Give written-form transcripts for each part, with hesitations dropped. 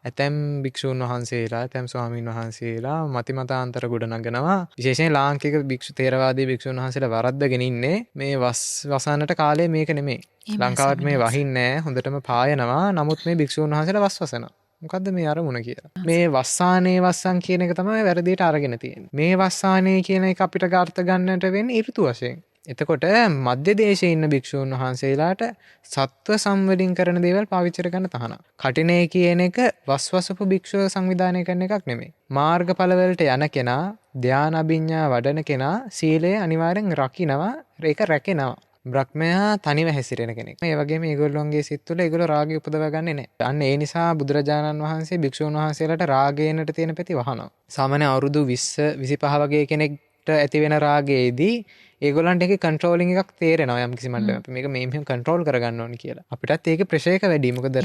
ඇතැම් භික්ෂූන් වහන්සේලා ඇතැම් ස්වාමීන් වහන්සේලා මතිමතාන්තර ගොඩනගනවා. විශේෂයෙන් ලාංකික භික්ෂු තේරවාදී භික්ෂූන් වහන්සේලා වරද්දගෙන ඉන්නේ මේ වසන්නට කාලේ මේක නෙමෙයි. ලංකාවට මේ වහින්නේ හොඳටම පායනවා. නමුත් මේ භික්ෂූන් වහන්සේලා වසනවා. මොකද්ද මේ අරමුණ කියලා. මේ වස්සානේ වස්සන් කියන එක තමයි වැරදියට අරගෙන තියෙන්නේ. මේ වස්සානේ කියන එක අපිට අර්ථ ගන්නට වෙන්නේ ඍතු වශයෙන්. එතකොට මධ්‍ය දේශයේ ඉන්න භික්ෂූන් වහන්සේලාට සත්ව සම්වලින් කරන දේවල් පාවිච්චි කරගන්න තහනම්. කටිනේ කියන එක වස්වසපු භික්ෂුව සංවිධානය කරන එකක් නෙමෙයි. මාර්ගඵල වලට යන කෙනා, ධාන අභිඥා වඩන කෙනා සීලය අනිවාර්යෙන් රකින්නවා, ඒක රැකෙනවා. බ්‍රහ්මයා තනිව හැසිරෙන කෙනෙක්. ඒ වගේම මේගොල්ලොන්ගේ සිත් තුළ ඒගොල්ලෝ රාගය උපදව ගන්නෙ නැහැ. අන්න ඒ නිසා බුදුරජාණන් වහන්සේ භික්ෂූන් වහන්සේලාට රාගයෙන්ට තියෙන පැති වහනවා. සාමාන්‍ය අවුරුදු 20 25 වගේ කෙනෙක්ට ඇති වෙන රාගයේදී ඒගොල්ලන්ට ඒකේ කන්ට්‍රෝලින් එකක් තේරෙනවා යම් කිසි මට්ටමක. මේක මෙහෙම කන්ට්‍රෝල් කරගන්න ඕනේ කියලා. අපිටත් ඒකේ ප්‍රෙෂර් එක වැඩි. මොකද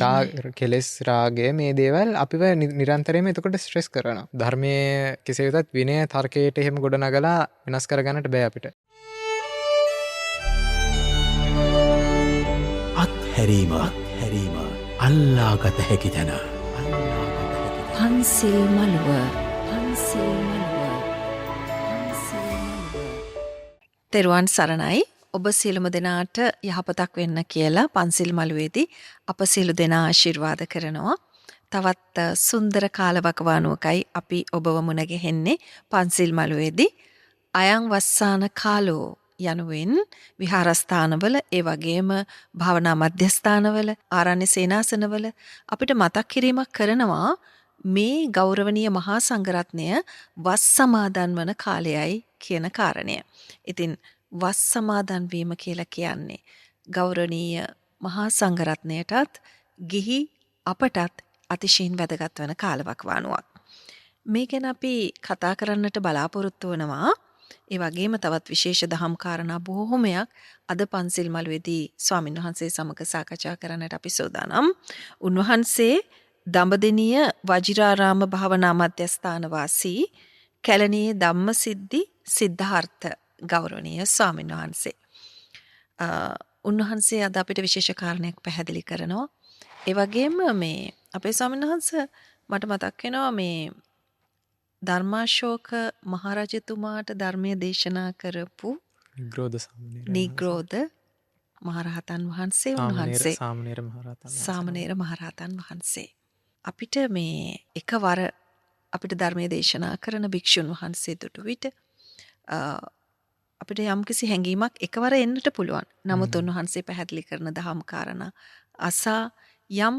කෙලෙස් රාගය මේ දේවල් අපිව නිරන්තරයෙන්ම එතකොට ස්ට්‍රෙස් කරනවා. ධර්මයේ කෙසේ වෙතත් විනය තර්කයට එහෙම ගොඩනගලා වෙනස් කරගන්නට බෑ අපිට. හැරීම අල්ලාගත හැකි තැන. පන්සිල් මළුව තෙරුවන් සරණයි. ඔබ සියලුම දෙනාට යහපතක් වෙන්න කියලා පන්සිල් මළුවේදී අප සියලු දෙනා ආශිර්වාද කරනවා. තවත් සුන්දර කාලවකවානුවකයි අපි ඔබව මුණ ගැහෙන්නේ පන්සිල් මළුවේදී. අයං වස්සාන කාලෝ යනුවෙන් විහාරස්ථානවල ඒ වගේම භාවනා මධ්‍යස්ථානවල ආරණ්‍ය සේනාසනවල අපිට මතක් කිරීමක් කරනවා මේ ගෞරවනීය මහා සංඝරත්නය වස් සමාදන් වන කාලයයි කියන කාරණය. ඉතින් වස් සමාදන් වීම කියලා කියන්නේ ගෞරවනීය මහා සංඝරත්නයටත් ගිහි අපටත් අතිශයින් වැදගත් වන කාලවකවානුවක්. මේ ගැන අපි කතා කරන්නට බලාපොරොත්තු වෙනවා. ඒ වගේම තවත් විශේෂ දහම් කාරණා බොහෝමයක් අද පන්සිල් මළුවේදී ස්වාමින් වහන්සේ සමග සාකච්ඡා කරන්නට අපි සූදානම්. උන්වහන්සේ දඹදෙණිය වජිරාරාම භාවනා මධ්‍යස්ථාන වාසී කැලණියේ ධම්මසිද්ධි සිද්ධාර්ථ ගෞරවනීය ස්වාමින් වහන්සේ. උන්වහන්සේ අද අපිට විශේෂ කාරණයක් පැහැදිලි කරනවා. ඒ වගේම මේ අපේ ස්වාමින් වහන්සේ මට මතක් වෙනවා මේ ධර්මාශෝක මහරජතුමාට ධර්මයේ දේශනා කරපු නිග්‍රෝධ මහරහතන් වහන්සේ උන්වහන්සේ සාමණේර මහරහතන් වහන්සේ අපිට මේ එකවර අපිට ධර්මයේ දේශනා කරන භික්ෂුන් වහන්සේ දුටු විට අපිට යම්කිසි හැඟීමක් එකවර එන්නට පුළුවන්. නමුත් උන්වහන්සේ පැහැදිලි කරන දහම් කාරණා අසා යම්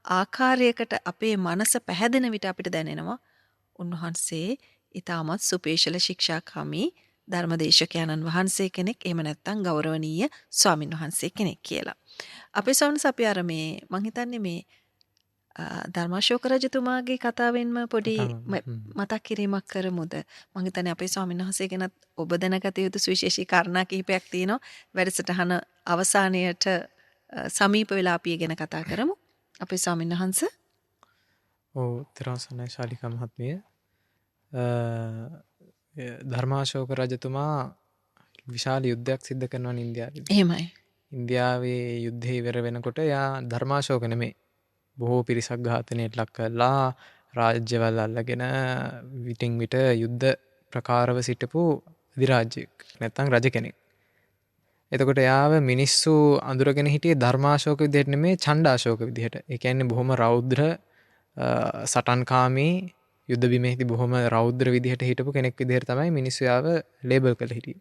ආකාරයකට අපේ මනස පැහැදෙන විට අපිට දැනෙනවා උන්වහන්සේ ඊටමත් සුපේශල ශික්ෂාකාමී ධර්මදේශකයන්න් වහන්සේ කෙනෙක්, එහෙම නැත්නම් ගෞරවනීය ස්වාමින් වහන්සේ කෙනෙක් කියලා. අපේ ස්වාමීන් අපි අර මේ මං හිතන්නේ මේ ධර්මාශෝක රජතුමාගේ කතාවෙන්ම පොඩි මතක් කිරීමක් කරමුද? මං හිතන්නේ අපේ ස්වාමින් වහන්සේ ගැන ඔබ දැනගත යුතු සුවිශේෂී කාරණා කිහිපයක් තියෙනවා. වැඩසටහන අවසානයේට සමීප වෙලා අපි ගැන කතා කරමු. අපේ ස්වාමින් වහන්සේ තිරසනයි ශාලිකා මහත්මිය. ධර්මාශෝක රජතුමා විශාල යුද්ධයක් සිද්ධ කරනවා ඉන්දියාවේ. එහෙමයි. ඉන්දියාවේ යුද්ධය ඉවර වෙනකොට යා ධර්මාශෝක නෙමෙයි බොහෝ පිරිසක් ඝාතනයට ලක් කරලා රාජ්‍යවල් අල්ලගෙන විටින් විට යුද්ධ ප්‍රකාරව සිටපු අධිරාජ්‍යයක් නැත්නම් රජ කෙනෙක්. එතකොට යාව මිනිස්සු අඳුරගෙන හිටියේ ධර්මාශෝක විදිහට නෙමෙයි ඡණ්ඩාශෝක විදිහට. ඒ කියන්නේ බොහොම රෞද්‍ර සටන්කාමී යුද්ධ බිමේදී බොහොම රෞද්‍ර විදිහට හිටපු කෙනෙක් විදිහට තමයි මිනිස්සු යාව ලේබල් කරලා හිටියේ.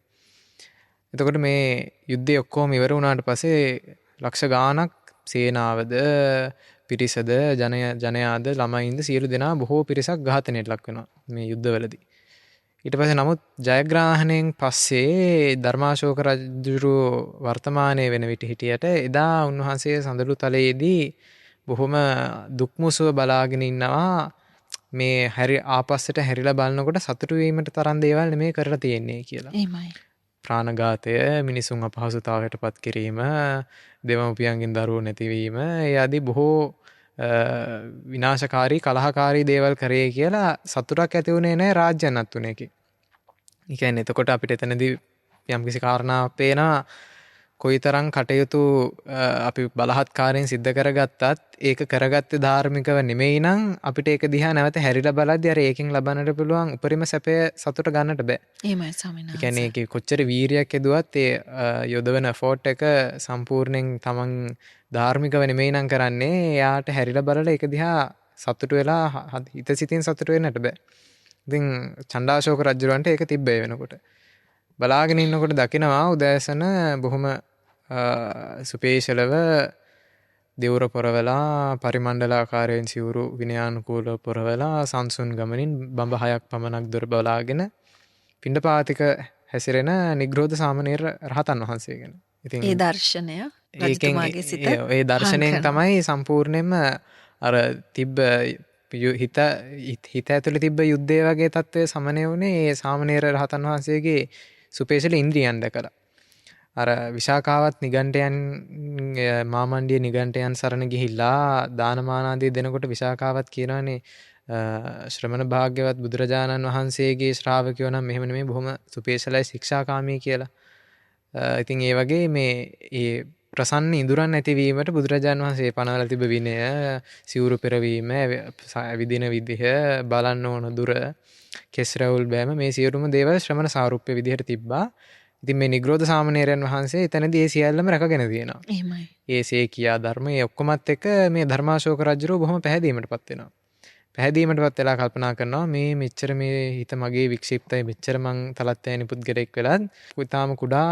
එතකොට මේ යුද්ධය ඔක්කොම ඉවර වුණාට පස්සේ ලක්ෂ ගාණක් සේනාවද පිරිසද ජනයාද ළමයින්ද සියලු දෙනා බොහෝ පිරිසක් ඝාතනයට ලක් වෙනවා මේ යුද්ධවලදී. ඊට පස්සේ නමුත් ජයග්‍රහණයෙන් පස්සේ ධර්මාශෝක රජු වර්තමානයේ වෙන විට හිටියට එදා උන්වහන්සේ සඳලු තලයේදී බොහොම දුක්මුසුව බලාගෙන ඉන්නවා. මේ ආපස්සට හැරිලා බලනකොට සතුටු වීමට තරම් දේවල් නෙමෙයි කරලා තියෙන්නේ කියලා. එහෙමයි. ප්‍රාණඝාතය, මිනිසුන් අපහසුතාවයට පත් කිරීම, දෙමව්පියන්ගෙන් දරුවෝ නැතිවීම, ඒ ආදී බොහෝ විනාශකාරී කලහකාරී දේවල් කරේ කියලා සතුටක් ඇති වුණේ නැහැ රාජ්‍යයන් අත්ුණේකේ. ඒ කියන්නේ එතකොට අපිට එතනදී යම්කිසි කාරණාවක් පේනවා කොයිතරම් කටයුතු අපි බලහත්කාරයෙන් සිද්ධ කරගත්තත් ඒක කරගත්තේ ධාර්මිකව නෙමෙයි නම් අපිට ඒක දිහා නැවත හැරිලා බලද්දී අර ඒකෙන් ලබන්නට පුළුවන් උපරිම සැපය සතුට ගන්නට බෑ. එහෙමයි ස්වාමීන් ඒ වහන්සේ. කියන්නේ ඒක කොච්චර වීරියක් යදුවත් ඒ යොදවන එෆෝට් එක සම්පූර්ණයෙන් තමන් ධාර්මිකව නෙමෙයි නම් කරන්නේ එයාට හැරිලා බලලා ඒක දිහා සතුට වෙලා හිත සිතින් සතුට වෙන්නට බෑ. ඉතින් චණ්ඩාශෝක රජුරන්ට ඒක තිබ්බේ වෙනකොට. බලාගෙන ඉන්නකොට දකිනවා උදෑසන බොහොම සුපේශලව දෙවුර පොරවලා පරිමණ්ඩලාකාරයෙන් සිවුරු විනයානුකූලව පොරවලා සංසුන් ගමනින් බඹ 6ක් පමණක් දුර බලාගෙන පිණ්ඩපාතික හැසිරෙන නිග්‍රෝධ සාමණේර රහතන් වහන්සේ ගැන. ඉතින් ඒ දර්ශනය ඒකෙන් රජතුමාගේ සිත ඒ දර්ශනයෙන් තමයි සම්පූර්ණයෙන්ම අර තිබ්බ හිත ඇතුළේ තිබ්බ යුද්ධය වගේ තත්ත්වය සමනය වුණේ ඒ සාමණේර රහතන් වහන්සේගේ සුපේශල ඉන්ද්‍රියන් දැකලා. අර විශාකාවත් නිගණ්ඨයන් මාමණ්ඩිය නිගණ්ඨයන් සරණ ගිහිල්ලා දානමාන ආදී දෙනකොට විශාකාවත් කියනවානේ ශ්‍රමණ භාග්‍යවත් බුදුරජාණන් වහන්සේගේ ශ්‍රාවකයෝ නම් මෙහෙම නෙමෙයි බොහොම සුපේශලයි ශික්ෂාකාමී කියලා. ඉතින් ඒ වගේ මේ ඒ ප්‍රසන්න ඉඳුරන් නැතිවීමට බුදුරජාණන් වහන්සේ පනවලා තිබ විනය, සිවුරු පෙරවීම, විදින විදිහ, බලන්න ඕන දුර, කෙස් රැවුල් බෑම මේ සියලුම දේවල් ශ්‍රමණ සාරුප්‍ය විදිහට තිබ්බා. ඉතින් මේ නිග්‍රෝධ සාමණේරයන් වහන්සේ එතනදී ඒ සියල්ලම රැකගෙන තියෙනවා. එහෙමයි. ඒ සේකියා ධර්ම ඒ ඔක්කොමත් එක්ක මේ ධර්මාශෝක රජුරෝ බොහොම පැහැදීමටපත් වෙනවා. පැහැදීමටපත් වෙලා කල්පනා කරනවා මේ මෙච්චර මේ හිත මගේ වික්ෂිප්තයි මෙච්චර මං තලත් ඇණි පුද්ගලෙක් වෙලත් කුතාම කුඩා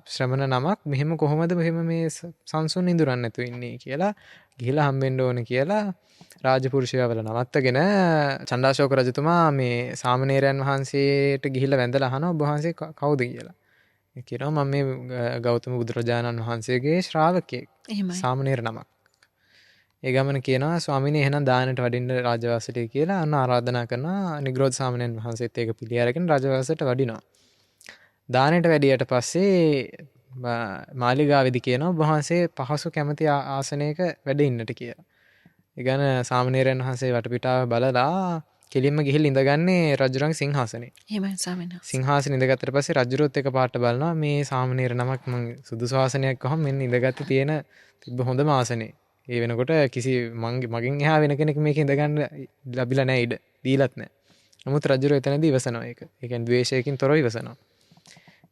ශ්‍රමණ නමක් මෙහෙම කොහොමද මෙහෙම මේ සංසුන් ඉඳුරන් නැතුව ඉන්නේ කියලා ගිහිලා හම්බෙන්න ඕන කියලා රාජපුරුෂයවල නවත්තගෙන චණ්ඩාශෝක රජතුමා මේ සාමණේරයන් වහන්සේට ගිහිල්ලා වැඳලා අහනවා ඔබ වහන්සේ කවුද කියලා. ඒ කියනවා මම මේ ගෞතම බුදුරජාණන් වහන්සේගේ ශ්‍රාවකයෙක්. සාමණේර නමක්. ඒ ගමන කියනවා ස්වාමීනි එහෙනම් දානට වඩින්න රාජවාසලට කියලා අන්න ආරාධනා කරනවා. නිග්‍රෝධ සාමණේරයන් වහන්සේත් ඒක පිළි අරගෙන රාජවාසලට වඩිනවා. දානට වැඩියට පස්සේ මාලිගාවේදී කියනවා ඔබ වහන්සේ පහසු කැමති ආසනයක වැඩ ඉන්නට කියලා. ඒ ගන සාමණේරයන් වහන්සේ වටපිටාව බලලා කෙලින්ම ගිහිල්ලා ඉඳගන්නේ රජුරන්ගේ සිංහාසනේ. එහෙමයි ස්වාමීන් වහන්සේ. සිංහාසනේ ඉඳගත්තට පස්සේ රජුරොත් එක පාට බලනවා මේ සාමණේර නමක් මං සුදුසු ආසනයක් කොහොම මෙන්න ඉඳගත්තේ තියෙන තිබ්බ හොඳම ආසනේ. ඒ වෙනකොට කිසි මගෙන් එහා වෙන කෙනෙක් මේක ඉඳගන්න ලැබිලා නැහැ ඉඩ. දීලත් නැහැ. නමුත් රජුරෝ එතනදී ඉවසනවා ඒක. ඒ කියන්නේ ද්වේෂයකින් තොරව ඉවසනවා.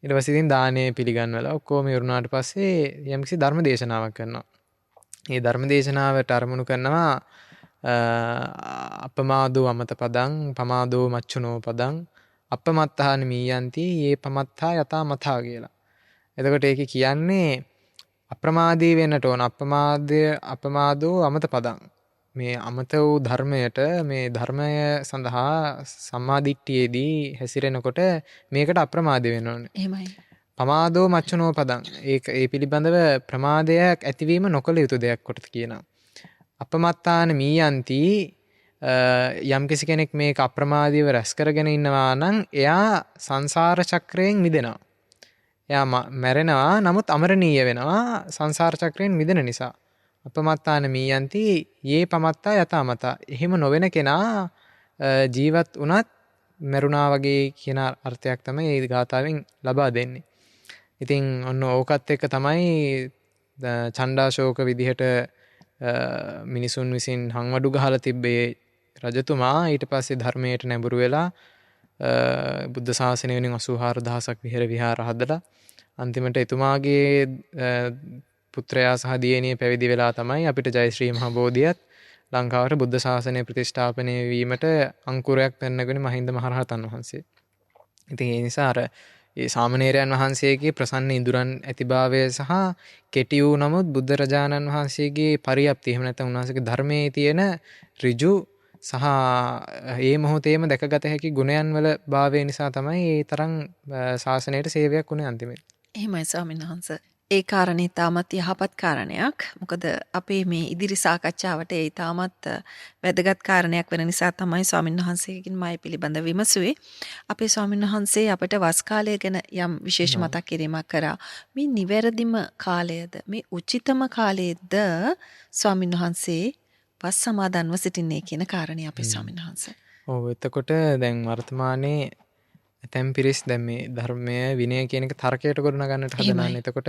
ඊට පස්සේ ඉතින් දානේ පිළිගන්වලා ඔක්කොම ඉවරුනාට පස්සේ යම්කිසි ධර්ම දේශනාවක් කරනවා. මේ ධර්ම දේශනාවට අරමුණු කරනවා අපමාදෝ අමත පදං පමාදෝ මච්චුනෝ පදං අපමත්තාන මීයන්ති ඒ පමත්තා යතා මතා කියලා. එතකොට ඒකේ කියන්නේ අප්‍රමාදී වෙන්නට ඕන. අපමාදෝ අමත පදං. මේ අමත වූ ධර්මයට මේ ධර්මය සඳහා සම්මාදිට්ඨියේදී හැසිරෙනකොට මේකට අප්‍රමාදී වෙන්න ඕනේ. එහෙමයි. පමාදෝ මච්චුනෝ පදං. ඒ පිළිබඳව ප්‍රමාදයක් ඇතිවීම නොකළ යුතු දෙයක් කොට කියනවා. අපමත්තාන මීයන්ති යම්කිසි කෙනෙක් මේක අප්‍රමාදීව රැස් කරගෙන ඉන්නවා නම් එයා සංසාර චක්‍රයෙන් මිදෙනවා. එයා මැරෙනවා නමුත් අමරණීය වෙනවා සංසාර චක්‍රයෙන් මිදෙන නිසා. අපමත්තාන මීයන්ති යේ පමත්තා යතාමතා. එහෙම නොවන කෙනා ජීවත් වුණත් මැරුණා වගේ කියන අර්ථයක් තමයි මේ ගාථාවෙන් ලබා දෙන්නේ. ඉතින් ඔන්න ඕකත් එක්ක තමයි චණ්ඩාශෝක විදිහට මිනිසුන් විසින් හංවඩු ගහලා තිබ්බේ රජතුමා ඊට පස්සේ ධර්මයට නැඹුරු වෙලා බුද්ධ ශාසනය වෙනින් 84000ක් විහාර හදලා අන්තිමට එතුමාගේ පුත්‍රයා සහ දියණිය පැවිදි වෙලා තමයි අපිට ජයශ්‍රී මහ බෝධියත් ලංකාවට බුද්ධ ශාසනය ප්‍රතිෂ්ඨාපනය වීමට අංකුරයක් පෙන්නගෙන මහින්ද මහරහතන් වහන්සේ. ඉතින් ඒ නිසා අර ඒ සාමණේරයන් වහන්සේගේ ප්‍රසන්න ඉඳුරන් ඇතිභාවය සහ කෙටි වූ නමුත් බුදුරජාණන් වහන්සේගේ පරියප්තිය එහෙම නැත්නම් උන්වහන්සේගේ ධර්මයේ තියෙන ඍජු සහ ඒ මොහොතේම දැකගත හැකි ගුණයන් වල භාවය නිසා තමයි ඒ තරම් ශාසනයට සේවයක් වුණේ අන්තිමේ. එහෙමයි ස්වාමීන් වහන්සේ. ඒ කාරණේ තාමත් යහපත් කාරණයක්. මොකද අපේ මේ ඉදිරි සාකච්ඡාවට ඒ තාමත් වැදගත් කාරණයක් වෙන නිසා තමයි ස්වාමීන් වහන්සේගෙන් මම පිළිබඳව විමසුවේ. අපේ ස්වාමීන් වහන්සේ අපට වස් කාලය ගැන යම් විශේෂ මතක් කිරීමක් කරා. මේ නිවැරදිම කාලයද මේ උචිතම කාලයේද ස්වාමීන් වහන්සේ වස් සමාදන්ව සිටින්නේ කියන කාරණේ අපේ ස්වාමීන් වහන්සේ. ඔව් එතකොට දැන් වර්තමානයේ ඇතැම් පිරිස් දැන් මේ ධර්මය විනය කියන එක තර්කයට ගොඩනගන්නට හදනවානේ. එතකොට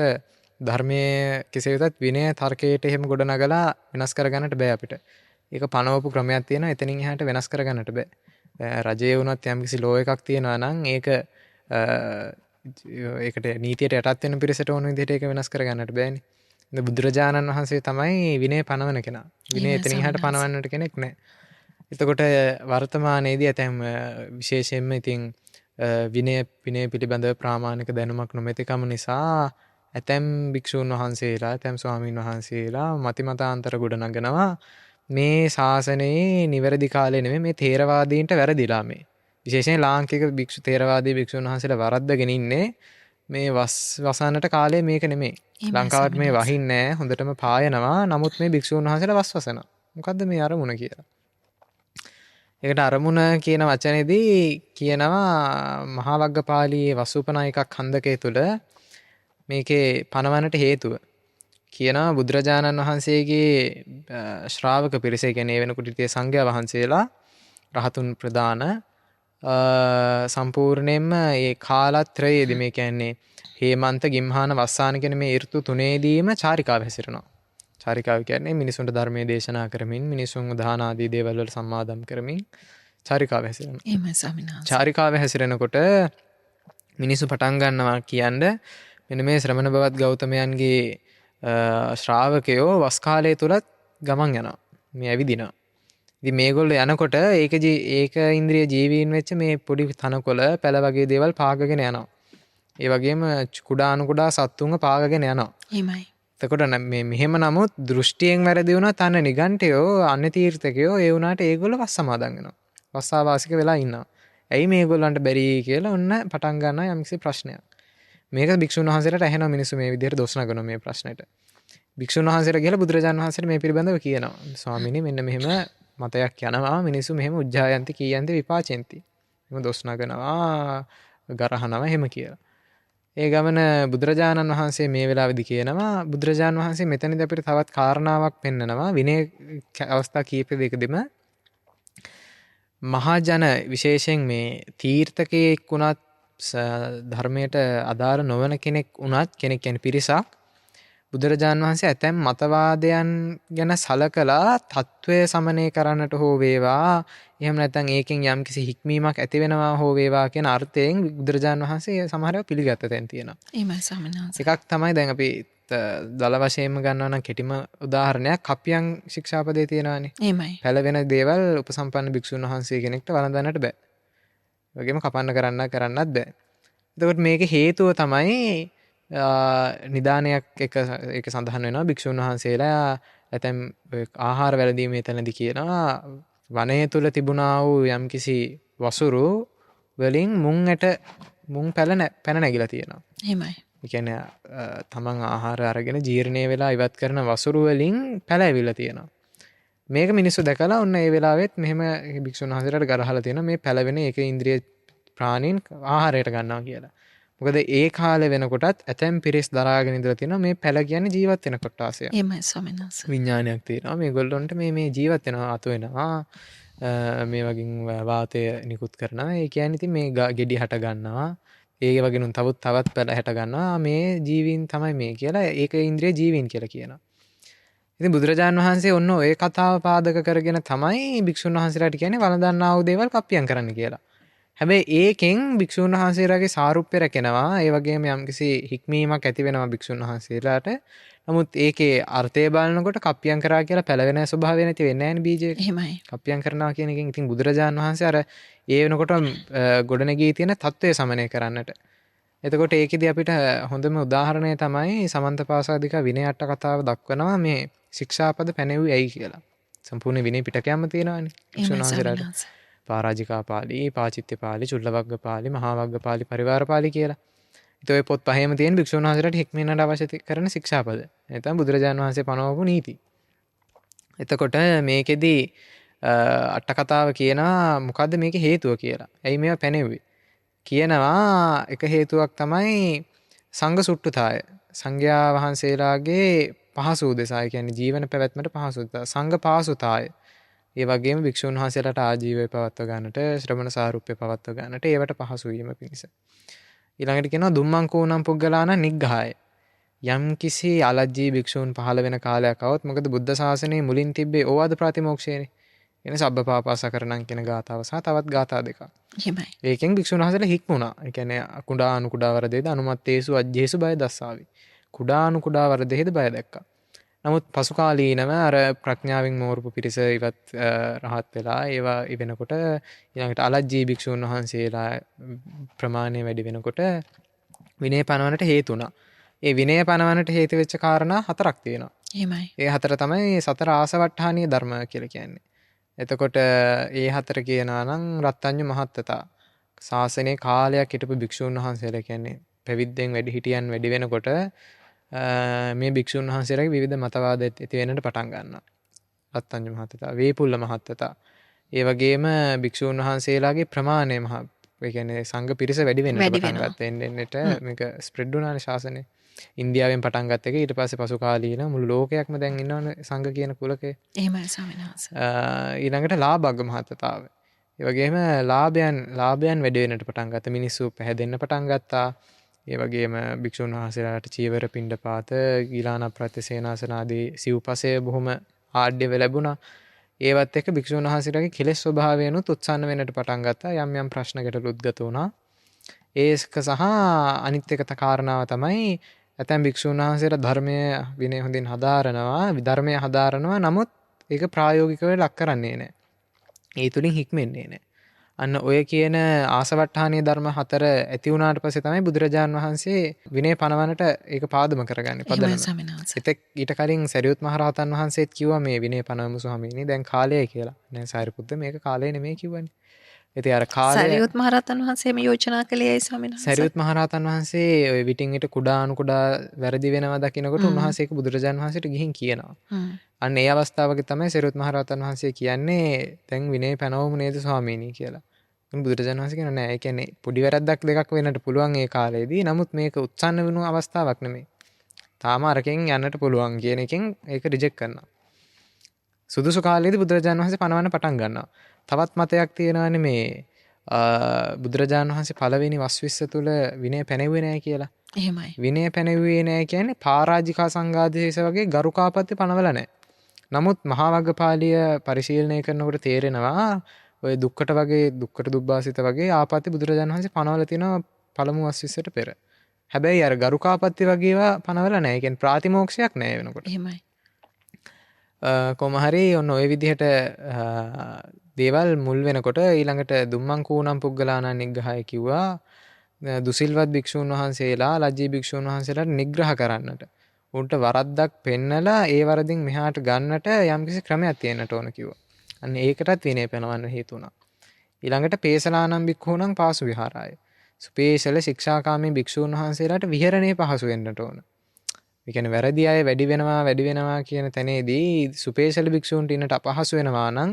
ධර්මයේ කෙසේ වෙතත් විනය තර්කයට එහෙම ගොඩනගලා වෙනස් කරගන්නට බෑ අපිට. ඒක පනවපු ක්‍රමයක් තියෙනවා. එතනින් එහාට වෙනස් කරගන්නට බෑ. රජයේ වුණත් යම්කිසි ලෝ එකක් තියෙනවා නම් ඒකට නීතියට යටත් වෙන පිරිසට ඕන විදිහට ඒක වෙනස් කරගන්නට බෑනේ. බුදුරජාණන් වහන්සේ තමයි විනය පනවන කෙනා. විනය එතනින් එහාට පනවන්නට කෙනෙක් නැහැ. එතකොට වර්තමානයේදී ඇතැම් විශේෂයෙන්ම ඉතින් විනය පිළිබඳව ප්‍රාමාණික දැනුමක් නොමැතිකම නිසා ඇතැම් භික්ෂූන් වහන්සේලා ඇතැම් ස්වාමීන් වහන්සේලා මතිමතාන්තර ගොඩනගනවා මේ ශාසනයේ නිවැරදි කාලේ නෙමෙයි මේ ථේරවාදීන්ට වැරදිලා මේ. විශේෂයෙන් ලාංකික ථේරවාදී භික්ෂූන් වහන්සේලා වරද්දගෙන ඉන්නේ මේ වසන්නට කාලේ මේක නෙමෙයි. ලංකාවට මේ වහින්නේ නැහැ. හොඳටම පායනවා. නමුත් මේ භික්ෂූන් වහන්සේලා වසනවා. මොකද්ද මේ අරමුණ කියලා? ඒකට අරමුණ කියන වචනේදී කියනවා මහා වග්ගපාළියේ වසූපනායකක් ඛණ්ඩකයේ තුල මේකේ පනවන්නට හේතුව කියනවා බුදුරජාණන් වහන්සේගේ ශ්‍රාවක පිරිස කියන්නේ වෙනකොට ඉතියේ සංඝයා වහන්සේලා රහතුන් ප්‍රදාන සම්පූර්ණයෙන්ම මේ කාලත්‍රයේදී මේ කියන්නේ හේමන්ත ගිම්හාන වස්සාන කියන මේ ඍතු තුනේදීම චාරිකාව හැසිරෙනවා. චාරිකාව කියන්නේ මිනිසුන්ට ධර්මයේ දේශනා කරමින් මිනිසුන්ව දාන ආදී දේවල් වල සම්මාදම් කරමින් චාරිකාව හැසිරෙනවා. එහෙමයි ස්වාමීන් වහන්සේ. චාරිකාව හැසිරෙනකොට මිනිසු පටන් ගන්නවා කියන්නේ මෙන්න මේ ශ්‍රමණ බවත් ගෞතමයන්ගේ ශ්‍රාවකයෝ වස් කාලය තුලත් ගමන් යනවා. මේ ඇවිදිනවා. ඉතින් මේගොල්ලෝ යනකොට ඒක ඉන්ද්‍රිය ජීවීන් වෙච්ච මේ පොඩි තනකොළ පැල වගේ දේවල් පාගගෙන යනවා. ඒ වගේම කුඩා අණු සත්තුන්ව පාගගෙන යනවා. එහෙමයි. එතකොට මෙහෙම නමුත් දෘෂ්ටියෙන් වැරදි වුණත් අන්න නිගණ්ඨයෝ අන්‍ය තීර්ථකයෝ ඒ වුණාට ඒගොල්ලෝ වස් සමාදන් වෙනවා. වස්සාවාසික වෙලා ඉන්නවා. ඇයි මේගොල්ලන්ට බැරි කියලා ඔන්න පටන් ගන්නවා යම්කිසි ප්‍රශ්නයක්. මේක භික්ෂුන් වහන්සේලාට ඇහෙනවා මිනිස්සු මේ විදිහට දොස් නගනවා මේ ප්‍රශ්නෙට. භික්ෂුන් වහන්සේලා ගිහලා බුදුරජාණන් වහන්සේට මේ පිළිබඳව කියනවා. ස්වාමීනි මෙන්න මෙහෙම මතයක් යනවා මිනිස්සු මෙහෙම උජ්ජායන්ති කීයන්ති විපාචෙන්ති. එහෙම දොස් නගනවා ගරහනවා එහෙම කියලා. ඒ ගමන බුදුරජාණන් වහන්සේ මේ වෙලාවේදී කියනවා බුදුරජාණන් වහන්සේ මෙතනදී අපිට තවත් කාරණාවක් පෙන්නනවා විනය අවස්ථා කීපයකදීම මහජන විශේෂයෙන් මේ තීර්ථකයෙක් වුණත් ධර්මයට අදාළ නොවන කෙනෙක් වුණත් කෙනෙක් කියන්නේ පිරිසක් බුදුරජාණන් වහන්සේ ඇතැම් මතවාදයන් ගැන සලකලා తත්වය සමනය කරන්නට හෝ වේවා එහෙම නැත්නම් ඒකෙන් යම්කිසි හික්මීමක් ඇති වෙනවා හෝ වේවා කියන අර්ථයෙන් බුදුරජාණන් වහන්සේ සමහරව පිළිගත්ත තැන් තියෙනවා. එහෙමයි ස්වාමීන් වහන්සේ. එකක් තමයි දැන් අපි දල වශයෙන්ම ගන්නවා නම් කෙටිම උදාහරණයක් කප්පියන් ශික්ෂාපදේ තියෙනවානේ. එහෙමයි. පැලවෙන දේවල් උපසම්පන්න භික්ෂුන් වහන්සේ කෙනෙක්ට වළඳන්නට බෑ. ඒ වගේම කපන්න කරන්නත් බෑ. එතකොට මේකේ හේතුව තමයි නිදානයක් එක සඳහන් වෙනවා භික්ෂුන් වහන්සේලා ඇතැම් ආහාර වැළඳීම එතනදී කියනවා වනය තුල තිබුණා වූ යම්කිසි වසුරු වලින් මුං පැන නැගිලා තියෙනවා. එහෙමයි. ඒ කියන්නේ තමන් ආහාර අරගෙන ජීර්ණය වෙලා ඉවත් කරන වසුරු වලින් පැල ඇවිල්ලා තියෙනවා. මේක මිනිස්සු දැකලා ඔන්න ඒ වෙලාවෙත් මෙහෙම භික්ෂුන් වහන්සේලාට ගරහලා තියෙනවා මේ පැලවෙන එක ඉන්ද්‍රිය ප්‍රාණීන් ආහාරයට ගන්නවා කියලා. මොකද ඒ කාලේ වෙනකොටත් ඇතැම් පිරිස් දරාගෙන ඉඳලා තියෙනවා මේ පැල කියන්නේ ජීවත් වෙන කොටාසය. එහෙමයි ස්වාමීන් වහන්සේ. විඥානයක් තියෙනවා මේගොල්ලොන්ට මේ ජීවත් වෙනවා අතු වෙනවා මේ වගේ වාතය නිකුත් කරනවා. ඒ කියන්නේ ඉතින් මේ ගෙඩි හට ගන්නවා. ඒ වගේ නුන් තවත් පැල හැට ගන්නවා මේ ජීවීන් තමයි මේ කියලා ඒක ඉන්ද්‍රිය ජීවීන් කියලා කියනවා. ඉතින් බුදුරජාණන් වහන්සේ ඔන්න ඔය කතාව පාදක කරගෙන තමයි භික්ෂුන් වහන්සේලාට කියන්නේ වළඳන්නා වූ දේවල් කප්පියම් කරන්න කියලා. හැබැයි ඒකෙන් භික්ෂුන් වහන්සේලාගේ සාරුප්‍ය රැකෙනවා. ඒ වගේම යම්කිසි හික්මීමක් ඇති වෙනවා භික්ෂුන් වහන්සේලාට. නමුත් ඒකේ අර්ථය බලනකොට කප්පියම් කරා කියලා පැලවෙන ස්වභාවය නැති වෙන්නේ නැහැ නේ බීජයක. එහෙමයි. කප්පියම් කරනවා කියන එකෙන් ඉතින් බුදුරජාණන් වහන්සේ අර ඒ වෙනකොට ගොඩනගී තියෙන தত্ত্বය සමනය කරන්නට. එතකොට ඒකෙදි අපිට හොඳම උදාහරණය තමයි සමන්තපාසාදික විනය අට කතාව දක්වනවා මේ ශික්ෂාපද පැනෙව්වේ ඇයි කියලා. සම්පූර්ණ විනය පිටකයක්ම තියෙනවානේ. භික්ෂුන් වහන්සේලාට. පාරාජිකා පාළි, පාචිත්‍ය පාළි, චුල්ලවග්ග පාළි, මහා වග්ග පාළි, පරිවාර පාළි කියලා. ඉතින් ඔය පොත් පහේම තියෙන භික්ෂුන් වහන්සේලාට හික්මෙන්නට අවශ්‍ය කරන ශික්ෂාපද. නැත්නම් බුදුරජාණන් වහන්සේ පනවපු නීති. එතකොට මේකෙදි අට කතාව කියනවා මොකද්ද මේකේ හේතුව කියලා. ඇයි මේවා පැනෙව්වේ? කියනවා එක හේතුවක් තමයි සංඝ සුට්ටුතාය. සංඝයා වහන්සේලාගේ පහසු උදෙසා කියන්නේ ජීවන පැවැත්මට පහසු සංඝ පාසුතාය. ඒ වගේම භික්ෂුන් වහන්සේලාට ආජීවය පවත්ව ගන්නට ශ්‍රමණ සාරුප්‍ය පවත්ව ගන්නට ඒවට පහසු වීම පිණිස. ඊළඟට කියනවා දුම්මං කෝණම් පුග්ගලාන නිග්ඝාය. යම් කිසි අලජ්ජී භික්ෂූන් පහළ වෙන කාලයක් આવොත් මොකද බුද්ධ ශාසනයේ මුලින් තිබ්බේ ඕවාද ප්‍රතිමෝක්ෂයනේ. එන සබ්බපාපසකරණම් කියන ගාථාව සහ තවත් ගාථා දෙකක්. එහෙමයි. ඒකෙන් භික්ෂුන් වහන්සේලා හික්මුණා. ඒ කියන්නේ කුඩා අනු කුඩා වරදේද අනුමත්තේසු අජ්ජේසු බය දස්සාවි. කුඩා අනු කුඩා වරදේද බය දැක්කා. නමුත් පසු කාලීනව අර ප්‍රඥාවෙන් මෝරපු පිරිස ඉවත් රහත් වෙලා ඒවා ඉවෙනකොට ඊළඟට අලජ්ජී භික්ෂුන් වහන්සේලා ප්‍රමාණය වැඩි වෙනකොට විනය පනවන්නට හේතු වුණා. ඒ විනය පනවන්නට හේතු වෙච්ච කාරණා හතරක් තියෙනවා. එහෙමයි. ඒ හතර තමයි සතර ආසවට්ටානීය ධර්ම කියලා කියන්නේ. එතකොට ඒ හතර කියනවා නම් රත්ත්‍ඤ්ඤ මහත්තතා ශාසනයේ කාලයක් හිටපු භික්ෂුන් වහන්සේලා කියන්නේ පැවිද්දෙන් වැඩි හිටියන් වැඩි වෙනකොට මේ භික්ෂුන් වහන්සේලාගේ විවිධ මතවාද ඇති වෙන්නට පටන් ගන්නවා. රත්ත්‍ඤ්ඤ මහත්තතා, වේපුල්ල මහත්තතා. ඒ වගේම භික්ෂුන් වහන්සේලාගේ ප්‍රමාණය ඒ කියන්නේ සංඝ පිරිස වැඩි වෙන්නට පටන් ගත්තා. එන්නට මේක ස්ප්‍රෙඩ් වුණානේ ශාසනය. ඉන්දියාවෙන් පටන් ගත්ත එක ඊට පස්සේ පසු කාලීන මුළු ලෝකයක්ම දැන් ඉන්නවනේ සංඝ කියන කුලකේ. එහෙමයි ස්වාමීන් වහන්සේ. ඊළඟට ලාභග්ග මහත්තතාව. ඒ වගේම ලාභයන් වැඩි වෙන්නට පටන් ගත්තා. මිනිස්සු පැහැදෙන්න පටන් ගත්තා. ඒ වගේම භික්ෂුන් වහන්සේලාට චීවර පිණ්ඩපාත, ගිලාන ප්‍රත්‍යසේනාසන ආදී සිව්පසය බොහොම ආඩ්‍යව ලැබුණා. ඒවත් එක්ක භික්ෂුන් වහන්සේලාගේ කෙලෙස් ස්වභාවයනුත් උත්සන්න වෙන්නට පටන් ගත්තා. යම් ප්‍රශ්න ගැටලු උද්ගත වුණා. ඒස්ක සහ අනිත් එක කාරණාව තමයි ඇතැම් භික්ෂුන් වහන්සේලා ධර්මය විනය හොඳින් හදාරනවා, ධර්මය හදාරනවා. නමුත් ඒක ප්‍රායෝගිකව ලක් කරන්නේ නැහැ. ඒ තුලින් හික්මෙන්නේ නැහැ. අන්න ඔය කියන ආසවට්ටානීය ධර්ම හතර ඇති වුණාට පස්සේ තමයි බුදුරජාන් වහන්සේ විනය පනවන්නට ඒක පාදම කරගන්නේ. පදනම. එතෙක් ඊට කලින් සරියුත් මහරහතන් වහන්සේත් කිව්වා මේ විනය පනවමු ස්වාමීනි දැන් කාලයයි කියලා. නෑ සාරිපුත්ත මේක කාලය නෙමෙයි කිව්වනේ. ඉතින් අර කාලය සරියුත් මහරහතන් වහන්සේ මේ යෝජනා කළේයි ස්වාමීන් වහන්සේ. සරියුත් මහරහතන් වහන්සේ ඔය විටින් විට කුඩා අනු කුඩා වැරදි වෙනවා දකිනකොට උන්වහන්සේ ඒක බුදුරජාන් වහන්සේට ගිහින් කියනවා. අන්න ඒ අවස්ථාවක තමයි සරියුත් මහරහතන් වහන්සේ කියන්නේ දැන් විනය පනවමු නේද ස්වාමීනි කියලා. බුදුරජාණන් වහන්සේ කියනවා නෑ ඒ කියන්නේ පොඩි වැරද්දක් දෙකක් වෙන්නට පුළුවන් ඒ කාලේදී. නමුත් මේක උත්සන්න වෙනු අවස්ථාවක් නෙමෙයි. තාම අරකින් යන්නට පුළුවන් කියන එකෙන් ඒක රිජෙක්ට් කරනවා. සුදුසු කාලේදී බුදුරජාණන් වහන්සේ පනවන්න පටන් ගන්නවා. තවත් මතයක් තියෙනවානේ මේ බුදුරජාණන් වහන්සේ පළවෙනි වස්විස්ස තුල විනය පැනෙව්වේ නෑ කියලා. එහෙමයි. විනය පැනෙව්වේ නෑ කියන්නේ පරාජිකා සංඝාදේශ වගේ ගරුකාපත්‍ය පනවල නෑ. නමුත් මහා වග්ගපාලිය පරිශීලනය කරනකොට තේරෙනවා ඔය දුක්කට දුබ්බාසිත වගේ ආපත්‍ය බුදුරජාණන් වහන්සේ පනවල තියෙනවා පළමු වස්විස්සට පෙර. හැබැයි අර ගරුකාපත්‍ය වගේ ඒවා පනවල නැහැ. ඒ කියන්නේ ප්‍රාතිමෝක්ෂයක් නැහැ වෙනකොට. එහෙමයි. කොහොම හරි ඔන්න ඔය විදිහට දේවල් මුල් වෙනකොට ඊළඟට දුම්මන් කූණම් පුග්ගලාණන් නිග්‍රහය කිව්වා දුසිල්වත් භික්ෂූන් වහන්සේලා ලජ්ජී භික්ෂූන් වහන්සේලාට නිග්‍රහ කරන්නට. උන්ට වරද්දක් පෙන්නලා ඒ වරදින් මෙහාට ගන්නට යම්කිසි ක්‍රමයක් තියෙන්නට ඕන කිව්වා. අන්න ඒකටත් විනය පනවන්න හේතු වුණා. ඊළඟට පේසලානම් භික්ඛූණං පාසු විහාරාය. සුපේසල ශික්ෂාකාමී භික්ෂූන් වහන්සේලාට විහරණේ පහසු වෙන්නට ඕන. ඒ කියන්නේ වැරදි අය වැඩි වෙනවා කියන තැනේදී සුපේසල භික්ෂූන්ට ඉන්නට අපහසු වෙනවා නම්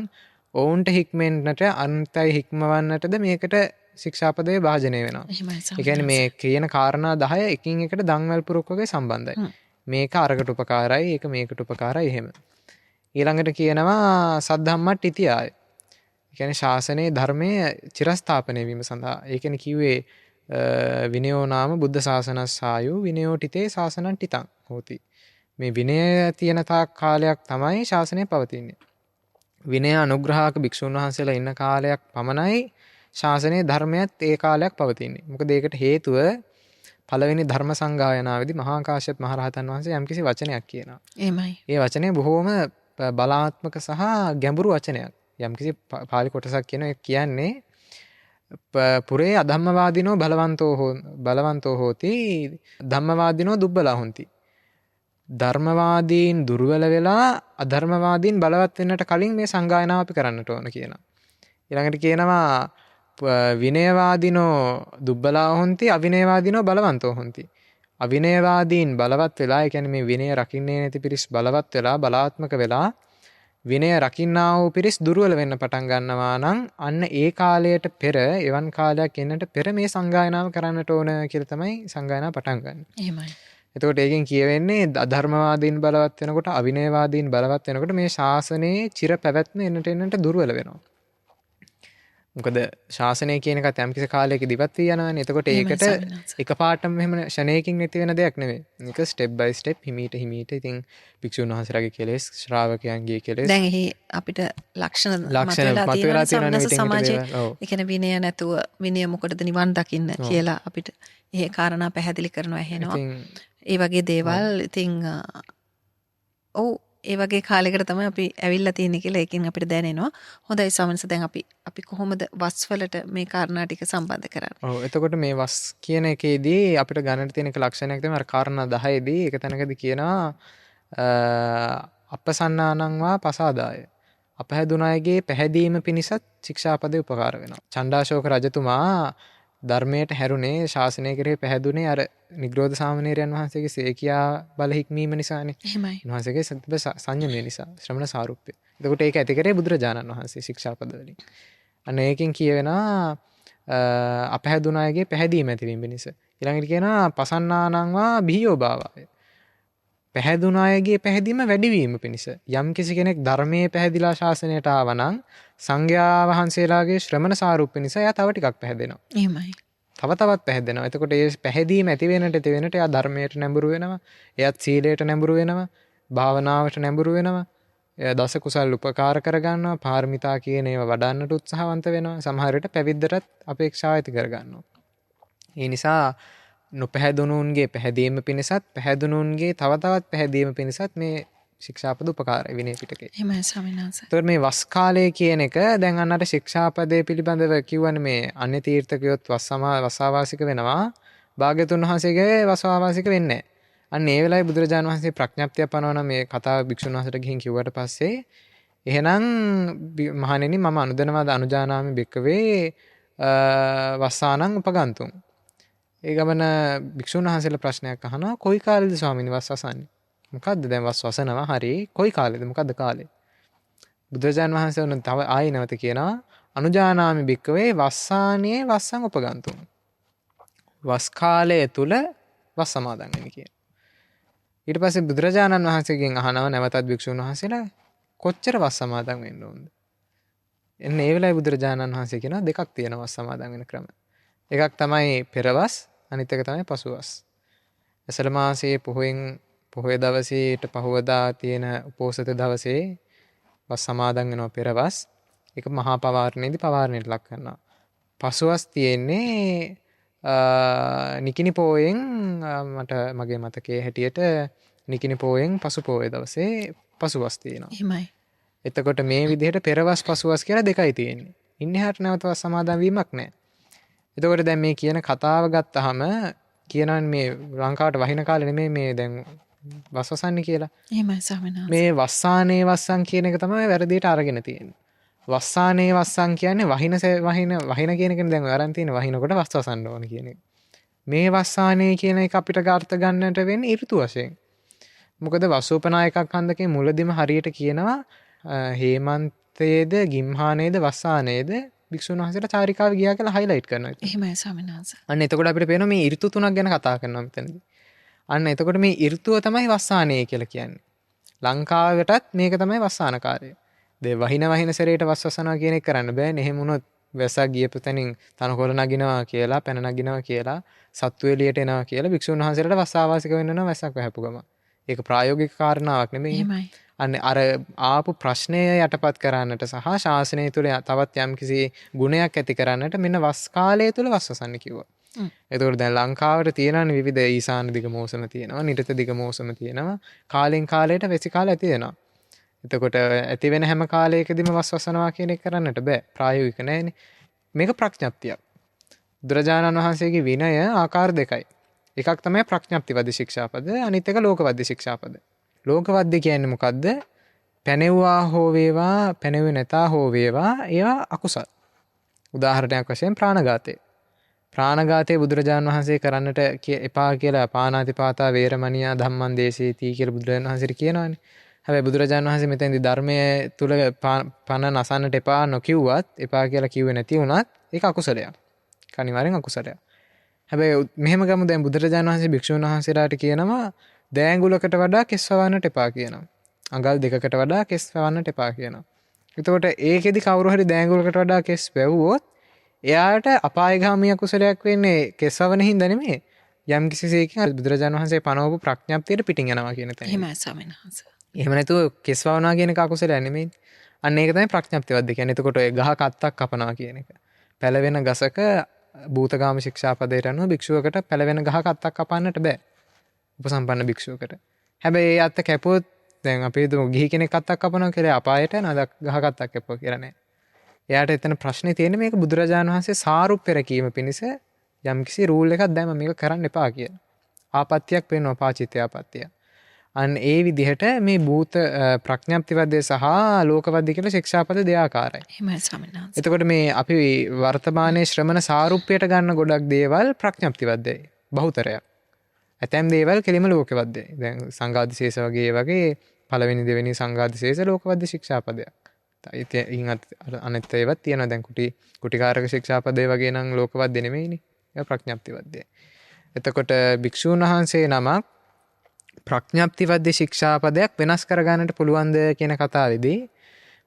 ඔවුන්ට හික්මෙන්නට අන්තය හික්මවන්නටද මේකට ශික්ෂාපදයේ භාජනය වෙනවා. ඒ කියන්නේ මේ කියන කාරණා 10 එකින් එකට දන්වැල් පුරුක් වගේ සම්බන්ධයි. මේක අරකට උපකාරයි, ඒක මේකට උපකාරයි එහෙම. ඊළඟට කියනවා සද්ධම්මට්ඨ ඉතිආය. ඒ කියන්නේ ශාසනයේ ධර්මයේ චිරස්ථාපනය වීම සඳහා. ඒ කියන්නේ කිව්වේ විනයෝ නාම බුද්ධ ශාසනස්සායු විනයෝ ටිතේ ශාසනං ටිතං හෝති. මේ විනය තියෙන තාක් කාලයක් තමයි ශාසනය පවතින්නේ. විනය අනුග්‍රහක භික්ෂුන් වහන්සේලා ඉන්න කාලයක් පමණයි ශාසනයේ ධර්මයත් ඒ කාලයක් පවතින්නේ. මොකද ඒකට හේතුව පළවෙනි ධර්ම සංගායනාවේදී මහා කාශ්‍යප මහ රහතන් වහන්සේ යම්කිසි වචනයක් කියනවා. එහෙමයි. ඒ වචනේ බොහෝම බලාත්මක සහ ගැඹුරු වචනයක්. යම්කිසි පාලි කොටසක් කියන එක කියන්නේ පුරේ අධම්මවාදීනෝ බලවන්තෝ හෝති ධම්මවාදීනෝ දුබ්බලා හොಂತಿ. ධර්මවාදීන් දුර්වල වෙලා අධර්මවාදීන් බලවත් වෙන්නට කලින් මේ සංගායනාව අපි කරන්නට ඕන කියනවා. ඊළඟට කියනවා විනයවාදීනෝ දුබ්බලා හොಂತಿ අවිනයවාදීනෝ බලවන්තෝ හොಂತಿ. අවිනයවාදීන් බලවත් වෙලා ඒ කියන්නේ මේ විනය රකින්නේ නැති පිරිස් බලවත් වෙලා බලාත්මක වෙලා විනය රකින්නා වූ පිරිස් දුර්වල වෙන්න පටන් ගන්නවා නම් අන්න ඒ කාලයට පෙර එවන් කාලයක් එන්නට පෙර මේ සංගායනාව කරන්නට ඕන කියලා තමයි සංගායනාව පටන් ගන්න. එහෙමයි. එතකොට ඒකෙන් කියවෙන්නේ අධර්මවාදීන් බලවත් වෙනකොට අවිනයවාදීන් බලවත් වෙනකොට මේ ශාසනයේ චිර පැවැත්ම එන්නට දුර්වල වෙනවා. මොකද ශාසනය කියන එකත් යම්කිසි කාලයක දිවත් වී යනවනේ. එතකොට ඒකට එකපාරටම එහෙම ෂණයකින් නැති වෙන දෙයක් නෙවෙයි. මේක ස්ටෙප් බයි ස්ටෙප් හිමීට ඉතින් භික්ෂුන් වහන්සේලාගේ කෙලෙස් ශ්‍රාවකයන්ගේ කෙලෙස් දැන් එහි අපිට ලක්ෂණ මතුවලා තියෙනවා ඉතින් සමාජයේ ඒ කියන්නේ විනය නැතුව විනය මොකටද නිවන් දකින්න කියලා අපිට ඒ කාරණා පැහැදිලි කරනවා ඇහෙනවා. ඒ වගේ දේවල් ඉතින් ඔව් ඒ වගේ කාලයකට තමයි අපි ඇවිල්ලා තියෙන්නේ කියලා ඒකෙන් අපිට දැනෙනවා. හොඳයි සමනස දැන් අපි කොහොමද වස් වලට මේ කාරණා ටික සම්බන්ධ කරන්නේ? ඔව් එතකොට මේ වස් කියන එකේදී අපිට ගණනට තියෙන එක ලක්ෂණයක් තමයි අර කාරණා 10ේදී එක තැනකදී කියනවා අපසන්නානංවා පසාදාය. අපහැදුන අයගේ පැහැදීම පිණිසත් ශික්ෂාපදේ උපකාර වෙනවා. චණ්ඩාශෝක රජතුමා ධර්මයට හැරුණේ ශාසනය කෙරෙහි පැහැදුනේ අර නිග්‍රෝධ සාමණේරයන් වහන්සේගේ සේකියා බල හික්මීම නිසානේ. එහෙමයි. උන්වහන්සේගේ සත්‍ය සංයමය නිසා ශ්‍රමණ සාරුප්‍ය. එතකොට ඒක ඇති කරේ බුදුරජාණන් වහන්සේ ශික්ෂාපද වලින්. අන්න ඒකෙන් කියවෙනවා අපහැදුන අයගේ පැහැදීම ඇතිවීම පිණිස. ඊළඟට කියනවා පසන්නානංවා බිහියෝ භාවය. පැහැදුන අයගේ පැහැදීම වැඩිවීම පිණිස. යම් කිසි කෙනෙක් ධර්මයේ පැහැදිලා ශාසනයට ආවනම් සංඝයා වහන්සේලාගේ ශ්‍රමණ සාරුප්‍ය නිසා එයා තව ටිකක් පැහැදෙනවා. එහෙමයි. තව තවත් පැහැදෙනවා. එතකොට ඒ පැහැදීම ඇති වෙනට එයා ධර්මයට නැඹුරු වෙනවා. එයාත් සීලයට නැඹුරු වෙනවා. භාවනාවට නැඹුරු වෙනවා. එයා දස කුසල් උපකාර කරගන්නවා. පාරමිතා කියන ඒවා වඩන්නට උත්සාහවන්ත වෙනවා. සමහර විට පැවිද්දටත් අපේක්ෂාව ඇති කරගන්නවා. ඒ නිසා නොපැහැදුණුන්ගේ පැහැදීම පිණිසත් පැහැදුණුන්ගේ තව තවත් පැහැදීම පිණිසත් මේ ශික්ෂාපද උපකාරයි විනය පිටකේ. එහෙමයි ස්වාමීන් වහන්සේ. ඒතකොට මේ වස් කාලය කියන එක දැන් අන්නට ශික්ෂාපදයේ පිළිබඳව කියවනේ මේ අන්‍ය තීර්ථකයොත් වස්සාවාසික වෙනවා. භාග්‍යතුන් වහන්සේගේ වස්සාවාසික වෙන්නේ නැහැ. අන්න ඒ වෙලාවේ බුදුරජාණන් වහන්සේ ප්‍රඥප්තිය පනවන මේ කතාව භික්ෂුන් වහන්සේට ගිහින් කිව්වට පස්සේ එහෙනම් මහණෙනි මම අනුදනවාද අනුජානාමි බික්කවේ වස්සානං උපගන්තුම්. ඒ ගමන භික්ෂුන් වහන්සේලා ප්‍රශ්නයක් අහනවා කොයි කාලෙද ස්වාමීනි වස් වසන්නේ? මොකද්ද දැන් වස් වසනවා හරි කොයි කාලෙද මොකද්ද කාලේ? බුදුරජාණන් වහන්සේ උන් තව ආයෙ නැවත කියනවා අනුජානාමි බික්කවේ වස්සානියේ වස්සං උපගන්තුම්. වස් කාලය තුල වස් සමාදන් වෙන්න කියන. ඊට පස්සේ බුදුරජාණන් වහන්සේගෙන් අහනවා නැවතත් භික්ෂුන් වහන්සේලා කොච්චර වස් සමාදන් වෙන්න ඕනද? එන්න ඒ වෙලාවේ බුදුරජාණන් වහන්සේ කියනවා දෙකක් තියෙනවා වස් සමාදන් වෙන ක්‍රම. එකක් තමයි පෙරවස් අනිත් එක තමයි පසුවස්. ඇසළ මාසයේ පොහොය දවසේට පහවදා තියෙන උපෝසත දවසේ වස් සමාදන් වෙනවා පෙරවස්. ඒක මහා පවාරණයේදී පවාරණයට ලක් කරනවා. පසුවස් තියෙන්නේ නිකිණි පෝයෙන් මට මගේ මතකයේ හැටියට නිකිණි පෝයෙන් පසු පෝය දවසේ පසුවස් තියෙනවා. එහෙමයි. එතකොට මේ විදිහට පෙරවස් පසුවස් කියලා දෙකයි තියෙන්නේ. ඉන්නේ හැට නැවත වස් සමාදන් වීමක් නැහැ. එතකොට දැන් මේ කියන කතාව ගත්තාම කියනන් මේ ලංකාවට වහින කාලේ නෙමෙයි මේ දැන් වස් වසන්නේ කියලා. එහෙමයි ස්වාමීන් වහන්සේ. මේ වස්සානේ වස්සන් කියන එක තමයි වැරදියට අරගෙන තියෙන්නේ. වස්සානේ වස්සන් කියන්නේ වහින කියන එකනේ දැන් ඔය අරන් තියෙන වහිනකොට වස් වසන්න ඕන කියන එක. මේ වස්සානේ කියන එක අපිට අර්ථ ගන්නට වෙන්නේ ඍතු වශයෙන්. මොකද වසූපනායකක් හන්දකේ මුලදිම හරියට කියනවා හේමන්තයේද ගිම්හානේද වස්සානේද භික්ෂුන් වහන්සේලා චාරිකාව ගියා කියලා හයිලයිට් කරනවා. එහෙමයි ස්වාමීන් වහන්සේ. අන්න එතකොට අපිට පේනවා මේ ඍතු තුනක් ගැන කතා කරනවා මෙතනදී. අන්න එතකොට මේ ඍතුව තමයි වස්සානේ කියලා කියන්නේ. ලංකාවටත් මේක තමයි වස්සාන කාර්යය. වහින සැරේට වස් වසනවා කියන එක කරන්න බෑනේ. එහෙම වුණොත් වැසක් ගියපු තැනින් තනකොළ නගිනවා කියලා, පැන නගිනවා කියලා, සත්තු එළියට එනවා කියලා භික්ෂුන් වහන්සේලාට වස් ආවාසික වෙන්න නම් වැසක් වැහපු ගම. ඒක ප්‍රායෝගික කාරණාවක් නෙමෙයි. එහෙමයි. අන්න අර ආපු ප්‍රශ්නය යටපත් කරන්නට සහ ශාසනය තුළ තවත් යම්කිසි ගුණයක් ඇති කරන්නට මෙන්න වස් කාලය තුළ වස් වසන්න කිව්වා. එතකොට දැන් ලංකාවට තියෙනනේ විවිධ ඊසාන දිග මෝසම තියෙනවා, නිරත දිග මෝසම තියෙනවා. කාලෙන් කාලයට වෙසි කාල ඇති වෙනවා. එතකොට ඇති වෙන හැම කාලයකදීම වස් වසනවා කියන එක කරන්නට බෑ. ප්‍රායෝගික නෑනේ. මේක ප්‍රඥප්තියක්. බුදුරජාණන් වහන්සේගේ විනය ආකාර දෙකයි. එකක් තමයි ප්‍රඥප්තිවද්ද ශික්ෂාපද, අනිත් එක ලෝකවද්ද ශික්ෂාපද. ලෝකවද්ද කියන්නේ මොකද්ද? පැනෙව්වා හෝ වේවා, පැනෙව්වේ නැතා හෝ වේවා, ඒවා අකුසල්. උදාහරණයක් වශයෙන් ප්‍රාණඝාතය. ප්‍රාණඝාතය බුදුරජාණන් වහන්සේ කරන්නට එපා කියලා පාණාතිපාතා වේරමණියා ධම්මං දේශේති කියලා බුදුරජාණන් වහන්සේට කියනවානේ. හැබැයි බුදුරජාණන් වහන්සේ මෙතෙන්දී ධර්මයේ තුල පණ නසන්නට එපා නොකියුවත්, එපා කියලා කිව්වේ නැති වුණත් ඒක අකුසලයක්. අනිවාර්යෙන් අකුසලයක්. හැබැයි මෙහෙම ගමු දැන් බුදුරජාණන් වහන්සේ භික්ෂුන් වහන්සේලාට කියනවා දෑංගුලකට වඩා කෙස් වවන්නට එපා කියනවා. අඟල් දෙකකට වඩා කෙස් වවන්නට එපා කියනවා. එතකොට ඒකෙදි කවුරු හරි දෑඟුලකට වඩා කෙස් වැව්වොත් එයාට අපායගාමී අකුසලයක් වෙන්නේ කෙස්වවන හින්දා නෙමෙයි. යම් කිසිසේකින් බුදුරජාණන් වහන්සේ පනවපු ප්‍රඥප්තියට පිටින් යනවා කියන තැන. එහෙමයි ස්වාමීන් වහන්සේ. එහෙම නැතුව කෙස්වවනවා කියන එක අකුසලයක් නෙමෙයි. අන්න ඒක තමයි ප්‍රඥප්තිවද්ද කියන්නේ. එතකොට ඔය ගහක අත්තක් කපනවා කියන එක. පැලවෙන ගසක භූතකාම ශික්ෂාපදයට අනුව භික්ෂුවකට පැලවෙන ගහක අත්තක් කපන්නට බෑ. උපසම්පන්න භික්ෂුවකට. හැබැයි ඒ අත්ත කැපුවොත් දැන් අපි හිතමු ගිහි කෙනෙක් අත්තක් කපනවා කියලා අපායට යනවා. ගහක අත්තක් කැපුවා කියලා නෑ. එයාට එතන ප්‍රශ්නේ තියෙන්නේ මේක බුදුරජාණන් වහන්සේ සාරුප්‍ය රැකීම පිණිස යම්කිසි රූල් එකක් දැම්ම මේක කරන්න එපා කියලා. ආපත්‍යක් වෙනවා පාචිත්‍ය ආපත්‍ය. අන්න ඒ විදිහට මේ භූත ප්‍රඥප්තිවද්දේ සහ ලෝකවද්ද කියලා ශික්ෂාපද දෙආකාරයි. එහෙමයි ස්වාමීන් වහන්සේ. එතකොට මේ අපි වර්තමානයේ ශ්‍රමණ සාරුප්‍යයට ගන්න ගොඩක් දේවල් ප්‍රඥප්තිවද්දේ බහුතරයක්. ඇතැම් දේවල් කෙලිම ලෝකවද්දේ. දැන් සංඝාදිශේෂ වගේ පළවෙනි දෙවෙනි සංඝාදිශේෂ ලෝකවද්ද ශික්ෂාපදයක්. ඉතින් අනෙත් ඒවත් තියෙනවා. දැන් කුටිකාරක ශික්ෂාපදේ වගේ නම් ලෝකවද්ද නෙමෙයිනේ. ඒක ප්‍රඥප්තිවද්දේ. එතකොට භික්ෂූන් වහන්සේ නමක් ප්‍රඥප්තිවද්ද ශික්ෂාපදයක් වෙනස් කරගන්නට පුළුවන්ද කියන කතාවේදී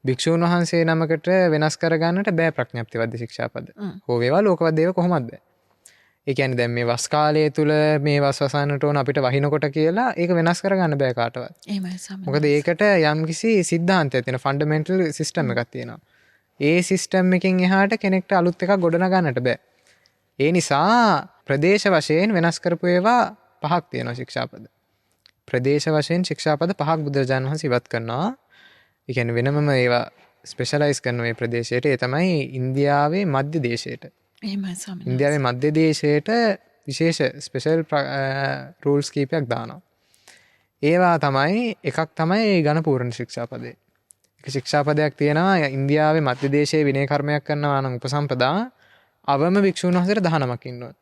භික්ෂූන් වහන්සේ නමකට වෙනස් කරගන්නට බෑ ප්‍රඥප්තිවද්ද ශික්ෂාපද. හෝ වේවා ලෝකවද්ද ඒවා කොහොමද බෑ. ඒ කියන්නේ දැන් මේ වස් කාලය තුල මේ වස් වසන්නට ඕන අපිට වහිනකොට කියලා ඒක වෙනස් කරගන්න බෑ කාටවත්. එහෙමයි ස්වාමීන් මොකද ඒකට යම්කිසි සිද්ධාන්තයක් තියෙන ෆන්ඩමෙන්ටල් සිස්ටම් එකක් තියෙනවා. ඒ සිස්ටම් එකෙන් එහාට කෙනෙක්ට අලුත් එකක් ගොඩනගන්නට බෑ. ඒ නිසා ප්‍රදේශ වශයෙන් වෙනස් කරපු ඒවා 5ක් තියෙනවා ශික්ෂාපද. ප්‍රදේශ වශයෙන් ශික්ෂාපද 5ක් බුදුරජාණන් වහන්සේ ඉවත් කරනවා. ඒ කියන්නේ වෙනමම ඒවා ස්පෙෂලායිස් කරන මේ ප්‍රදේශයට. ඒ තමයි ඉන්දියාවේ මධ්‍ය දේශයට. එහෙමයි ස්වාමීන් වහන්සේ. ඉන්දියාවේ මධ්‍ය දේශයට විශේෂ ස්පෙෂල් රූල්ස් කීපයක් දානවා. ඒවා තමයි එකක් තමයි ඝනපූර්ණ ශික්ෂාපදේ. එක ශික්ෂාපදයක් තියෙනවා ඉන්දියාවේ මධ්‍ය දේශයේ විනය කර්මයක් කරනවා නම් උපසම්පදා අවම භික්ෂුන් වහන්සේලා 19ක් ඉන්නවා.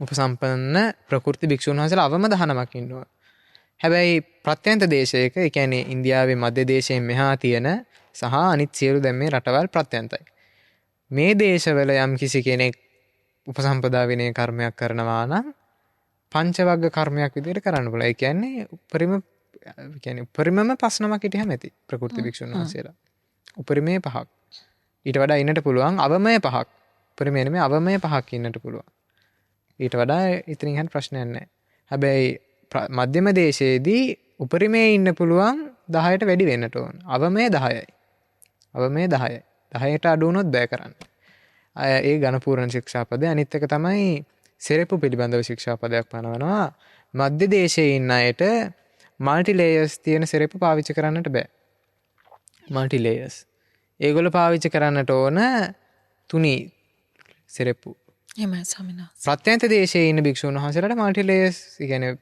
උපසම්පන්න ප්‍රකෘති භික්ෂුන් වහන්සේලා අවම 19ක් ඉන්නවා. හැබැයි ප්‍රත්‍යන්ත දේශයක ඒ කියන්නේ ඉන්දියාවේ මධ්‍ය දේශයෙන් මෙහා තියෙන සහ අනිත් සියලු දැන් මේ රටවල් ප්‍රත්‍යන්තයි. මේ දේශවල යම් කිසි කෙනෙක් උපසම්පදා විනය කර්මයක් කරනවා නම් පංචවග්ග කර්මයක් විදිහට කරන්න පුළුවන්. ඒ කියන්නේ උපරිමම 5 නමක් හිටියම ඇති ප්‍රකෘති භික්ෂුන් වහන්සේලා. උපරිමයේ 5ක්. ඊට වඩා ඉන්නට පුළුවන් අවමයේ 5ක්. උපරිමයේ නෙමෙයි අවමයේ 5ක් ඉන්නට පුළුවන්. ඊට වඩා ඉතින් එහෙම ප්‍රශ්නයක් නැහැ. හැබැයි මධ්‍යම දේශයේදී උපරිමයේ ඉන්න පුළුවන් 10ට වැඩි වෙන්නට ඕන. අවමයේ 10යි. අවමයේ 10යි. 10ට අඩු වුණොත් බෑ කරන්න. ඒ ඝනපූර්ණ ශික්ෂාපදය. අනිත් එක තමයි සෙරෙප්පු පිළිබඳව ශික්ෂාපදයක් පනවනවා. මධ්‍ය දේශයේ ඉන්න අයට මල්ටි ලේයර්ස් තියෙන සෙරෙප්පු පාවිච්චි කරන්නට බෑ. Multi layers. ඒගොල්ලෝ පාවිච්චි කරන්නට ඕන තුනී සෙරෙප්පු. එහෙමයි ස්වාමීන් වහන්සේ. ප්‍රත්‍යන්ත දේශයේ ඉන්න භික්ෂුන් වහන්සේලාට මල්ටි ලේයර්ස් කියන්නේ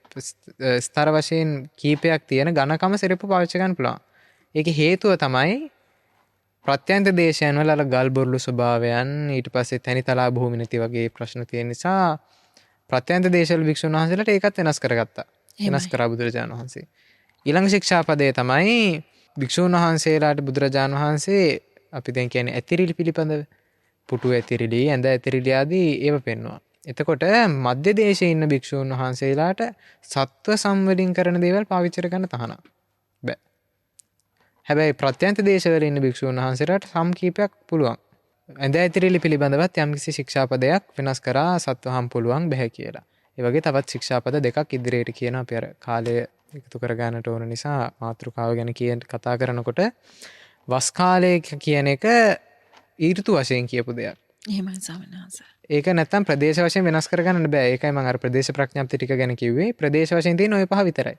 ස්තර වශයෙන් කීපයක් තියෙන ඝනකම සෙරෙප්පු පාවිච්චි කරන්න පුළුවන්. ඒකේ හේතුව තමයි ප්‍රත්‍යන්ත දේශයන් වල ගල් බොරළු ස්වභාවයන් ඊට පස්සේ තනිතලා භූමි නැති වගේ ප්‍රශ්න තියෙන නිසා ප්‍රත්‍යන්ත දේශවල භික්ෂුන් වහන්සේලාට ඒකත් වෙනස් කරගත්තා. වෙනස් කරා බුදුරජාණන් වහන්සේ. ඊළඟ ශික්ෂාපදය තමයි භික්ෂුන් වහන්සේලාට බුදුරජාණන් වහන්සේ අපි දැන් කියන්නේ ඇතිරිලි පිළිබඳව පුටු ඇතිරිලි ඇඳ ඇතිරිලි ආදී ඒව පෙන්වනවා. එතකොට මධ්‍ය දේශයේ ඉන්න භික්ෂුන් වහන්සේලාට සත්ව සම්වලින් කරන දේවල් පාවිච්චි කරගන්න තහනම් බෑ. හැබැයි ප්‍රත්‍යන්ත දේශවල ඉන්න භික්ෂුන් වහන්සේලාට සම් කීපයක් පුළුවන්. ඇඳ ඇතිරිලි පිළිබඳවත් යම්කිසි ශික්ෂාපදයක් වෙනස් කරා සත්වහම් පුළුවන් බෑ කියලා. ඒ වගේ තවත් ශික්ෂාපද දෙකක් ඉදිරියට කියන අපි අර කාලය එකතු කරගන්නට ඕන නිසා මාතෘකාව ගැන කතා කරනකොට වස් කාලය කියන එක ඍතු වශයෙන් කියපු දෙයක්. එහෙමයි ස්වාමීන් වහන්සේ. ඒක නැත්තම් ප්‍රදේශ වශයෙන් වෙනස් කරගන්න බෑ. ඒකයි මම අර ප්‍රදේශ ප්‍රඥප්ති ටික ගැන කිව්වේ. ප්‍රදේශ වශයෙන් තියෙන ওই 5 විතරයි.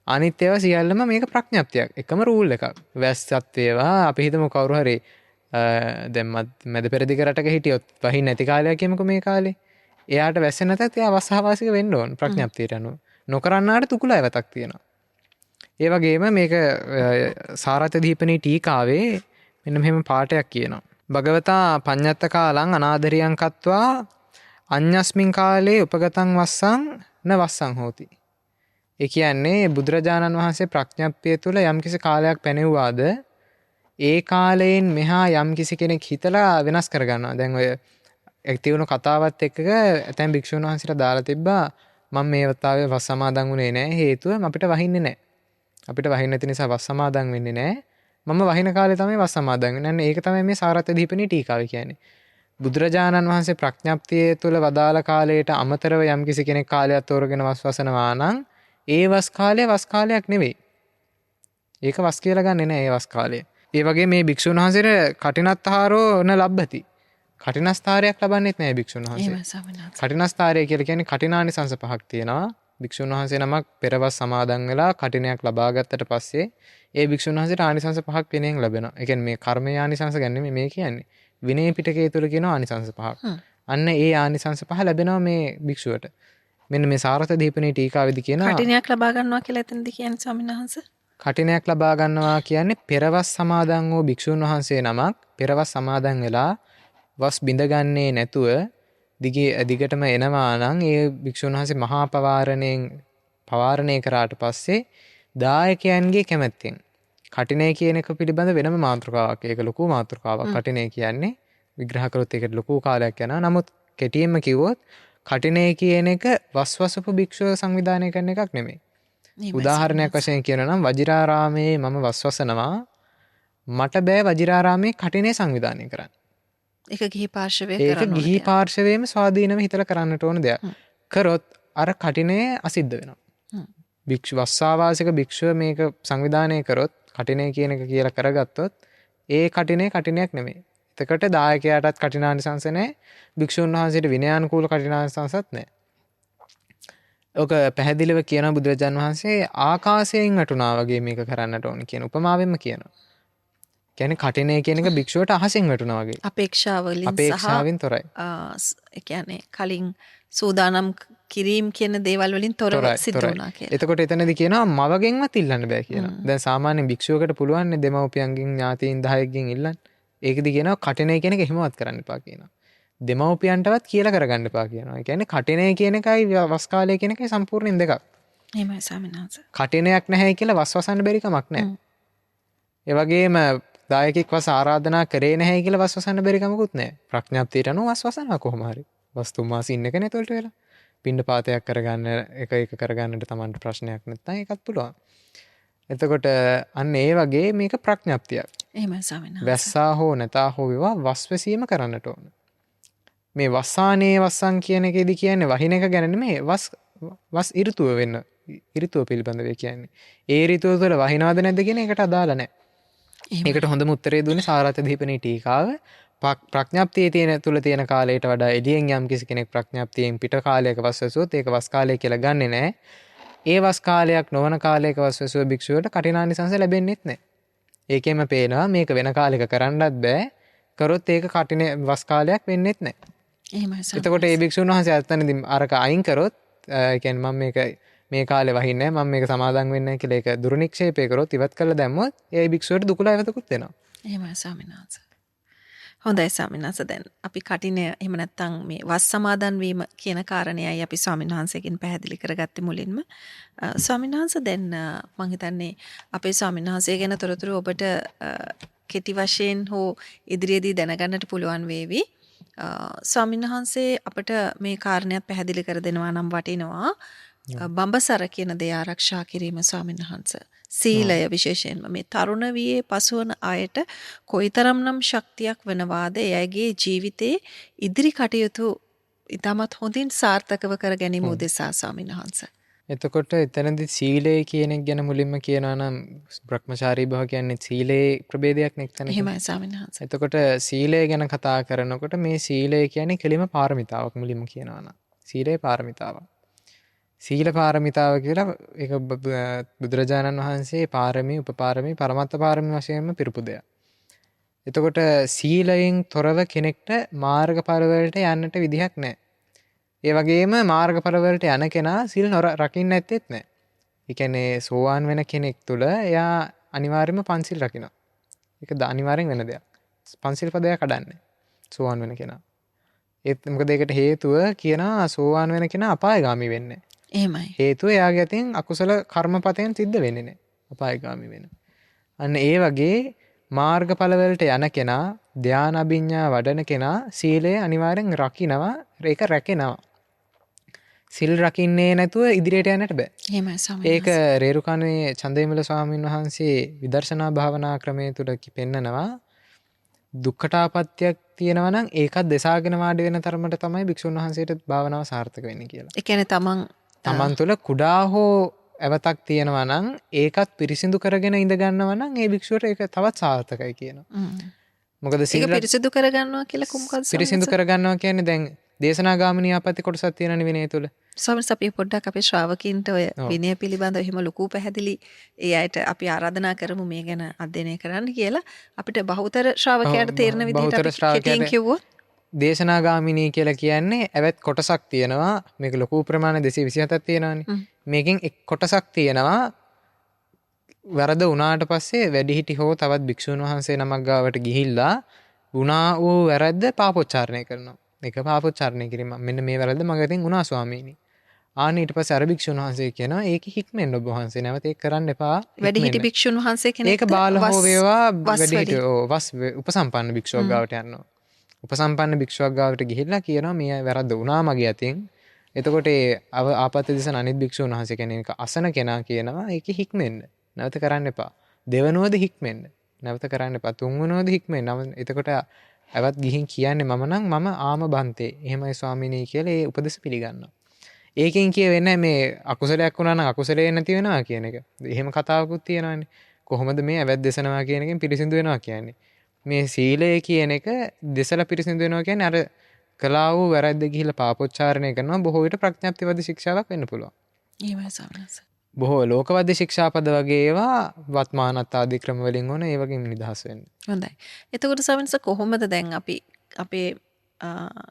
අනිත් ඒවා සියල්ලම මේක ප්‍රඥප්තියක්. එකම රූල් එකක්. වැස්සත් වේවා අපි හිතමු කවුරු හරි දැන් මැද පෙරදිග රටක හිටියොත් වහින් නැති කාලයක් කියමුකෝ මේ කාලේ. එයාට වැස්සෙ නැතත් එයා වස්සහවාසික වෙන්න ඕන ප්‍රඥප්තියට අනුව. නොකරන්නාට තුකුලා ඇවතක් තියෙනවා. ඒ වගේම මේක සාරත දීපනී ටීකාවේ මෙන්න මෙහෙම පාඩයක් කියනවා. භගවතා පඤ්ඤත්ත කාලං අනාදරියං කତ୍වා අඤ්ඤස්මින් කාලේ උපගතං වස්සං න වස්සං හෝති. ඒ කියන්නේ බුදුරජාණන් වහන්සේ ප්‍රඥප්තිය තුළ යම්කිසි කාලයක් පැනෙව්වාද ඒ කාලයෙන් මෙහා යම්කිසි කෙනෙක් හිතලා වෙනස් කරගන්නවා. දැන් ඔය ඇතිවුණු කතාවත් එක්ක ඇතැම් භික්ෂුන් වහන්සේලා දාලා තිබ්බා මම මේ වතාවේ වස් සමාදන් වුණේ නැහැ හේතුව අපිට වහින්නේ නැහැ. අපිට වහින්න නැති නිසා වස් සමාදන් වෙන්නේ නැහැ. මම වහින කාලේ තමයි වස් සමාදන් වෙන්නේ. අන්න ඒක තමයි මේ සාරත්‍ය දීපනී ටීකාව කියන්නේ. බුදුරජාණන් වහන්සේ ප්‍රඥප්තිය තුළ වදාළ කාලයට අමතරව යම්කිසි කෙනෙක් කාලයක් තෝරගෙන වස් වසනවා නම් ඒ වස් කාලය වස් කාලයක් නෙවෙයි. ඒක වස් කියලා ගන්නෙ නෑ ඒ වස් කාලය. ඒ වගේ මේ භික්ෂුන් වහන්සේට කටිනස්ථාරෝ න ලබ්බති. කටිනස්ථාරයක් ලබන්නෙත් නෑ භික්ෂුන් වහන්සේ. කටිනස්ථාරය කියලා කියන්නේ කටිනානිසංස 5ක් තියෙනවා. භික්ෂුන් වහන්සේ නමක් පෙරවස් සමාදන් වෙලා කටිනයක් ලබා ගත්තට පස්සේ ඒ භික්ෂුන් වහන්සේට ආනිසංස 5ක් වෙනෙන් ලැබෙනවා. ඒ කියන්නේ මේ කර්මයේ ආනිසංස ගැන නෙමෙයි මේ කියන්නේ. විනය පිටකයේ තුල කියන ආනිසංස 5ක්. අන්න ඒ ආනිසංස 5 ලැබෙනවා මේ භික්ෂුවට. මෙන්න මේ සාරත දීපනී ටීකාවේදී කියනවා කටිනයක් ලබා ගන්නවා කියලා එතනදී කියන්නේ ස්වාමීන් වහන්සේ. කටිනයක් ලබා ගන්නවා කියන්නේ පෙරවස් සමාදන් වූ භික්ෂුන් වහන්සේ නමක් පෙරවස් සමාදන් වෙලා වස් බිඳගන්නේ නැතුව දිගටම එනවා නම් ඒ භික්ෂුන් වහන්සේ මහා පවාරණය කරාට පස්සේ දායකයන්ගේ කැමැත්තෙන් කටිනය කියන එක පිළිබඳ වෙනම මාතෘකාවක්. ඒක ලොකු මාතෘකාවක්. කටිනය කියන්නේ විග්‍රහ කරොත් ඒකට ලොකු කාලයක් යනවා. නමුත් කෙටියෙන්ම කිව්වොත් කටිනය කියන එක වස්වසපු භික්ෂුව සංවිධානය කරන එකක් නෙමෙයි. උදාහරණයක් වශයෙන් කියනවා නම් වජිරාරාමයේ මම වස්වසනවා මට බෑ වජිරාරාමයේ කටිනය සංවිධානය කරන්න. ඒක ගිහි පාර්ශවයේ ඒක ගිහි පාර්ශවයේම ස්වාධීනව හිතලා කරන්නට ඕන දෙයක්. කරොත් අර කටිනය අසිද්ධ වෙනවා. භික්ෂු වස්සාවාසික භික්ෂුව මේක සංවිධානය කරොත් කටිනය කියන එක කියලා කරගත්තොත් ඒ කටිනයක් නෙමෙයි. එතකොට දායකයාටත් කටිනානිසංස නැහැ. භික්ෂුන් වහන්සේට විනයානුකූල කටිනානිසංසත් නැහැ. ඔක පැහැදිලිව කියන බුදුරජාන් වහන්සේ ආකාශයෙන් වැටුණා වගේ මේක කරන්නට ඕන කියන උපමාවෙන්ම කියනවා. කියන්නේ කටිනය කියන එක භික්ෂුවට අහසෙන් වැටුණා වගේ. අපේක්ෂාවෙන් තොරයි. ඒ කියන්නේ කලින් සූදානම් කිරීම කියන දේවල් වලින් තොරව සිද්ධ වුණා කියලා. එතකොට එතනදී කියනවා මවගෙන්වත් ඉල්ලන්න බෑ කියනවා. දැන් සාමාන්‍ය භික්ෂුවකට පුළුවන් නේ දෙමව්පියන්ගෙන් ඥාතීන් 10කින් ඉල්ලන්න. ඒකදී කියනවා කටිනය කියන එක එහෙමවත් කරන්න එපා කියනවා. දෙමව්පියන්ටවත් කියලා කරගන්න එපා කියනවා. ඒ කියන්නේ කටිනය කියන එකයි වස් කාලය කියන එකයි සම්පූර්ණයෙන් දෙකක්. එහෙමයි ස්වාමීන් වහන්සේ. කටිනයක් නැහැ කියලා වස්වසන්න බැරි කමක් නැහැ. ඒ වගේම දායකෙක් වස් ආරාධනා කරේ නැහැ කියලා වස්වසන්න බැරි කමකුත් නැහැ. ප්‍රඥාප්තියට අනුව වස්වසනවා කොහොම හරි. වස්තුන් මාස ඉන්න එක නේතොල්ට වෙලා. පින්ඩ පාතයක් කරගන්න එක කරගන්නට තමන්ට ප්‍රශ්නයක් නැත්නම් ඒකත් පුළුවන්. එතකොට අන්න ඒ වගේ මේක ප්‍රඥාප්තියක්. එහෙමයි ස්වාමීන් වහන්සේ. වැස්සා හෝ නැතා හෝ වේවා වස්වැසීම කරන්නට ඕන. මේ වස්සානේ වස්සන් කියන එකේදී කියන්නේ වහින එක ගැන නෙමෙයි වස් ඍතුව වෙන්න. ඍතුව පිළිබඳව කියන්නේ. ඒ ඍතුව තුළ වහිනවද නැද්ද කියන එකට අදාළ නැහැ. ඒකට හොඳම උත්තරේ දුන්නේ සාරත දීපනී ටීකාව. ප්‍රඥාප්තියේ තියෙන තුල තියෙන කාලයට වඩා එළියෙන් යම් කිසි කෙනෙක් ප්‍රඥාප්තියෙන් පිට කාලයක වස්වසුවොත් ඒක වස් කාලය කියලා ගන්නෙ නැහැ. ඒ වස් කාලයක් නොවන කාලයක වස්වසුව භික්ෂුවට කටිනානිසංස ලැබෙන්නෙත් නැහැ. ඒකෙම පේනවා මේක වෙන කාලයක කරන්නත් බෑ. කරොත් ඒක කටින වස් කාලයක් වෙන්නෙත් නැහැ. එහෙමයි. එතකොට ඒ භික්ෂුන් වහන්සේ අතනදී අරක අයින් කරොත් ඒ කියන්නේ මම මේක මේ කාලේ වහින්නේ නැහැ මම මේක සමාදන් වෙන්නේ නැහැ කියලා ඒක දුරුනික්ෂේපය කරොත් ඉවත් කරලා දැම්මොත් ඒ භික්ෂුවට දුකලා ඉවතකුත් වෙනවා. එහෙමයි ස්වාමීන් වහන්සේ. හොඳයි ස්වාමීන් වහන්සේ දැන් අපි කටිනය එහෙම නැත්නම් මේ වස් සමාදන් වීම කියන කාරණේයි අපි ස්වාමීන් වහන්සේගෙන් පැහැදිලි කරගත්තේ මුලින්ම. ස්වාමීන් වහන්සේ දැන් මම හිතන්නේ අපේ ස්වාමීන් වහන්සේ ගැන තොරතුරු ඔබට කෙටි වශයෙන් හෝ ඉදිරියේදී දැනගන්නට පුළුවන් වේවි. ස්වාමීන් වහන්සේ අපට මේ කාරණයක් පැහැදිලි කර දෙනවා නම් වටිනවා. බඹසර කියන දේ ආරක්ෂා කිරීම ස්වාමීන් වහන්සේ. සීලය විශේෂයෙන්ම මේ තරුණ වියේ පසුවන අයට කොයිතරම්නම් ශක්තියක් වෙනවාද එයගේ ජීවිතේ ඉදිරි කටයුතු ඉතාමත් හොඳින් සාර්ථකව කර ගැනීම උදෙසා ස්වාමීන් වහන්සේ. එතකොට එතනදී සීලය කියන එක ගැන මුලින්ම කියනවා නම් බ්‍රහ්මචාරී භව කියන්නේ සීලේ ප්‍රභේදයක් නේ එතන. එහෙමයි ස්වාමීන් වහන්සේ. එතකොට සීලය ගැන කතා කරනකොට මේ සීලය කියන්නේ කෙලිම පාරමිතාවක් මුලින්ම කියනවා නම්. සීලේ පාරමිතාවක්. සීල පාරමිතාව කියලා ඒක බුදුරජාණන් වහන්සේ පාරමී උපපාරමී පරමත්ත පාරමී වශයෙන්ම පිරිපු දෙයක්. එතකොට සීලයෙන් තොරව කෙනෙක්ට මාර්ගඵල වලට යන්නට විදිහක් නැහැ. ඒ වගේම මාර්ගඵල වලට යන කෙනා සීල් රකින්න නැත්තේත් නැහැ. ඒ කියන්නේ සෝවාන් වෙන කෙනෙක් තුල එයා අනිවාර්යයෙන්ම පන්සිල් රකිනවා. ඒක අනිවාර්යෙන් වෙන දෙයක්. පන්සිල් පදයක් කඩන්නේ සෝවාන් වෙන කෙනා. ඒත් මොකද ඒකට හේතුව කියනවා සෝවාන් වෙන කෙනා අපායගාමි වෙන්නේ. එහෙමයි. හේතුව එයාගේ අතින් අකුසල කර්මපතෙන් සිද්ධ වෙන්නේ නැහැ. අපායගාමි වෙන. අන්න ඒ වගේ මාර්ගඵල වලට යන කෙනා ධාන අභිඥා වඩන කෙනා සීලය අනිවාර්යෙන් රකින්නවා ඒක රැකෙනවා. සිල් රකින්නේ නැතුව ඉදිරියට යන්නට බෑ. එහෙමයි ස්වාමීන් ඒක රේරුකානේ චන්දවිමල ස්වාමීන් වහන්සේ විදර්ශනා භාවනා ක්‍රමය තුළ පෙන්නනවා. දුක්ඛටාපත්‍යක් තියෙනවා නම් ඒකත් දෙසාගෙන වාඩි වෙන තරමට තමයි භික්ෂුන් වහන්සේට භාවනාව සාර්ථක වෙන්නේ කියලා. ඒ කියන්නේ තමන් තුළ කුඩා හෝ ඇවතක් තියෙනවා නම් ඒකත් පිරිසිදු කරගෙන ඉඳ ගන්නවා නම් ඒ භික්ෂුවට ඒක තවත් සාර්ථකයි කියනවා. මොකද ඒක පිරිසිදු කරගන්නවා කියලා කොහොමද? පිරිසිදු කරගන්නවා කියන්නේ දැන් දේශනා ගාමිනී ආපත්‍ය කොටසක් තියෙනනේ විනය තුළ. ස්වාමීන් අපි පොඩ්ඩක් අපේ ශ්‍රාවකින්ට ඔය විනය පිළිබඳව එහෙම ලොකු පැහැදිලි ඒ අයට අපි ආරාධනා කරමු මේ ගැන අධ්‍යයනය කරන්න කියලා. අපිට බහුතර ශ්‍රාවකයාට තේරෙන විදිහට අපි කෙටියෙන් කිව්වොත් දේශනා ගාමිනී කියලා කියන්නේ ඇවත් කොටසක් තියෙනවා. මේක ලොකු ප්‍රමාණය 227ක් තියෙනවානේ. මේකෙන් එක් කොටසක් තියෙනවා වරද වුණාට පස්සේ වැඩිහිටි හෝ තවත් භික්ෂුන් වහන්සේ නමක් ගාවට ගිහිල්ලා වුණා වූ වැරද්ද පාපොච්චාරණය කරනවා. ඒක පාපොච්චාරණය කිරීම. මෙන්න මේ වැරද්ද මගේ අතින් වුණා ස්වාමීනි. ආන්න ඊට පස්සේ අර භික්ෂුන් වහන්සේ කියනවා ඒක හික්මෙන්න ඔබ වහන්සේ නැවත ඒක කරන්න එපා. වැඩිහිටි භික්ෂුන් වහන්සේ කෙනෙක් ඒක බාල හෝ වේවා වැඩිහිටි වස් උපසම්පන්න භික්ෂුවක් ගාවට යනවා. උපසම්පන්න භික්ෂුවක් ගාවට ගිහිල්ලා කියනවා මේ වැරද්ද වුණා මගේ අතින්. එතකොට ඒ ආපත්‍ය දිසන අනිත් භික්ෂුන් වහන්සේ කෙනෙක් අසන කෙනා කියනවා ඒක හික්මෙන්න. නැවත කරන්න එපා. දෙවනුවද හික්මෙන්න. නැවත කරන්න එපා. තුන්වෙනුවද හික්මෙන්න. එතකොට ඇවත් ගිහින් කියන්නේ මම ආම බන්තේ. එහෙමයි ස්වාමීනි කියලා ඒ උපදෙස් පිළිගන්නවා. ඒකෙන් කියවෙන්නේ මේ අකුසලයක් වුණා නම් අකුසලේ නැති වෙනවා කියන එක. එහෙම කතාවකුත් තියෙනවානේ. කොහොමද මේ ඇවත් දෙසනවා කියන එකෙන් පිරිසිදු වෙනවා කියන්නේ. මේ සීලය කියන එක දෙසලා පිරිසිදු වෙනවා කියන්නේ අර කළා වූ වැරද්ද ගිහිල්ලා පාපොච්චාරණය කරනවා බොහෝ විට ප්‍රඥාප්තිවද ශික්ෂාවක් වෙන්න පුළුවන්. එහෙමයි ස්වාමීන් බොහෝ ලෝකවද්‍ය ශික්ෂාපද වගේ ඒවා වත්මානත් ආදී ක්‍රම වලින් ඕන ඒ වගේම නිදහස් වෙන්න. හොඳයි. එතකොට ස්වාමීන් වහන්සේ කොහොමද දැන් අපි අපේ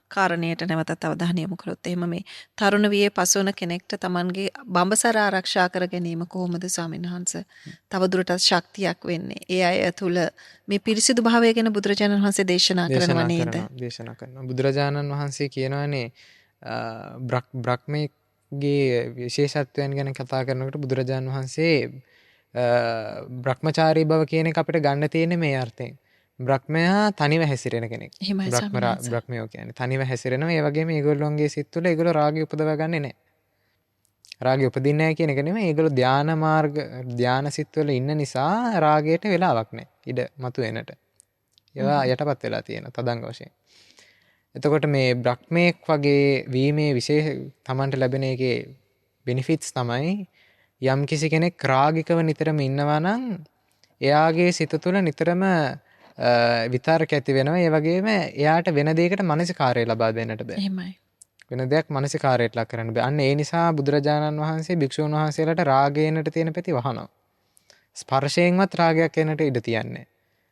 කාරණයට නැවතත් අවධානය යොමු කරොත් එහෙම මේ තරුණ වියේ පසුවන කෙනෙක්ට Tamanගේ බඹසර ආරක්ෂා කර ගැනීම කොහොමද ස්වාමීන් වහන්සේ තවදුරටත් ශක්තියක් වෙන්නේ? ඒ අය තුළ මේ පිරිසිදු භාවය ගැන බුදුරජාණන් වහන්සේ දේශනා කරනවා නේද? දේශනා කරනවා. බුදුරජාණන් වහන්සේ කියනවානේ බ්‍රහ්මයේ විශේෂත්වයන් ගැන කතා කරනකොට බුදුරජාණන් වහන්සේ බ්‍රහ්මචාරී බව කියන එක අපිට ගන්න තියෙන්නේ මේ අර්ථයෙන්. බ්‍රහ්මයා තනිව හැසිරෙන කෙනෙක්. බ්‍රහ්මයෝ කියන්නේ තනිව හැසිරෙනවා. ඒ වගේම ඒගොල්ලෝගේ සිත් තුළ ඒගොල්ලෝ රාගය උපදව ගන්නෙ නැහැ. රාගය උපදින්නේ නැහැ කියන එක නෙමෙයි. ඒගොල්ලෝ ධානා සිත් වල ඉන්න නිසා රාගයට වෙලාවක් නැහැ. ඉඩ මතුවෙනට. ඒවා යටපත් වෙලා තියෙන තදංග වශයෙන්. එතකොට මේ බ්‍රහ්මයක් වගේ වීමේ විශේෂ Tamanට ලැබෙන එකේ බෙනිෆිට්ස් තමයි යම් කිසි කෙනෙක් රාගිකව නිතරම ඉන්නවා නම් එයාගේ සිත තුළ නිතරම විතරක ඇති වෙනවා. ඒ වගේම එයාට වෙන දෙයකට මානසිකාරය ලබා දෙන්නට බෑ. එහෙමයි. වෙන දෙයක් මානසිකාරයට ලක් කරන්න බෑ. අන්න ඒ නිසා බුදුරජාණන් වහන්සේ භික්ෂුන් වහන්සේලාට රාගයෙන්ට තියෙන පැති වහනවා. ස්පර්ශයෙන්වත් රාගයක් එන්නට ඉඩ තියන්නේ.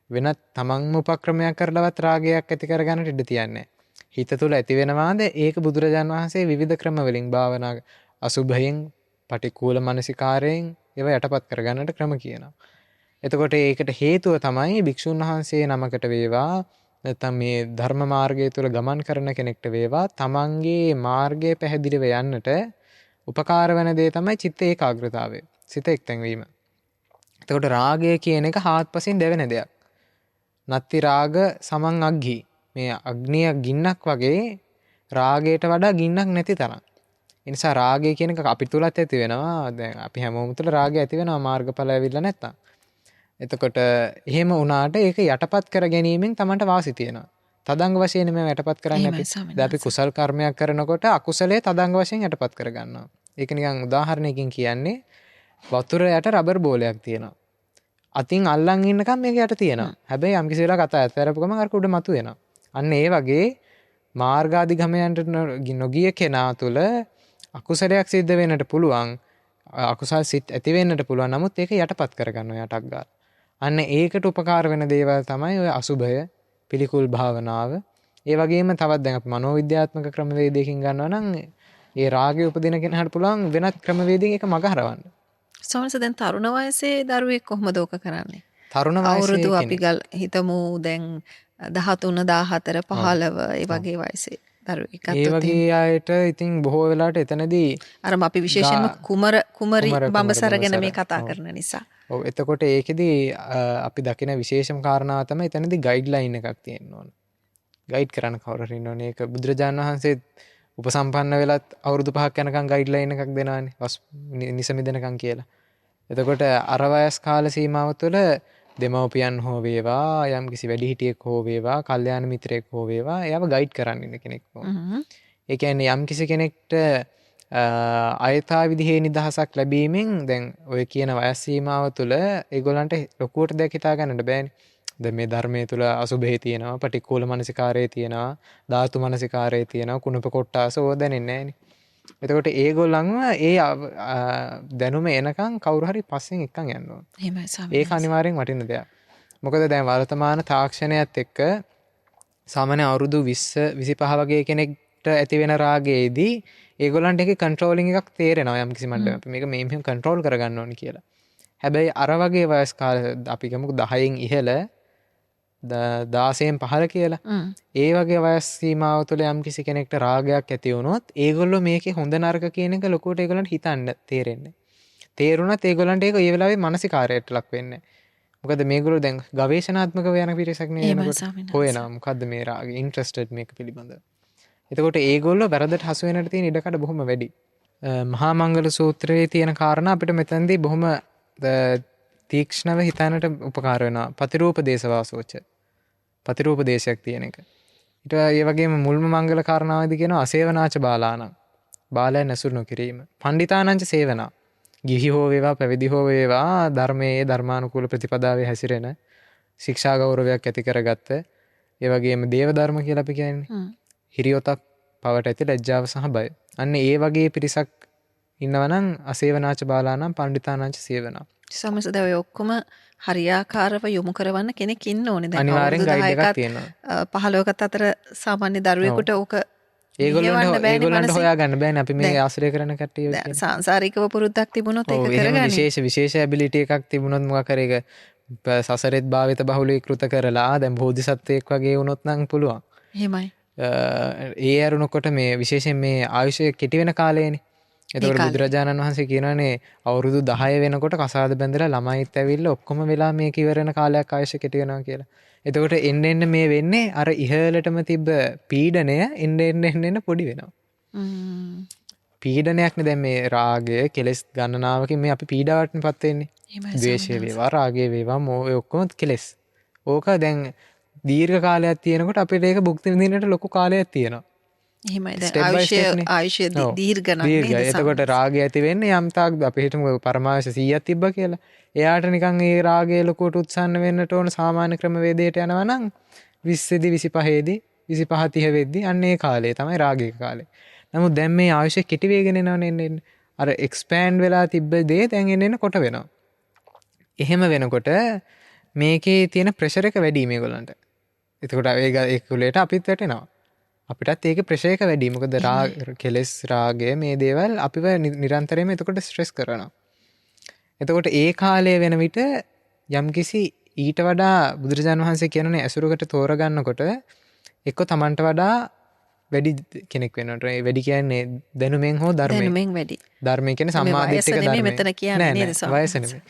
වෙනත් තමන්ම උපක්‍රමයක් කරලවත් රාගයක් ඇති කරගන්නට ඉඩ තියන්නේ. හිත තුළ ඇති වෙනවාද ඒක බුදුරජාණන් වහන්සේ විවිධ ක්‍රම වලින් භාවනා අසුභයෙන් පටිකූල මානසිකාරයෙන් ඒව යටපත් කරගන්නට ක්‍රම කියනවා. එතකොට ඒකට හේතුව තමයි භික්ෂුන් වහන්සේ නමකට වේවා නැත්නම් මේ ධර්ම මාර්ගය තුළ ගමන් කරන කෙනෙක්ට වේවා තමන්ගේ මාර්ගය පැහැදිලිව යන්නට උපකාර වෙන දේ තමයි චිත්ත ඒකාග්‍රතාවය. සිත එක්තැන් වීම. එතකොට රාගය කියන එක හාත්පසින් දැවෙන දෙයක්. නත්ති රාග සමං අග්ගි. මේ අග්නිය ගින්නක් වගේ රාගයට වඩා ගින්නක් නැති තරම්. ඒ නිසා රාගය කියන එක අපි තුලත් ඇති වෙනවා. දැන් අපි හැමෝම තුල රාගය ඇති වෙනවා මාර්ගඵල ඇවිල්ලා නැත්තම්. එතකොට එහෙම වුණාට ඒක යටපත් කර ගැනීමෙන් Tamanට වාසි තියෙනවා. තදංග වශයෙන් මේ යටපත් කරන්නේ අපි කුසල් කර්මයක් කරනකොට අකුසලයේ තදංග වශයෙන් යටපත් කර ගන්නවා. ඒක නිකන් උදාහරණයකින් කියන්නේ වතුර යට රබර් බෝලයක් තියෙනවා. අතින් අල්ලන් ඉන්නකම් මේක යට තියෙනවා. හැබැයි යම් කිසි වෙලාවක අත ඇත්තරපු ගමන් අර උඩ මතු වෙනවා. අන්න ඒ වගේ මාර්ගාධිගමයන්ට නොගිය කෙනා තුළ අකුසලයක් සිද්ධ වෙන්නට පුළුවන්. අකුසල් සිත් ඇති වෙන්නට පුළුවන්. නමුත් ඒක යටපත් කරගන්නවා යටක් ගාලා. අන්න ඒකට උපකාර වෙන දේවල් තමයි ඔය අසුභය, පිළිකුල් භාවනාව. ඒ වගේම තවත් දැන් අපි මනෝවිද්‍යාත්මක ක්‍රමවේදයකින් ගන්නවා නම් ඒ රාගය උපදින කෙනාට පුළුවන් වෙනත් ක්‍රමවේදයකින් ඒක මග හරවන්න. සමහරවිට දැන් තරුණ වයසේ දරුවෙක් කොහොමද ඕක කරන්නේ? තරුණ වයසේ අවුරුදු අපි හිතමු දැන් 13, 14, 15 ඒ වගේ වයසේ දරුවෙක් ඒ වගේ අයට ඉතින් බොහෝ වෙලාවට එතනදී අර අපි විශේෂයෙන්ම කුමරි බඹසර ගැන මේ කතා කරන නිසා. ඔව් එතකොට ඒකෙදී අපි දකින විශේෂම කාරණාව තමයි එතනදී ගයිඩ්ලයින් එකක් තියෙන්න ඕන. ගයිඩ් කරන්න කවුරු හරි ඉන්න ඕනේ. ඒක බුදුරජාණන් වහන්සේ උපසම්පන්න වෙලත් අවුරුදු 5ක් යනකම් ගයිඩ්ලයින් එකක් දෙනවානේ. වස් නිසමිදෙනකම් කියලා. එතකොට අර වයස් කාල සීමාව තුළ දෙමව්පියන් හෝ වේවා, යම්කිසි වැඩිහිටියෙක් හෝ වේවා, කල්යාණ මිත්‍රයෙක් හෝ වේවා, එයාව ගයිඩ් කරන්න ඉන්න කෙනෙක් ඕන. ඒ කියන්නේ යම්කිසි කෙනෙක්ට අයථා විදිහේ නිදහසක් ලැබීමෙන් දැන් ඔය කියන වයස් සීමාව තුළ ඒගොල්ලන්ට ලොකුවට දෙයක් හිතා ගන්නට බෑනේ. දැන් මේ ධර්මයේ තුල අසුභේ තියෙනවා, පටික්කුල මනසිකාරයේ තියෙනවා, ධාතු මනසිකාරයේ තියෙනවා, කුණප කොට්ටාස ඕවා දැනෙන්නේ නැහනේ. එතකොට ඒගොල්ලන්ව ඒ දැනුම එනකන් කවුරු හරි පස්සෙන් එක්කන් යන්න ඕන. එහෙමයි ස්වාමීන් ඒක අනිවාර්යෙන් වටින දෙයක්. මොකද දැන් වර්තමාන තාක්ෂණයත් එක්ක සාමාන්‍ය අවුරුදු 20 25 වගේ කෙනෙක්ට ඇති වෙන රාගයේදී ඒගොල්ලන්ට ඒකේ කන්ට්‍රෝලින් එකක් තේරෙනවා යම් කිසි මට්ටමක. අපි මේක මෙහෙම කන්ට්‍රෝල් කරගන්න ඕනේ කියලා. හැබැයි අර වගේ වයස් කාල අපි ගමුකෝ 10න් ඉහළ 16න් පහළ කියලා. ඒ වගේ වයස් සීමාව තුළ යම් කිසි කෙනෙක්ට රාගයක් ඇති වුණොත් ඒගොල්ලෝ මේකේ හොඳ නරක කියන එක ලොකුවට ඒගොල්ලන්ට හිතන්න තේරෙන්නේ. තේරුණත් ඒගොල්ලන්ට ඒක ඒ වෙලාවේ මානසිකාරයට ලක් වෙන්නේ. මොකද මේගොල්ලෝ දැන් ගවේෂණාත්මකව යන පිරිසක් නේ එනකොට හොයනවා මොකද්ද මේ රාගය ඉන්ට්‍රෙස්ටඩ් මේක පිළිබඳව. එතකොට ඒගොල්ලෝ වැරදට හසු වෙන්නට තියෙන ඉඩකඩ බොහොම වැඩි. මහා මංගල සූත්‍රයේ තියෙන කාරණා අපිට මෙතනදී බොහොම තීක්ෂණව හිතන්නට උපකාර වෙනවා. පතිරූපදේශ වාසෝච. පතිරූපදේශයක් තියෙන එක. ඊට ඒ වගේම මුල්ම මංගල කාරණාවේදී කියනවා අසේවනාච බාලාණං. බාලයන් ඇසුරු නොකිරීම. පණ්ඩිතානංච සේවනා. ගිහි හෝ වේවා පැවිදි හෝ වේවා ධර්මයේ ධර්මානුකූල ප්‍රතිපදාවේ හැසිරෙන ශික්ෂා ගෞරවයක් ඇති කරගත්ත. ඒ වගේම දේව ධර්ම කියලා අපි කියන්නේ. හිරියොතක් පවට ඇති ලැජ්ජාව සහ බය. අන්න ඒ වගේ පිරිසක් ඉන්නවනම් අසේවනාච බාලාණං පණ්ඩිතානංච සේවනා. සමහරවිට ඔය ඔක්කොම හරියාකාරව යොමු කරවන්න කෙනෙක් ඉන්න ඕනේ. දැන් අනිවාර්යෙන් ගයිඩ් එකක් තියෙනවා. 15කට අතර සාමාන්‍ය දරුවෙකුට ඕක ඒගොල්ලන්ට හොයාගන්න බෑනේ. අපි මේ ආශ්‍රය කරන කට්ටිය කියන්නේ සාංශාරිකව පුරුද්දක් තිබුණොත් ඒක කරගන්න. විශේෂ ඇබිලිටි එකක් තිබුණොත් මොකක් හරි ඒක සසරෙත් භාවිත බහුලීකృత කරලා දැන් බෝධිසත්වයෙක් වගේ වුණොත් නම් පුළුවන්. එහෙමයි. ඒ අරුණකොට මේ විශේෂයෙන් මේ ආයුෂය කෙටි වෙන කාලේනේ. එතකොට බුදුරජාණන් වහන්සේ කියනවානේ අවුරුදු 10 වෙනකොට කසාද බැඳලා ළමයිත් ඇවිල්ලා ඔක්කොම වෙලා මේක ඉවර වෙන කාලයක් ආයුෂ කෙටි වෙනවා කියලා. එතකොට එන්න එන්න මේ වෙන්නේ අර ඉහළටම තිබ්බ පීඩනය එන්න එන්න පොඩි වෙනවා. පීඩනයක්නේ දැන් මේ රාගය කෙලස් ගණනාවකින් මේ අපි පීඩාවටපත් වෙන්නේ. ද්වේෂය වේවා රාගය වේවා මොහොය ඔක්කොම කෙලස්. ඕක දැන් දීර්ඝ කාලයක් තියෙනකොට අපිට ඒක භුක්ති විඳින්නට ලොකු කාලයක් තියෙනවා. එහෙමයි. දැන් ආයුෂය දීර්ඝ නම් නේද? එතකොට රාගය ඇති වෙන්නේ යම් තාක් අපි හිතමු පරමාවශ 100ක් තිබ්බා කියලා. එයාට නිකන් ඒ රාගය ලොකුවට උත්සන්න වෙන්නට ඕන සාමාන්‍ය ක්‍රමවේදයට යනවා නම් 20 දී 25 දී 25 30 වෙද්දී අන්න ඒ කාලේ තමයි රාගික කාලේ. නමුත් දැන් මේ ආයුෂ කෙටි වේගෙන යනවනේ එන්න. අර එක්ස්පෑන්ඩ් වෙලා තිබ්බ දේ දැන් එන්න කොට වෙනවා. එහෙම වෙනකොට මේකේ තියෙන ප්‍රෙෂර් එක වැඩි මේගොල්ලන්ට. එතකොට ඒ කුලයට අපිත් වැටෙනවා. අපිටත් ඒක ප්‍රෙෂර් එක වැඩි. මොකද කෙලස් රාගය මේ දේවල් අපිව නිරන්තරයෙන්ම එතකොට ස්ට්‍රෙස් කරනවා. එතකොට ඒ කාලය වෙන විට යම්කිසි ඊට වඩා බුදුරජාණන් වහන්සේ කියනනේ ඇසුරකට තෝරගන්නකොට එක්ක තමන්ට වඩා වැඩි කෙනෙක් වෙනට. වැඩි කියන්නේ දැනුමෙන් හෝ ධර්මයෙන් වැඩි. ධර්මය කියන්නේ සම්මාදිට්ඨික ධර්මය. මෙතන කියන්නේ නේද සම. වයස නෙමෙයි.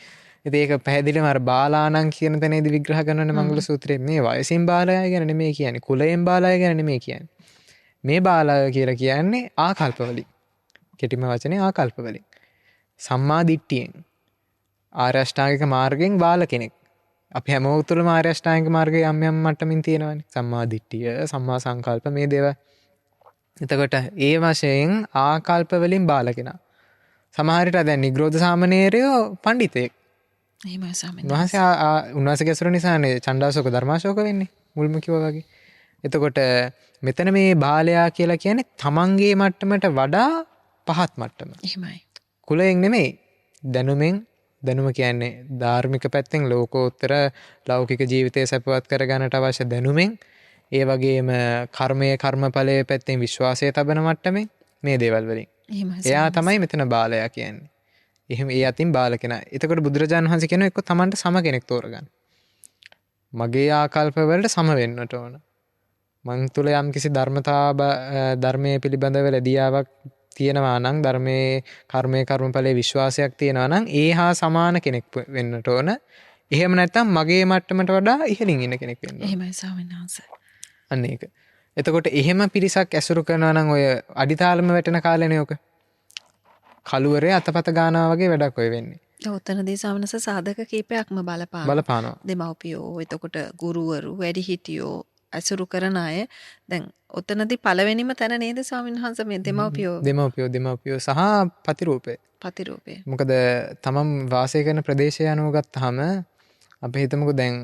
ඉතින් ඒක පැහැදිලිවම අර බාලාණන් කියන තැනේදී විග්‍රහ කරනනේ මංගල සූත්‍රයේ මේ වයසින් බාලය ගැන නෙමෙයි කියන්නේ. කුලයෙන් බාලය ගැන නෙමෙයි කියන්නේ. මේ බාලය කියලා කියන්නේ ආකල්පවලින්. කෙටිම වචනේ ආකල්පවලින්. සම්මා දිට්ඨියෙන් ආර්ය අෂ්ටාංගික මාර්ගයෙන් බාල කෙනෙක්. අපි හැමෝම තුළම ආර්ය අෂ්ටාංගික මාර්ගයේ යම් යම් මට්ටමින් තියෙනවානේ. සම්මා දිට්ඨිය, සම්මා සංකල්ප මේ දේවල්. එතකොට ඒ වශයෙන් ආකල්ප වලින් බාල කෙනා. සමහර විට දැන් නිග්‍රෝධ සාමණේරයෝ පඬිතෙක්. එහෙමයි ස්වාමීන් වහන්සේ. උන්වහන්සේගේ ඇසුර නිසානේ චණ්ඩාශෝක ධර්මාශෝක වෙන්නේ. මුල්ම කිව්වා වගේ. එතකොට මෙතන මේ බාලයා කියලා කියන්නේ තමන්ගේ මට්ටමට වඩා පහත් මට්ටම. එහෙමයි. කුලයෙන් නෙමෙයි. දැනුමෙන්. දැනුම කියන්නේ ධාර්මික පැත්තෙන් ලෝකෝත්තර ලෞකික ජීවිතය සැපවත් කරගන්නට අවශ්‍ය දැනුමෙන්, ඒ වගේම කර්මයේ කර්මඵලයේ පැත්තෙන් විශ්වාසය තබන මට්ටමේ මේ දේවල් වලින්. එයා තමයි මෙතන බාලයා කියන්නේ. එහෙම ඒ අතින් බාල කෙනා. එතකොට බුදුරජාණන් වහන්සේ කියනවා එක්ක තමන්ට සම කෙනෙක් තෝරගන්න. මගේ ආකල්ප වලට සම වෙන්නට ඕන. මං තුල යම් කිසි ධර්මයේ පිළිබඳව ලැබියාවක් තියෙනවා නම්, ධර්මයේ කර්මයේ කර්මඵලයේ විශ්වාසයක් තියෙනවා නම් ඒ හා සමාන කෙනෙක් වෙන්නට ඕන. එහෙම නැත්නම් මගේ මට්ටමට වඩා ඉහළින් ඉන්න කෙනෙක් වෙන්න ඕන. එහෙමයි ස්වාමීන් වහන්සේ. අන්න ඒක. එතකොට එහෙම පිරිසක් ඇසුරු කරනවා නම් ඔය අඩිතාලම වැටෙන කාලෙනේ ඔක. කළුවරේ අතපත ගානවා වගේ වැඩක් ඔය වෙන්නේ. ඔතනදී සාමනස සාධක කීපයක්ම බලපානවා. දෙමව්පියෝ එතකොට ගුරුවරු වැඩිහිටියෝ ඇසුරු කරන අය දැන් ඔතනදී පළවෙනිම තැන නේද ස්වාමීන් වහන්සේ මේ දෙමව්පියෝ සහ ප්‍රතිරූපේ. මොකද තමන් වාසය කරන ප්‍රදේශය අනුව ගත්තාම අපි හිතමුකෝ දැන්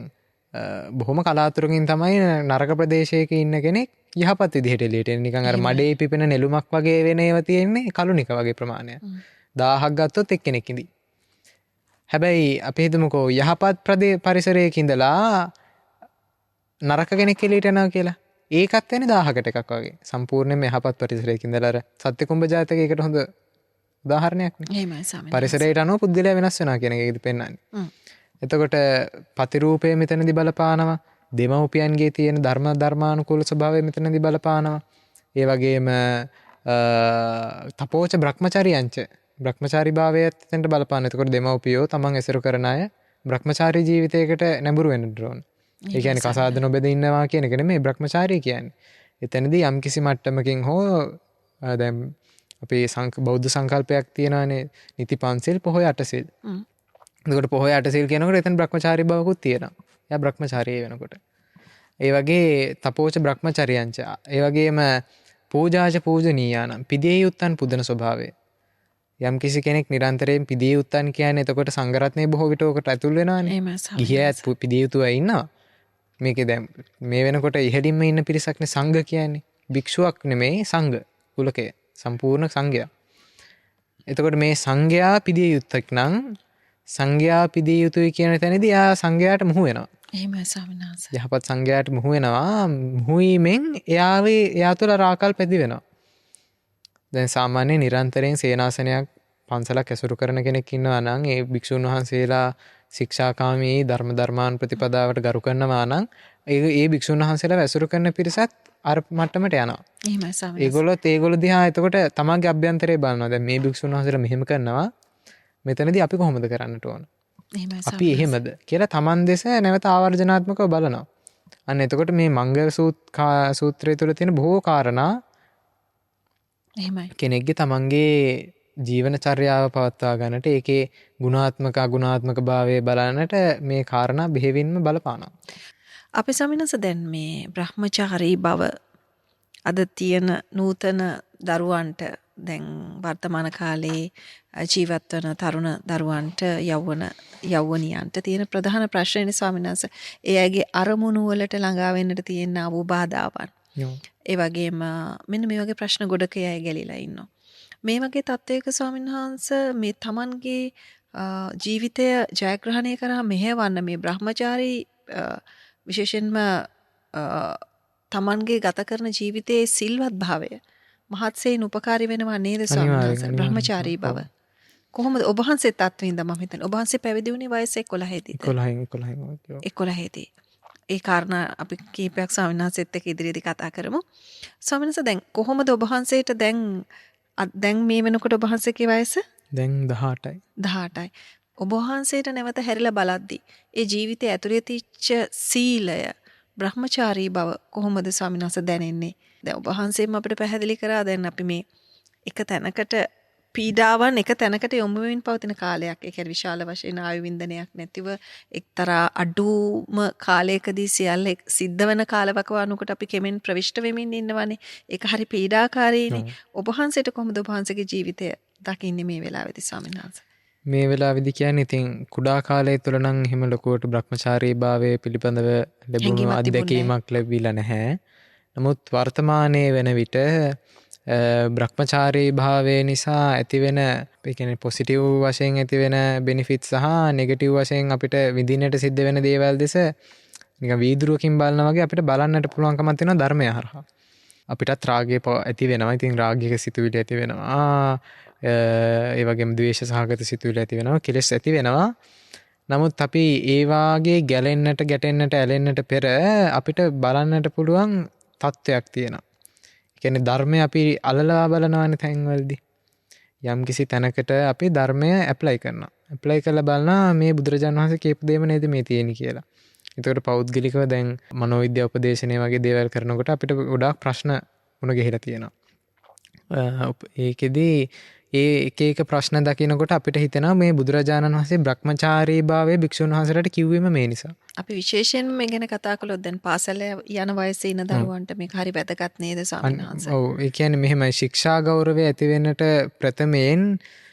බොහොම කලාතුරකින් තමයි නරක ප්‍රදේශයක ඉන්න කෙනෙක් යහපත් විදිහට එළියට එන්නේ. නිකන් අර මඩේ පිපෙන නෙළුමක් වගේ වෙන ඒවා තියෙන්නේ කලුනික වගේ ප්‍රමාණයක්. 1000ක් ගත්තොත් එක්කෙනෙක් ඉඳි. හැබැයි අපි හිතමුකෝ යහපත් පරිසරයක ඉඳලා නරක කෙනෙක් එළියට යනවා කියලා. ඒකත් වෙන්නේ 1000කට එකක් වගේ. සම්පූර්ණයෙන්ම යහපත් පරිසරයක ඉඳලා අර සත්‍යකුඹ ජාතකයකට හොඳ උදාහරණයක් නේ. එහෙමයි ස්වාමීන්. පරිසරයට අනුව පුද්ගලයා වෙනස් වෙනවා කියන එක ඉතින් පෙන්නන්නේ. එතකොට ප්‍රතිරූපය මෙතනදී බලපානවා. දෙමව්පියන්ගේ තියෙන ධර්මානුකූල ස්වභාවය මෙතනදී බලපානවා. ඒ වගේම තපෝච බ්‍රහ්මචාරියංච බ්‍රහ්මචාරී භාවයත් එතනට බලපාන. එතකොට දෙමව්පියෝ තමන් ඇසුරු කරන අය බ්‍රහ්මචාරී ජීවිතයකට නැඹුරු වෙන්න ඕන. ඒ කියන්නේ කසාද නොබෙද ඉන්නවා කියන එක නෙමෙයි බ්‍රහ්මචාරී කියන්නේ. එතනදී යම්කිසි මට්ටමකින් හෝ දැන් අපේ බෞද්ධ සංකල්පයක් තියෙනවානේ නිති පන්සිල් පොහොය අටසිල්. එතකොට පොහොය අටසිල් කියනකොට එතන බ්‍රහ්මචාරී බවකුත් තියෙනවා. එයා බ්‍රහ්මචාරී වෙනකොට. ඒ වගේ තපෝච බ්‍රහ්මචාරියංච. ඒ වගේම පූජාච පූජනීයානම් පිදිය යුත්තන් පුදන ස්වභාවය. යම්කිසි කෙනෙක් නිරන්තරයෙන් පිදිය යුත්තන් කියන්නේ එතකොට සංඝ රත්නයේ බොහෝ විට ඔකට ඇතුල් වෙනවානේ. ගිහියත් පිදිය යුතුව ඉන්නවා. මේකේ දැන් මේ වෙනකොට ඉහළින්ම ඉන්න පිරිසක්නේ සංඝ කියන්නේ. භික්ෂුවක් නෙමෙයි සංඝ කුලකය. සම්පූර්ණ සංඝයා. එතකොට මේ සංඝයා පිදිය යුත්තක් නම් සංඝයා පිදිය යුතුයි කියන තැනදී ආ සංඝයාට මුහු වෙනවා. එහෙමයි ස්වාමීන් වහන්සේ. යහපත් සංඝයාට මුහු වෙනවා. මුහු වීමෙන් එයා තුළ රාකල් පැති වෙනවා. දැන් සාමාන්‍ය නිරන්තරයෙන් සේනාසනයක් පන්සලක් ඇසුරු කරන කෙනෙක් ඉන්නවා නම් ඒ භික්ෂුන් වහන්සේලා ශික්ෂාකාමී ධර්මාන් ප්‍රතිපදාවට ගරු කරනවා නම් ඒ භික්ෂුන් වහන්සේලා ඇසුරු කරන පිරිසත් අර මට්ටමට යනවා. එහෙමයි ස්වාමීන්. ඒගොල්ලෝ දිහා එතකොට තමන්ගේ අභ්‍යන්තරේ බලනවා. දැන් මේ භික්ෂුන් වහන්සේලා මෙහෙම කරනවා. මෙතනදී අපි කොහොමද කරන්නට ඕන? අපි එහෙමද කියලා තමන් දෙස නැවත ආවර්ජනාත්මකව බලනවා. අන්න එතකොට මේ මංගල සූත්‍රය තුළ තියෙන බොහෝ කාරණා කෙනෙක්ගේ තමන්ගේ ජීවන චර්යාව පවත්වා ගන්නට ඒකේ ගුණාත්මක අගුණාත්මක භාවය බලන්නට මේ කාරණා බෙහෙවින්ම බලපානවා. අපි සමිනස දැන් මේ බ්‍රහ්මචාරී බව අද තියෙන නූතන දරුවන්ට දැන් වර්තමාන කාලේ ජීවත් වන තරුණ දරුවන්ට යෞවනියන්ට තියෙන ප්‍රධාන ප්‍රශ්නේ ස්වාමීන් වහන්සේ ඒ අයගේ අරමුණු වලට ළඟා වෙන්නට තියෙන අවබෝධාවන්. ඒ වගේම මෙන්න මේ වගේ ප්‍රශ්න ගොඩක අය ගැලිලා ඉන්නවා. මේ වගේ තත්ත්වයක ස්වාමීන් වහන්සේ මේ Tamanගේ ජීවිතය ජයග්‍රහණය කරා මෙහෙවන්න මේ බ්‍රහ්මචාරී විශේෂයෙන්ම Tamanගේ ගත කරන ජීවිතයේ සිල්වත් භාවය මහත්සේන උපකාරී වෙනවා නේද ස්වාමීන් වහන්සේ? බ්‍රහ්මචාරී බව කොහොමද ඔබ වහන්සේ තත්ත්වින්ද? මම හිතන්නේ ඔබ වහන්සේ පැවිදි වුණේ වයස 11දී. ඒ කාරණා අපි කීපයක් ස්වාමීන් වහන්සේත් එක්ක ඉදිරියේදී කතා කරමු. ස්වාමීන් වහන්සේ දැන් කොහොමද ඔබ වහන්සේට දැන් මේ වෙනකොට ඔබ වහන්සේගේ වයස? දැන් 18යි. ඔබ වහන්සේට නැවත හැරිලා බලද්දී ඒ ජීවිතය ඇතුළේ තිච්ච සීලය බ්‍රහ්මචාරී බව කොහොමද ස්වාමීන් වහන්සේ දැනෙන්නේ? දැන් ඔබ වහන්සේම අපිට පැහැදිලි කරා දැන් අපි මේ එක තැනකට පීඩාවන් එක තැනකට යොමු වෙමින් පවතින කාලයක්. ඒ කියන්නේ විශාල වශයෙන් ආයු වින්දනයක් නැතිව එක්තරා අඩුම කාලයකදී සියල්ල සිද්ධ වෙන කාලවකවානුකට අපි කෙමෙන් ප්‍රවිෂ්ඨ වෙමින් ඉන්නවනේ. ඒක හරි පීඩාකාරීනේ. ඔබ වහන්සේට කොහොමද ඔබ වහන්සේගේ ජීවිතය දකින්නේ මේ වෙලාවේදී ස්වාමීන් වහන්සේ? මේ වෙලාවේදී කියන්නේ ඉතින් කුඩා කාලය තුළ නම් එහෙම ලොකුවට බ්‍රහ්මචාරී භාවයේ පිළිබඳව ලැබුණු අත්දැකීමක් ලැබිලා නැහැ. නමුත් වර්තමානයේ වෙන විට බ්‍රහ්මචාරී භාවය නිසා ඇතිවෙන ඒ කියන්නේ පොසිටිව් වශයෙන් ඇතිවෙන බෙනිෆිට් සහ නෙගටිව් වශයෙන් අපිට විඳින්නට සිද්ධ වෙන දේවල් දෙස නිකන් වීදුරුවකින් බලනා වගේ අපිට බලන්නට පුළුවන්කමක් තියෙනවා ධර්මය හරහා. අපිටත් රාගය ඇති වෙනවා. ඉතින් රාගික සිතුවිලි ඇති වෙනවා. ඒ වගේම ද්වේෂ සහගත සිතුවිලි ඇති වෙනවා. කෙලෙස් ඇති වෙනවා. නමුත් අපි ඒ වාගේ ගැලෙන්නට, ගැටෙන්නට, ඇලෙන්නට පෙර අපිට බලන්නට පුළුවන් තත්ත්වයක් තියෙනවා. කියන්නේ ධර්මය අපි අලලා බලනවානේ තැන්වලදී. යම්කිසි තැනකට අපි ධර්මය ඇප්ලයි කරනවා. ඇප්ලයි කරලා බලනවා මේ බුදුරජාණන් වහන්සේ කියපු දේම නේද මේ තියෙන්නේ කියලා. එතකොට පෞද්ගලිකව දැන් මනෝවිද්‍යා උපදේශනය වගේ දේවල් කරනකොට අපිට ගොඩාක් ප්‍රශ්න මුණ ගැහිලා තියෙනවා. ඒකෙදී ඒ එක ප්‍රශ්න දකිනකොට අපිට හිතෙනවා මේ බුදුරජාණන් වහන්සේ බ්‍රහ්මචාරී භාවයේ භික්ෂුන් වහන්සේලාට කිව්වෙම මේ නිසා. අපි විශේෂයෙන්ම මේ ගැන කතා කළොත් දැන් පාසල යන වයසේ ඉන්න දරුවන්ට මේක හරි වැදගත් නේද ස්වාමීන් වහන්සේ? ඔව් ඒ කියන්නේ මෙහෙමයි ශික්ෂා ගෞරවය ඇති වෙන්නට ප්‍රථමයෙන්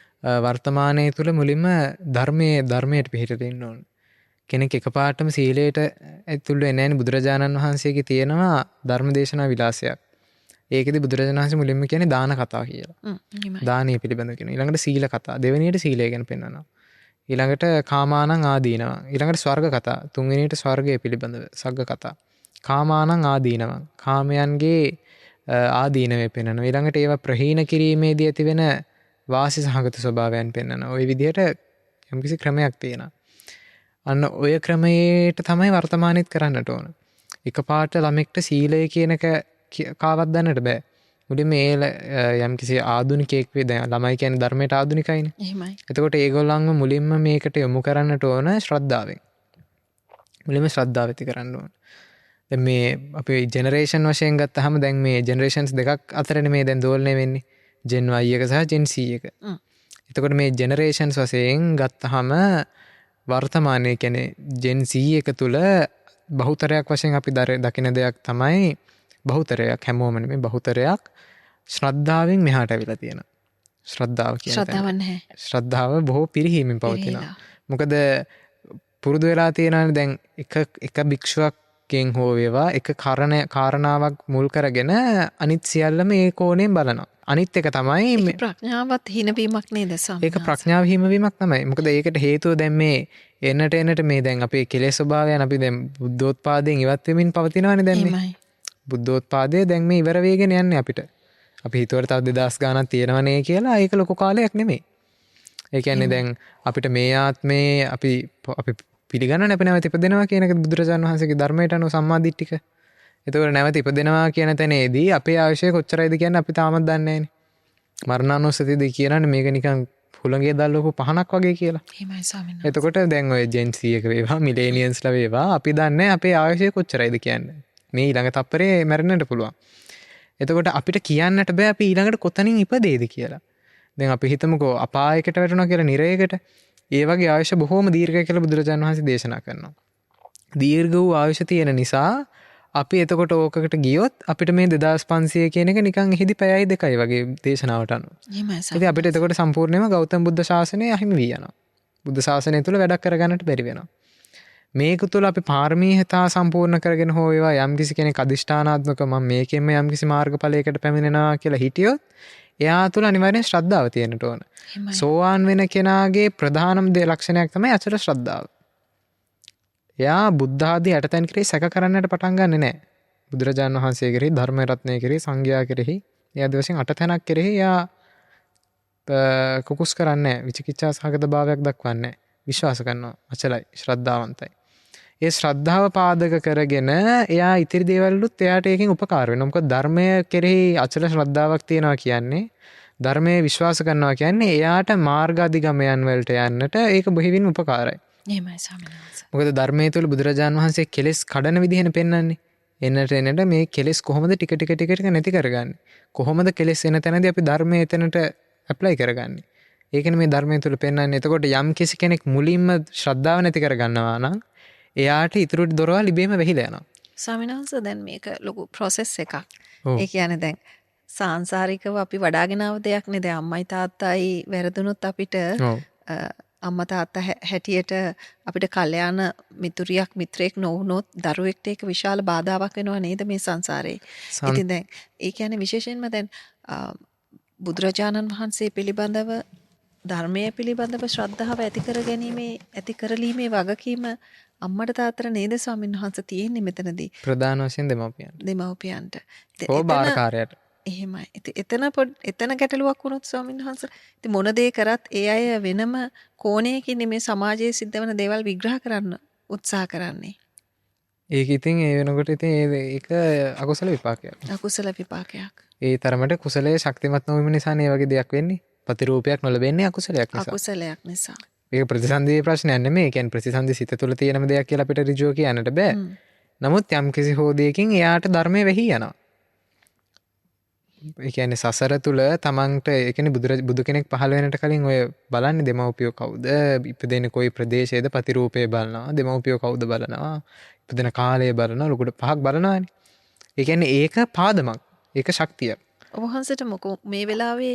වර්තමානයේ තුල මුලින්ම ධර්මයට පිහිට දෙන්න ඕන. කෙනෙක් එකපාරටම සීලයට ඇතුළු වෙන්නේ නැහැ. බුදුරජාණන් වහන්සේගේ තියෙනවා ධර්මදේශනා විලාසයක්. ඒකෙදි බුදුරජාණන් වහන්සේ මුලින්ම කියන්නේ දාන කතා කියලා. දානීය පිළිබඳව කියනවා. ඊළඟට සීල කතා. දෙවෙනියට සීලය ගැන පෙන්වනවා. ඊළඟට කාමානං ආදීනව. ඊළඟට ස්වර්ග කතා. තුන්වෙනියට ස්වර්ගය පිළිබඳව සග්ග කතා. කාමානං ආදීනව. කාමයන්ගේ ආදීනවේ පෙන්වනවා. ඊළඟට ඒවා ප්‍රහීන කිරීමේදී ඇතිවෙන වාසි සහගත ස්වභාවයන් පෙන්වනවා. ওই විදිහට යම්කිසි ක්‍රමයක් තියෙනවා. අන්න ඔය ක්‍රමයට තමයි වර්තමානෙත් කරන්නට ඕන. එකපාරට ළමෙක්ට සීලය කියනක කාවත් දන්නට බෑ. මුලින්ම යම්කිසි ආධුනිකයෙක් වේ. දැන් ළමයි කියන්නේ ධර්මයට ආධුනිකයිනේ. එහෙමයි. එතකොට ඒගොල්ලන්ව මුලින්ම මේකට යොමු කරන්නට ඕන ශ්‍රද්ධාවෙන්. මුලින්ම ශ්‍රද්ධාව ඇති කරන්න ඕන. දැන් මේ අපේ ජෙනරේෂන් වශයෙන් ගත්තාම දැන් මේ ජෙනරේෂන්ස් දෙකක් අතරනේ මේ දැන් දෝලණය වෙන්නේ. ජෙන් Y එක සහ ජෙන් C එක. එතකොට මේ ජෙනරේෂන්ස් වශයෙන් ගත්තාම වර්තමානයේ කියන්නේ ජෙන් C එක තුල බහුතරයක් වශයෙන් අපි දකින දෙයක් තමයි බහුතරයක් හැමෝම නෙමෙයි බහුතරයක් ශ්‍රද්ධාවෙන් මෙහාට ඇවිල්ලා තියෙනවා. ශ්‍රද්ධාව කියන්නේ ශ්‍රද්ධාව බොහෝ පිරිහීමෙන් පවතිනවා. මොකද පුරුදු වෙලා තියෙනවානේ දැන් එක භික්ෂුවක්ගෙන් හෝ වේවා එක කාරණාවක් මුල් කරගෙන අනිත් සියල්ලම ඒ කෝණයෙන් බලනවා. අනිත් එක තමයි ප්‍රඥාවත් හිණවීමක් නේද ස්වාමීන් ඒක ප්‍රඥාව හිමවීමක් තමයි. මොකද ඒකට හේතුව දැන් මේ එන්නට මේ දැන් අපේ කෙලෙස් ස්වභාවයන් අපි දැන් බුද්ධෝත්පාදයෙන් ඉවත් වෙමින් පවතිනවානේ දැන් මේ. බුද්ධෝත්පාදය දැන් මේ ඉවර වෙගෙන යන්නේ අපිට. අපි හිතුවට තව 2000 ගාණක් තියෙනවනේ කියලා ඒක ලොකු කාලයක් නෙමෙයි. ඒ කියන්නේ දැන් අපිට මේ ආත්මේ අපි පිළිගන්නනේ අපි නැවත ඉපදෙනවා කියන එක බුදුරජාණන් වහන්සේගේ ධර්මයට අනුව සම්මාදිට්ඨික. එතකොට නැවත ඉපදෙනවා කියන තැනේදී අපේ ආයුෂය කොච්චරයිද කියන්නේ අපි තාමත් දන්නේ නැහැනේ. මරණානුස්සතියද කියනනේ මේක නිකන් හුළඟේ දැල්වපු පහනක් වගේ කියලා. එහෙමයි ස්වාමීන් වහන්සේ. එතකොට දැන් ඔය ජෙන් C එක වේවා මිලේනියන්ස්ලා වේවා අපි දන්නේ අපේ ආයුෂය කොච්චරයිද කියන්නේ. මේ ඊළඟ තප්පරේ මැරෙන්නට පුළුවන්. එතකොට අපිට කියන්නට බෑ අපි ඊළඟට කොතනින් ඉපදෙයිද කියලා. දැන් අපි හිතමුකෝ අපායකට වැටුණා කියලා නිරයකට. ඒ වගේ ආයුෂ බොහොම දීර්ඝයි කියලා බුදුරජාණන් වහන්සේ දේශනා කරනවා. දීර්ඝ වූ ආයුෂ තියෙන නිසා අපි එතකොට ඕකකට ගියොත් අපිට මේ 2500 කියන එක නිකන් එහිදි පැයයි දෙකයි වගේ දේශනාවට අනුව. එහෙමයි. ඉතින් අපිට එතකොට සම්පූර්ණයෙන්ම ගෞතම බුද්ධ ශාසනය අහිමි වී යනවා. බුද්ධ ශාසනය තුල වැඩක් කරගන්නට බැරි වෙනවා. මේක තුළ අපි පාරමීහතා සම්පූර්ණ කරගෙන හෝ ඒවා යම්කිසි කෙනෙක් අදිෂ්ඨානාත්මක මම මේකෙන්ම යම්කිසි මාර්ගඵලයකට පැමිණෙනවා කියලා හිටියොත් එයා තුළ අනිවාර්යෙන් ශ්‍රද්ධාව තියෙන්නට ඕන. සෝවාන් වෙන කෙනාගේ ප්‍රධානම ලක්ෂණයක් තමයි අචල ශ්‍රද්ධාව. එයා බුද්ධ ආදී යටතැන් කෙරෙහි සැක කරන්නට පටන් ගන්නෙ නැහැ. බුදුරජාණන් වහන්සේ කෙරෙහි ධර්ම රත්නය කෙරෙහි සංඝයා කෙරෙහි ඒ ආදී වශයෙන් 8 තැනක් කෙරෙහි එයා කුකුස් කරන්නේ නැහැ. විචිකිච්ඡා සහගත භාවයක් දක්වන්නේ නැහැ. විශ්වාස කරනවා. අචලයි ශ්‍රද්ධාවන්තයි. ඒ ශ්‍රද්ධාව පාදක කරගෙන එයා ඉතිරි දේවල්ලුත් එයාට ඒකෙන් උපකාර වෙනවා. මොකද ධර්මය කෙරෙහි අචල ශ්‍රද්ධාවක් තියෙනවා කියන්නේ ධර්මයේ විශ්වාස කරනවා කියන්නේ එයාට මාර්ගාධිගමයන් වලට යන්නට ඒක බොහිවින් උපකාරයි. එහෙමයි ස්වාමීන් වහන්සේ. මොකද ධර්මයේ තුල බුදුරජාණන් වහන්සේ කෙලෙස් කඩන විදිහනේ පෙන්වන්නේ. එන්නට මේ කෙලෙස් කොහොමද ටික ටික නැති කරගන්නේ? කොහොමද කෙලෙස් එන තැනදී අපි ධර්මයේ එතනට ඇප්ලයි කරගන්නේ? ඒකනේ මේ ධර්මයේ තුල පෙන්වන්නේ. එතකොට යම් කිසි කෙනෙක් මුලින්ම ශ්‍රද්ධාව නැති කරගන්නවා නම් එයාට ඉතුරු දොරවල් ඉබේම වැහිලා යනවා. ස්වාමීන් වහන්සේ දැන් මේක ලොකු ප්‍රොසෙස් එකක්. ඒ කියන්නේ දැන් සාංශාරිකව අපි වඩාගෙන ආව දෙයක් නේ. දැන් අම්මයි තාත්තයි වැරදුනොත් අපිට අම්මා තාත්තා හැටියට අපිට කල්යාණ මිත්‍රයෙක් නොවුනොත් දරුවෙක්ට ඒක විශාල බාධාවක් වෙනවා නේද මේ සංසාරේ. ඉතින් දැන් ඒ කියන්නේ විශේෂයෙන්ම දැන් බුදුරජාණන් වහන්සේ පිළිබඳව ධර්මයේ පිළිබඳව ශ්‍රද්ධාව ඇති කරලීමේ වගකීම අම්මට තාත්තට නේද ස්වාමීන් වහන්සේ තියෙන්නේ මෙතනදී. ප්‍රධාන වශයෙන් දෙමව්පියන්ට. ඕ බාරකාරයට. එහෙමයි. ඉතින් එතන ගැටලුවක් වුණොත් ස්වාමීන් වහන්සේ ඉතින් මොන දේ කරත් ඒ අය වෙනම කෝණයකින් මේ සමාජයේ සිද්ධ වෙන දේවල් විග්‍රහ කරන්න උත්සාහ කරන්නේ. ඒක ඉතින් ඒ වෙනකොට ඉතින් ඒක අකුසල විපාකයක්. අකුසල විපාකයක්. ඒ තරමට කුසලයේ ශක්තිමත් නොවීම නිසා මේ වගේ දෙයක් වෙන්නේ. ප්‍රතිරූපයක් නොලැබෙන්නේ අකුසලයක් නිසා. අකුසලයක් නිසා. ඒක ප්‍රතිසන්දියේ ප්‍රශ්නයක් නෙමෙයි. ඒ කියන්නේ ප්‍රතිසන්දි සිත තුළ තියෙනම දෙයක් කියලා අපිට ඍජුව කියන්නට බෑ. නමුත් යම් කිසි හෝදයකින් එයාට ධර්මයේ වෙහි යනවා. ඒ කියන්නේ සසර තුල තමන්ට ඒ කියන්නේ බුදු කෙනෙක් පහළ වෙනට කලින් ඔය බලන්නේ දෙමව්පියෝ කවුද? ඉපදෙන්නේ කොයි ප්‍රදේශයේද? ප්‍රතිරූපේ බලනවා. දෙමව්පියෝ කවුද බලනවා. ඉපදෙන කාලය බලනවා. ලොකුට පහක් බලනවානේ. ඒ කියන්නේ ඒක පාදමක්. ඒක ශක්තියක්. ඔබ වහන්සේට මොකෝ මේ වෙලාවේ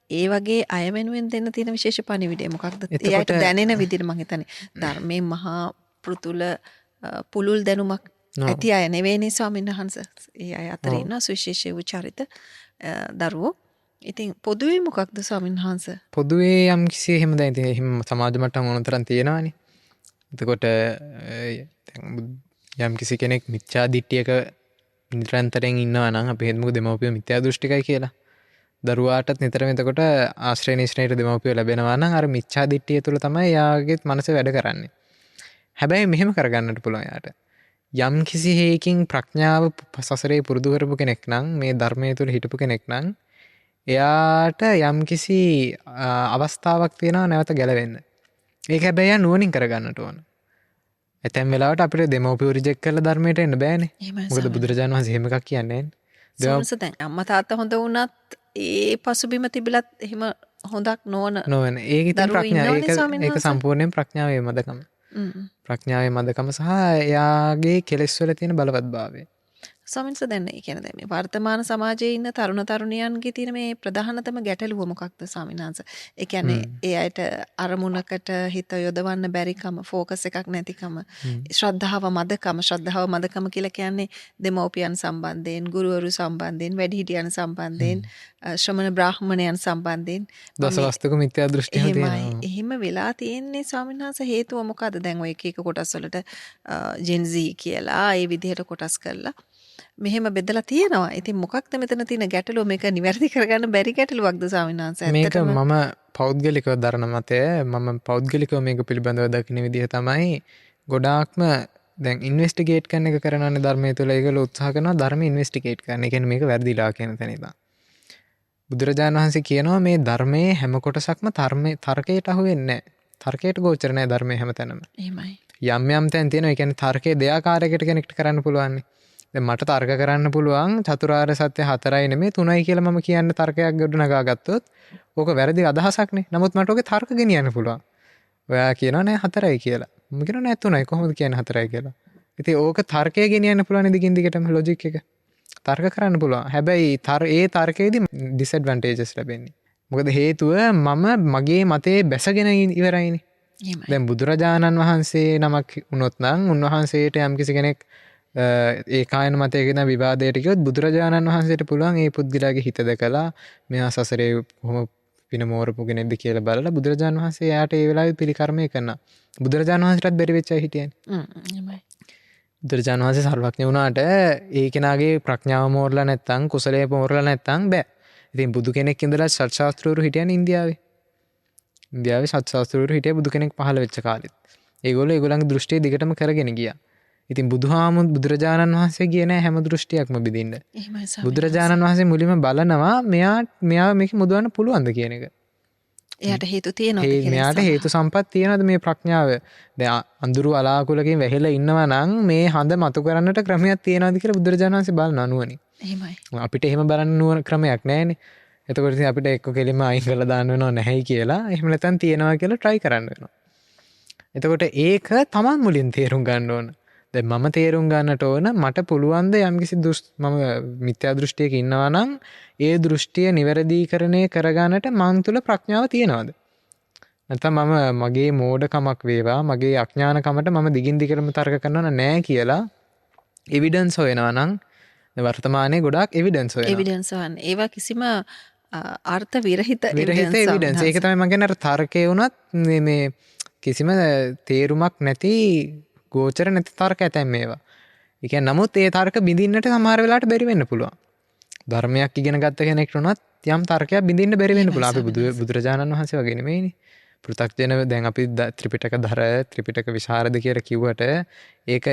ඒ වගේ අය වෙනුවෙන් දෙන්න තියෙන විශේෂ පණිවිඩය මොකක්ද? එයාට දැනෙන විදිහට මම හිතන්නේ ධර්මයේ මහා පෘතුල පුලුල් දැනුමක් ඇති අය නෙවෙයිනේ ස්වාමීන් වහන්සේ. ඒ අය අතර ඉන්න සුවිශේෂී වූ චරිත දරුවෝ. ඉතින් පොදුවේ මොකක්ද ස්වාමීන් වහන්සේ? පොදුවේ යම් කිසි එහෙම දැන් ඉතින් එහෙම සමාජ මට්ටම් ඕනතරම් තියෙනවානේ. එතකොට යම් කිසි කෙනෙක් මිත්‍යා දිට්ඨියක නිරන්තරයෙන් ඉන්නවා නම් අපි හිතමුකෝ දෙමව්පියෝ මිත්‍යා දෘෂ්ටිකයි කියලා. දරුවාටත් නිතරම එතකොට ආශ්‍රය නිශ්‍රේණයට දෙමව්පියෝ ලැබෙනවා නම් අර මිත්‍යා දිට්ඨිය තුළ තමයි යාගේ මනස වැඩ කරන්නේ. හැබැයි මෙහෙම කරගන්නට පුළුවන් යාට. යම් කිසි හේකින් ප්‍රඥාව සසරේ පුරුදු කරපු කෙනෙක් නම් මේ ධර්මයේ තුල හිටපු කෙනෙක් නම් එයාට යම් කිසි අවස්ථාවක් තියෙනවා නැවත ගැලවෙන්න. ඒක හැබැයි යා නුවණින් කරගන්නට ඕන. ඇතැම් වෙලාවට අපිට දෙමව්පියෝ රිජෙක්ට් කරලා ධර්මයට එන්න බෑනේ. මොකද බුදුරජාණන් වහන්සේ එහෙම එකක් කියන්නේ නැහැ. සමහරවිට දැන් අම්මා තාත්තා හොඳ වුණත් ඒ පසුබිම තිබිලත් එහෙම හොඳක් නොවන ඒක ඉතින් ප්‍රඥාව ඒක සම්පූර්ණයෙන් ප්‍රඥාවේ මදකම. ප්‍රඥාවේ මදකම සහ එයාගේ කෙලෙස් වල තියෙන බලවත්භාවය. ස්වාමීන් වහන්සේ දැන් ඒ කියන්නේ දැන් මේ වර්තමාන සමාජයේ ඉන්න තරුණ තරුණියන්ගේ තියෙන මේ ප්‍රධානතම ගැටලුව මොකක්ද ස්වාමීන් වහන්සේ? ඒ කියන්නේ ඒ අයට අරමුණකට හිත යොදවන්න බැරිකම, ફોකස් එකක් නැතිකම, ශ්‍රද්ධාව මදකම කියලා කියන්නේ දෙමව්පියන් සම්බන්ධයෙන්, ගුරුවරු සම්බන්ධයෙන්, වැඩිහිටියන් සම්බන්ධයෙන්, ශ්‍රමණ බ්‍රාහ්මණයන් සම්බන්ධයෙන් දසවස්තුක මිත්‍යා දෘෂ්ටිය තියෙනවා. එහෙම වෙලා තියෙන්නේ ස්වාමීන් වහන්සේ හේතුව මොකද්ද? දැන් ඔය එක එක කොටස් වලට ජෙන් Z කියලා ඒ විදිහට කොටස් කරලා මෙහෙම බෙදලා තියෙනවා. ඉතින් මොකක්ද මෙතන තියෙන ගැටලුව? මේක නිවැරදි කරගන්න බැරි ගැටලුවක්ද ස්වාමීන් වහන්සේ? මේක මම පෞද්ගලිකව දරන මතය. මම පෞද්ගලිකව මේක පිළිබඳව දකින විදිහ තමයි ගොඩාක්ම දැන් ඉන්වෙස්ටිගේට් කරන එක කරනවානේ ධර්මයේ තුල. ඒගොල්ලෝ උත්සාහ කරනවා ධර්ම ඉන්වෙස්ටිගේට් කරන්න. ඒ කියන්නේ මේක වැරදිලා කියන තැන ඉඳන්. බුදුරජාණන් වහන්සේ කියනවා මේ ධර්මයේ හැම කොටසක්ම තර්කයට අහු වෙන්නේ නැහැ. තර්කයට ගෝචර නැහැ ධර්මයේ හැමතැනම. එහෙමයි. යම් තැන් තියෙනවා. ඒ කියන්නේ තර්කයේ දෙයාකාරයකට කෙනෙක්ට කරන්න පුළුවන්. දැන් මට තර්ක කරන්න පුළුවන් චතුරාර්ය සත්‍ය 4යි නෙමෙයි 3යි කියලා මම කියන්න තර්කයක් ගොඩනගා ගත්තොත් ඕක වැරදි අදහසක්නේ. නමුත් මට ඕකේ තර්ක ගෙනියන්න පුළුවන්. ඔයා කියනවා නෑ 4යි කියලා. මම කියනවා නෑ 3යි. කොහොමද කියන්නේ 4යි කියලා? ඉතින් ඕක තර්කය ගෙනියන්න පුළුවන් දිගින් දිගටම ලොජික් එක. තර්ක කරන්න පුළුවන්. හැබැයි ඒ තර්කයේදී ඩිස්ඇඩ්වාන්ටේජස් ලැබෙන්නේ. මොකද හේතුව මම මගේ මතේ බැසගෙන ඉවරයිනේ. දැන් බුදුරජාණන් වහන්සේ නමක් වුණොත් නම් උන්වහන්සේට යම්කිසි කෙනෙක් ඒ කායන මතයගෙන විවාදයට ගියොත් බුදුරජාණන් වහන්සේට පුළුවන් ඒ පුද්ගලයාගේ හිත දැකලා මෙයා සසරේ කොහොම පින මෝරපු කෙනෙක්ද කියලා බලලා බුදුරජාණන් වහන්සේ එයාට ඒ වෙලාවේ පිළිකර්මය කරනවා. බුදුරජාණන් වහන්සේටත් බැරි වෙච්ච අය හිටියනේ. බුදුරජාණන් වහන්සේ සර්වඥ වුණාට ඒ කෙනාගේ ප්‍රඥාව මෝරලා නැත්තම් කුසලයේ මෝරලා නැත්තම් බෑ. ඉතින් බුදු කෙනෙක් ඉඳලා සත්‍ශාස්ත්‍රවරු හිටියනේ ඉන්දියාවේ. ඉන්දියාවේ සත්‍ශාස්ත්‍රවරු හිටිය බුදු කෙනෙක් පහළ වෙච්ච කාලෙත්. ඒගොල්ලන්ගේ දෘෂ්ටිය දිගටම කරගෙන ගියා. ඉතින් බුදුරජාණන් වහන්සේ ගියේ නෑ හැම දෘෂ්ටියක්ම බෙදින්න. බුදුරජාණන් වහන්සේ මුලින්ම බලනවා මෙයා මේක මුදවන්න පුළුවන්ද කියන එක. එයාට හේතු තියෙනවද කියලා. මෙයාට හේතු සම්පත් තියෙනවද මේ ප්‍රඥාව? දැන් අඳුරු අලාකුලකින් වැහිලා ඉන්නවා නම් මේ හඳ මතු කරන්නට ක්‍රමයක් තියෙනවද කියලා බුදුරජාණන් වහන්සේ බලනවා නුවණින්. එහෙමයි. අපිට එහෙම බලන්න නුවණ ක්‍රමයක් නැහැනේ. එතකොට ඉතින් අපිට එක්ක කෙලින්ම අයින් කරලා දාන්න වෙනව නැහැයි කියලා. එහෙම නැත්නම් තියෙනවා කියලා try කරන්න වෙනවා. එතකොට ඒක තමන් මුලින් තේරුම් ගන්න ඕන. දැන් මම තේරුම් ගන්නට ඕන මට පුළුවන් ද යම්කිසි මම මිත්‍යා දෘෂ්ටියක ඉන්නවා නම් ඒ දෘෂ්ටිය නිවැරදීකරණය කරගන්නට මං තුල ප්‍රඥාව තියෙනවද? නැත්නම් මම මගේ මෝඩකමක් වේවා මගේ අඥානකමට මම දිගින් දිගටම තර්ක කරනවා නෑ කියලා එවිඩන්ස් හොයනවා නම් වර්තමානයේ ගොඩාක් එවිඩන්ස් හොයනවා. එවිඩන්ස් හොයන්න. ඒවා කිසිම අර්ථ විරහිත එවිඩන්ස්. ඒක තමයි මම කියන්නේ අර තර්කේ වුණත් මේ කිසිම තේරුමක් නැති ගෝචර නැති තර්ක ඇතැම් මේවා. ඒ කියන්නේ නමුත් ඒ තර්ක බිඳින්නට සමහර වෙලාවට බැරි වෙන්න පුළුවන්. ධර්මයක් ඉගෙන ගත්ත කෙනෙක්ට උනත් යම් තර්කයක් බිඳින්න බැරි වෙන්න පුළුවන්. අපි බුදුරජාණන් වහන්සේ වගේ නෙමෙයිනේ. පෘථග්ජන දැන් අපි ත්‍රිපිටක ධර ත්‍රිපිටක විශාරද කියලා කිව්වට ඒක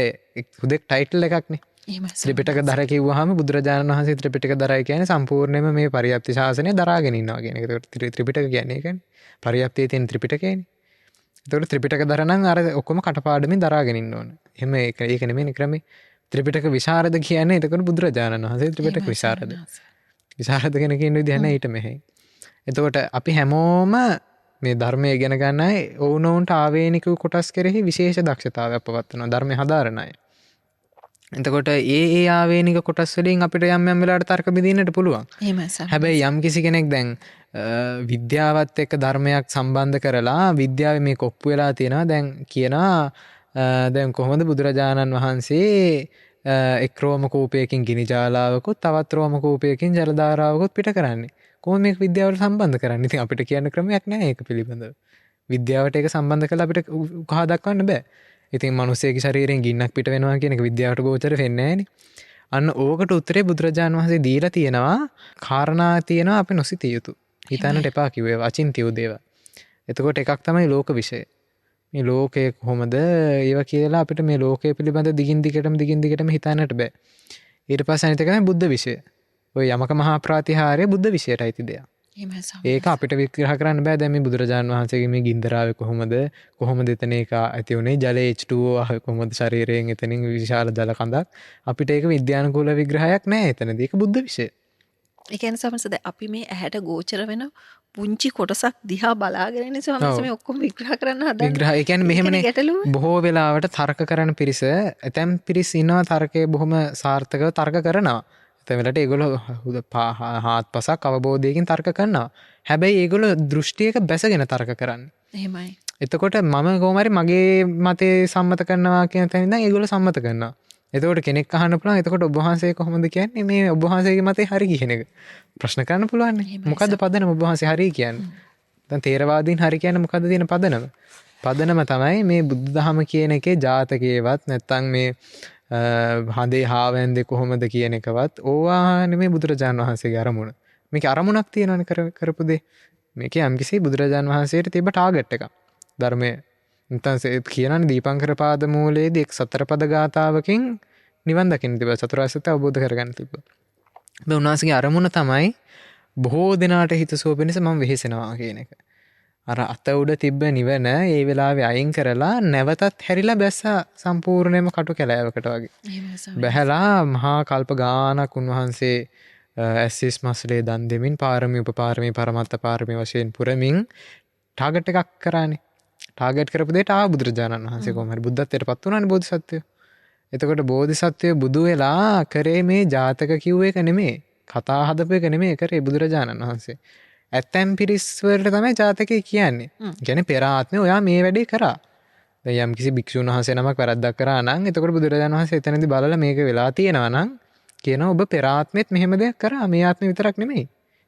හුදෙක් ටයිටල් එකක්නේ. ත්‍රිපිටක ධර කිව්වහම බුදුරජාණන් වහන්සේ ත්‍රිපිටක ධරයි කියන්නේ සම්පූර්ණයෙන්ම මේ පරියප්ති ශාසනය දරාගෙන ඉන්නවා කියන එක. ඒකට ත්‍රිපිටක කියන්නේ ඒකනේ. පරියප්තියේ තියෙන ත්‍රිපිටකයනේ. එතකොට ත්‍රිපිටක දරනම් අර ඔක්කොම කටපාඩමින් දරාගෙන ඉන්න ඕන. එහෙම ඒක නෙමෙයි ක්‍රමේ. ත්‍රිපිටක විශාරද කියන්නේ එතකොට බුදුරජාණන් වහන්සේ ත්‍රිපිටක විශාරද. විශාරද කෙනෙක් ඉන්න විදිහ නැහැ ඊට මෙහෙ. එතකොට අපි හැමෝම මේ ධර්මය ඉගෙන ගන්න අය ඔවුනොවුන්ට ආවේනික කොටස් කෙරෙහි විශේෂ දක්ෂතාවයක් පවත්වනවා ධර්මය හදාරන අය. එතකොට ඒ ආවේනික කොටස් වලින් අපිට යම් වෙලාවට තර්ක බෙදින්නට පුළුවන්. හැබැයි යම් කිසි කෙනෙක් දැන් විද්‍යාවත් එක්ක ධර්මයක් සම්බන්ධ කරලා විද්‍යාවේ මේ කොප්පු වෙලා තියෙනවා දැන් කියනවා දැන් කොහොමද බුදුරජාණන් වහන්සේ එක් රෝම කූපයකින් ගිනි ජාලාවකුත් තවත් රෝම කූපයකින් ජල ධාරාවකුත් පිට කරන්නේ. කොහොම මේක විද්‍යාවට සම්බන්ධ කරන්නේ? ඉතින් අපිට කියන්න ක්‍රමයක් නැහැ ඒක පිළිබඳව. විද්‍යාවට ඒක සම්බන්ධ කරලා අපිට උකහා දක්වන්න බෑ. ඉතින් මිනිස්සෙගේ ශරීරයෙන් ගින්නක් පිට වෙනවා කියන එක විද්‍යාවට ගෝචර වෙන්නේ නැහැනේ. අන්න ඕකට උත්තරේ බුදුරජාණන් වහන්සේ දීලා තියෙනවා. කාරණා තියෙනවා අපි නොසිතිය යුතු. හිතන්නට එපා කිව්වේ අචින්තිය දේව. එතකොට එකක් තමයි ලෝක විෂය. මේ ලෝකය කොහොමද ඒවා කියලා අපිට මේ ලෝකය පිළිබඳ දිගින් දිගටම හිතන්නට බෑ. ඊට පස්සේ අනිත් එක තමයි බුද්ධ විෂය. ඔය යමක මහා ප්‍රාතිහාර්ය බුද්ධ විෂයටයි අයිති දෙයක්. ඒක අපිට විග්‍රහ කරන්න බෑ. දැන් මේ බුදුරජාණන් වහන්සේගේ මේ ගින්දරාවේ කොහොමද එතන ඒක ඇති උනේ ජලයේ H2O ආවේ කොහොමද ශරීරයෙන් එතනින් විශාල ජල කඳක් අපිට ඒක විද්‍යානුකූල විග්‍රහයක් නෑ එතනදී. ඒක බුද්ධ විෂය. ඒ කියන්නේ සමහරවිට අපි මේ ඇහැට ගෝචර වෙන පුංචි කොටසක් දිහා බලාගෙන ඉන්නේ සමහරවිට මේ ඔක්කොම විග්‍රහ කරන්න හදන්නේ. විග්‍රහ ඒ කියන්නේ මෙහෙමනේ බොහෝ වෙලාවට තර්ක කරන පිරිස ඇතැම් පිරිස් ඉන්නවා තර්කයේ බොහොම සාර්ථකව තර්ක කරනවා. ඇතැම් වෙලාවට ඒගොල්ලෝ හාත්පසක් අවබෝධයකින් තර්ක කරනවා. හැබැයි ඒගොල්ලෝ දෘෂ්ටියක බැසගෙන තර්ක කරන්නේ. එහෙමයි. එතකොට මම කොහොම හරි මගේ මතේ සම්මත කරනවා කියන තැන ඉඳන් ඒගොල්ලෝ සම්මත කරනවා. එතකොට කෙනෙක් අහන්න පුළුවන් එතකොට ඔබ වහන්සේ කොහොමද කියන්නේ මේ ඔබ වහන්සේගේ මතේ හරි කියන එක. ප්‍රශ්න කරන්න පුළුවන් නේ. මොකද්ද පදනම ඔබ වහන්සේ හරි කියන්නේ? දැන් තේරවාදීන් හරි කියන්නේ මොකද්ද තියෙන පදනම? පදනම තමයි මේ බුද්ධ ධහම කියන එකේ ජාතකයේවත් නැත්තම් මේ හඳේ හාවැන්දේ කොහොමද කියන එකවත් ඕවා නෙමෙයි බුදුරජාණන් වහන්සේගේ අරමුණ. මේකේ අරමුණක් තියෙනවනේ කරපු දේ. මේකේ යම්කිසි බුදුරජාණන් වහන්සේට තිබ්බ ටාගට් එකක්. ධර්මයේ නැත්නම් කියනනේ දීපංකර පාද මූලයේදී එක් සතර පද ගාතාවකින් නිවන් දකින්න තිබ්බා. චතුරාර්ය සත්‍ය අවබෝධ කරගන්න තිබ්බා. මේ උන්වහන්සේගේ අරමුණ තමයි බොහෝ දෙනාට හිතසුව වෙනස මම වෙහෙසෙනවා කියන එක. අර අත උඩ තිබ්බ නිවන ඒ වෙලාවේ අයින් කරලා නැවතත් හැරිලා බැස්සා සම්පූර්ණයෙන්ම කටු කැලෑවකට වගේ. බැහැලා මහා කල්ප ගානක් උන්වහන්සේ ඇස්සිස් මස්ලේ දන් දෙමින් පාරමී උපපාරමී පරමත්ත පාරමී වශයෙන් පුරමින් ටාගට් එකක් කරානේ. ටාගට් කරපු දෙයට ආ බුදුරජාණන් වහන්සේ කොහොම හරි බුද්ධත්වයට පත් වුණානේ බෝධිසත්වය. එතකොට බෝධිසත්වය බුදු වෙලා කරේ මේ ජාතක කිව්ව එක නෙමෙයි. කතා හදපු එක නෙමෙයි කරේ බුදුරජාණන් වහන්සේ. ඇත්තම් පිරිස් වලට තමයි ජාතකය කියන්නේ. කියන්නේ පෙර ආත්මේ ඔයා මේ වැඩේ කරා. දැන් යම් කිසි භික්ෂුන් වහන්සේ නමක් වැරද්දක් කරා නම් එතකොට බුදුරජාණන් වහන්සේ එතනදී බලලා මේක වෙලා තියෙනවා නම් කියනවා ඔබ පෙර ආත්මෙත් මෙහෙම දෙයක් කරා මේ ආත්මෙ විතරක් නෙමෙයි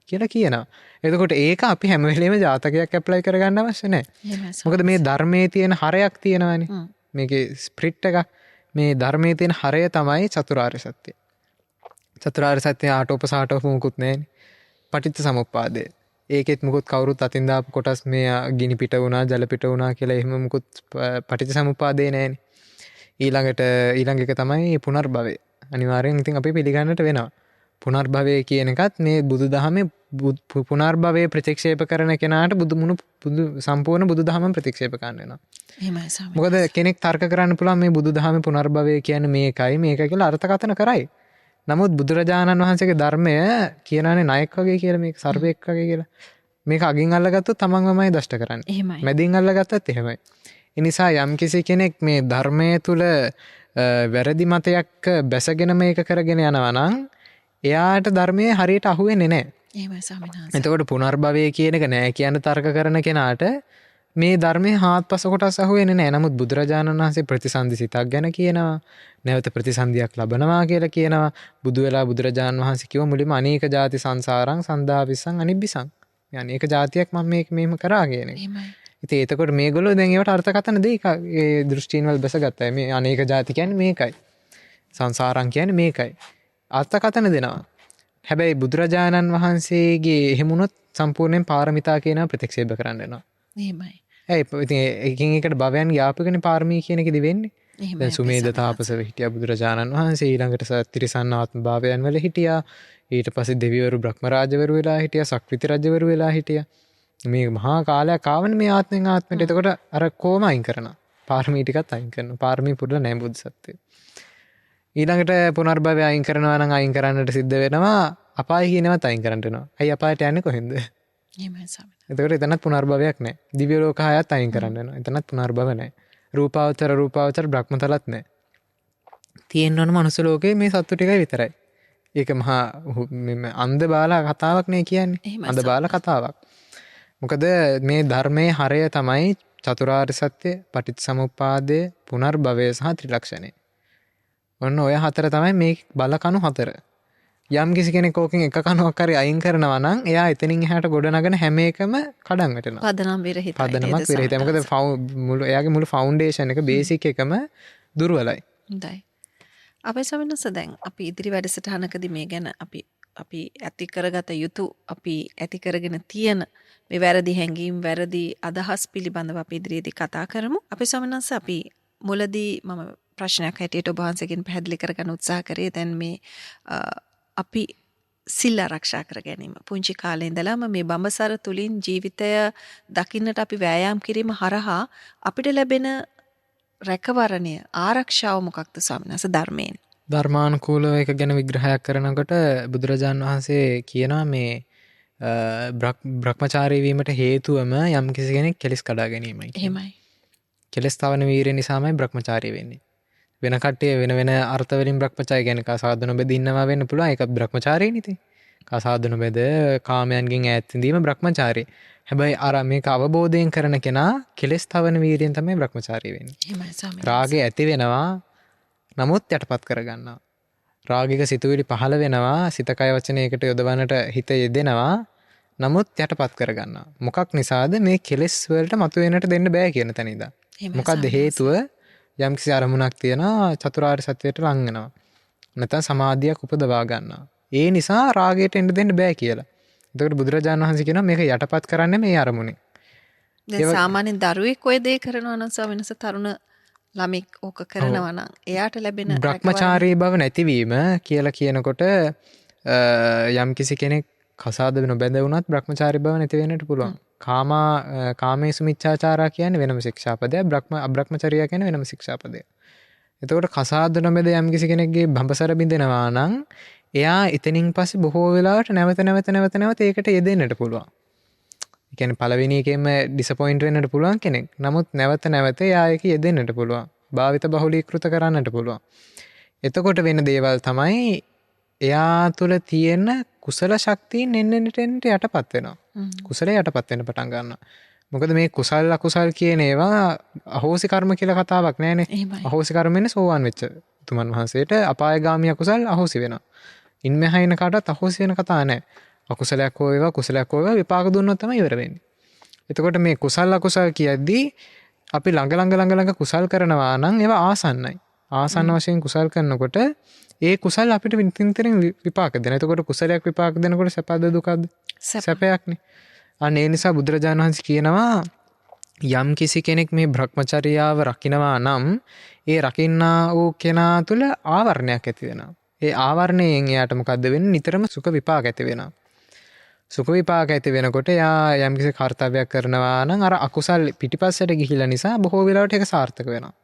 කියලා කියනවා. එතකොට ඒක අපි හැම වෙලේම ජාතකයක් ඇප්ලයි කරගන්න අවශ්‍ය නැහැ. මොකද මේ ධර්මයේ තියෙන හරයක් තියෙනවානේ. මේකේ ස්ප්‍රිට් එකක්. මේ ධර්මයේ තියෙන හරය තමයි චතුරාර්ය සත්‍ය. චතුරාර්ය සත්‍ය ආටෝපසාටෝප මුකුත් නැහැනේ. පටිච්ච සමුප්පාදය. ඒකෙත් මුකුත් කවුරුත් අතින් දාපු කොටස් මේ ගිනි පිට වුණා, ජල පිට වුණා කියලා එහෙම මුකුත් පටිච්ච සමුප්පාදේ නැහැනේ. ඊළඟ එක තමයි පුනර්භවය. අනිවාර්යෙන් ඉතින් අපි පිළිගන්නට වෙනවා. පුනර්භවය කියන එකත් මේ බුදුදහමේ පුනර්භවය ප්‍රතික්ෂේප කරන කෙනාට සම්පූර්ණ බුදුදහම ප්‍රතික්ෂේප කරන්න වෙනවා. එහෙමයි සාමි. මොකද කෙනෙක් තර්ක කරන්න පුළුවන් මේ බුදුදහමේ පුනර්භවය කියන්නේ මේකයි මේක කියලා අර්ථකථන කරයි. නමුත් බුදුරජාණන් වහන්සේගේ ධර්මය කියනනේ නායක වගේ කියලා මේක සර්පෙක් වගේ කියලා. මේක අගින් අල්ලගත්තොත් තමන්මමයි දෂ්ට කරන්නේ. එහෙමයි. මැදින් අල්ලගත්තත් එහෙමයි. ඒ නිසා යම්කිසි කෙනෙක් මේ ධර්මයේ තුල වැරදි මතයක් බැසගෙන මේක කරගෙන යනවා නම් එයාට ධර්මයේ හරියට අහුවෙන්නේ නැහැ. එහෙමයි ස්වාමීන් එතකොට පුනර්භවය කියන එක නෑ කියන තර්ක කරන කෙනාට මේ ධර්මයේ හාත්පස කොටස් අහුවෙන්නේ නැහැ. නමුත් බුදුරජාණන් වහන්සේ ප්‍රතිසන්දි සිතක් ගැන කියනවා. නැවත ප්‍රතිසන්දියක් ලබනවා කියලා කියනවා. බුදු වෙලා බුදුරජාණන් වහන්සේ කිව්ව මුලින්ම අනේක ಜಾති සංසාරං සන්දාවිසං අනිබ්බිසං. මේ අනේක ಜಾතියක් මම මේක මෙහෙම කරා කියන එක. එහෙමයි. ඉතින් එතකොට මේගොල්ලෝ දැන් ඒවට අර්ථකථන දෙයි ඒ දෘෂ්ටීන් වල බැසගත්තා. මේ අනේක ಜಾති කියන්නේ මේකයි. සංසාරං කියන්නේ මේකයි. අර්ථකථන දෙනවා. හැබැයි බුදුරජාණන් වහන්සේගේ එහෙමුණොත් සම්පූර්ණයෙන් පාරමිතා කියන ප්‍රතික්ෂේප කරන්න වෙනවා. එහෙමයි. ඉතින් එකින් එකට භවයන් යාපකනේ පාරමී කියන එකද වෙන්නේ. දැන් සුමේද තාපසව හිටියා බුදුරජාණන් වහන්සේ ඊළඟට තිරිසන් ආත්ම භාවයන් වල හිටියා. ඊට පස්සේ දෙවිවරු බ්‍රහ්ම රාජවරු වෙලා හිටියා. සක්විති රජවරු වෙලා හිටියා. මේ මහා කාලයක් ආවනේ මේ ආත්මෙන් ආත්මයට. එතකොට අර කොහොම අයින් කරනවා? පාරමී ටිකත් අයින් කරනවා. පාරමී පුරලා නැහැ බුද්ධ සත්‍යය. ඊළඟට පුනර්භවය අයින් කරනවා නම් අයින් කරන්නට සිද්ධ වෙනවා. අපාය කියනවත් අයින් කරන්න වෙනවා. ඇයි අපායට යන්නේ කොහෙන්ද? එහෙමයි ස්වාමීනි. එතකොට එතනත් පුනර්භවයක් නැහැ. දිව්‍ය ලෝක හයත් අයින් කරන්න වෙනවා. එතනත් පුනර්භව නැහැ. රූපාවචර බ්‍රහ්මතලත් නැහැ. තියෙන්න ඕන මනුස්ස ලෝකේ මේ සත්තු ටිකයි විතරයි. ඒක මහා අන්ධ බාලා කතාවක් නේ කියන්නේ. අන්ධ බාලා කතාවක්. මොකද මේ ධර්මයේ හරය තමයි චතුරාර්ය සත්‍ය, පටිච්චසමුප්පාදය, පුනර්භවය සහ ත්‍රිලක්ෂණය. ඔන්න ඔය හතර තමයි මේ බලකණු හතර. යම් කිසි කෙනෙක් ඕකෙන් එක කණුවක් හරි අයින් කරනවා නම් එයා එතනින් එහාට ගොඩ නගන හැම එකම කඩන් වැටෙනවා. පදනම් විරහිතයි. පදනමක් විරහිතයි. මොකද එයාගේ මුළු ෆවුන්ඩේෂන් එක බේසික් එකම දුර්වලයි. හොඳයි. අපේ ස්වාමීන් වහන්සේ දැන් අපි ඉදිරි වැඩසටහනකදී මේ ගැන අපි ඇති කරගත යුතු අපි ඇති කරගෙන තියෙන මේ වැරදි හැඟීම් වැරදි අදහස් පිළිබඳව අපි ඉදිරියේදී කතා කරමු. අපේ ස්වාමීන් වහන්සේ අපි මුලදී මම ප්‍රශ්නයක් හැටියට ඔබ වහන්සේගෙන් පැහැදිලි කරගන්න උත්සාහ කරේ දැන් මේ අපි සිල් ආරක්ෂා කර ගැනීම. පුංචි කාලේ ඉඳලාම මේ බඹසර තුලින් ජීවිතය දකින්නට අපි වෑයම් කිරීම හරහා අපිට ලැබෙන රැකවරණය ආරක්ෂාව මොකක්ද ස්වාමීන් වහන්සේ ධර්මයෙන්? ධර්මානුකූලව එක ගැන විග්‍රහයක් කරනකොට බුදුරජාන් වහන්සේ කියනවා මේ බ්‍රහ්මචාරී වීමට හේතුවම යම් කිසි කෙනෙක් කෙලස් කඩා ගැනීමයි. එහෙමයි. කෙලස් තවන වීරිය නිසාමයි බ්‍රහ්මචාරී වෙන්නේ. වෙන කට්ටිය වෙන වෙන අර්ථ වලින් බ්‍රහ්මචාරී කියන්නේ කසාද නොබෙද ඉන්නවා වෙන්න පුළුවන්. ඒක බ්‍රහ්මචාරීනේ ඉතින්. කසාද නොබෙද කාමයන්ගෙන් ඈත් වීම බ්‍රහ්මචාරී. හැබැයි අර මේක අවබෝධයෙන් කරන කෙනා කෙලස් තවන වීරියෙන් තමයි බ්‍රහ්මචාරී වෙන්නේ. එහෙමයි ස්වාමීන් වහන්සේ. රාගය ඇති වෙනවා නමුත් යටපත් කරගන්නවා. රාගික සිතුවිලි පහළ වෙනවා සිත කය වචනයකට යොදවන්නට හිත යෙදෙනවා නමුත් යටපත් කරගන්නවා. මොකක් නිසාද මේ කෙලෙස් වලට මතුවෙන්නට දෙන්න බෑ කියන තැන ඉඳන්. මොකක්ද හේතුව? යම්කිසි අරමුණක් තියෙනවා චතුරාර්ය සත්‍යයට ලං වෙනවා. නැත්නම් සමාධියක් උපදවා ගන්නවා. ඒ නිසා රාගයට එන්න දෙන්න බෑ කියලා. එතකොට බුදුරජාණන් වහන්සේ කියනවා මේක යටපත් කරන්නේ මේ අරමුණේ. දැන් සාමාන්‍යයෙන් දරුවෙක් ඔය දේ කරනවා නම් ස්වාමීන් වහන්සේ තරුණ ළමෙක් ඕක කරනවා නම් එයාට ලැබෙන බ්‍රහ්මචාරී බව නැතිවීම කියලා කියනකොට යම් කිසි කෙනෙක් කසාද නොබැඳ වුණත් බ්‍රහ්මචාරී බව නැති වෙන්නට පුළුවන්. කාමේසු මිච්ඡාචාරා කියන්නේ වෙනම ශික්ෂාපදයක්. අබ්‍රහ්මචර්යා කියන්නේ වෙනම ශික්ෂාපදයක්. එතකොට කසාද නොබැඳ යම් කිසි කෙනෙක්ගේ බඹසර බින්දෙනවා නම් එයා එතනින් පස්සේ බොහෝ වෙලාවට නැවත ඒකට යෙදෙන්නට පුළුවන්. ඒ කියන්නේ පළවෙනි එකෙම ඩිසපොයින්ට් වෙන්නට පුළුවන් කෙනෙක්. නමුත් නැවත එයා ඒක යෙදෙන්නට පුළුවන්. භාවිත බහුලීකృత කරන්නට පුළුවන්. එතකොට වෙන දේවල් තමයි එයා තුළ තියෙන කුසල ශක්තියින් එන්න යටපත් වෙනවා. කුසලයේ යටපත් වෙන්න පටන් ගන්නවා. මොකද මේ කුසල අකුසල් කියන ඒවා අහෝසි කර්ම කියලා කතාවක් නෑනේ. අහෝසි කර්ම වෙන්නේ සෝවාන් වෙච්ච තුමන් වහන්සේට අපායගාමී අකුසල් අහෝසි වෙනවා. ඉන් මෙහා එන කාටවත් අහෝසි වෙන කතා නෑ. අකුසලයක් හෝ වේවා කුසලයක් හෝ වේවා විපාක දුන්නොත් තමයි ඉවර වෙන්නේ. එතකොට මේ කුසල අකුසල් කියද්දී අපි ළඟ කුසල් කරනවා නම් ඒවා ආසන්නයි. ආසන්න වශයෙන් කුසල් කරනකොට ඒ කුසල් අපිට වින්තින්තරෙන් විපාක දෙනවා. එතකොට කුසලයක් විපාක දෙනකොට සැපද දුකද? සැපයක්නේ. අන්න ඒ නිසා බුදුරජාණන් වහන්සේ කියනවා යම් කිසි කෙනෙක් මේ භ්‍රමචර්යාව රකින්නවා නම් ඒ රකින්නා වූ කෙනා තුළ ආවරණයක් ඇති වෙනවා. ඒ ආවරණයෙන් එයාට මොකද්ද වෙන්නේ? නිතරම සුඛ විපාක ඇති වෙනවා. සුඛ විපාක ඇති වෙනකොට එයා යම් කිසි කාර්යයක් කරනවා නම් අර අකුසල් පිටිපස්සට ගිහිලා නිසා බොහෝ වෙලාවට ඒක සාර්ථක වෙනවා.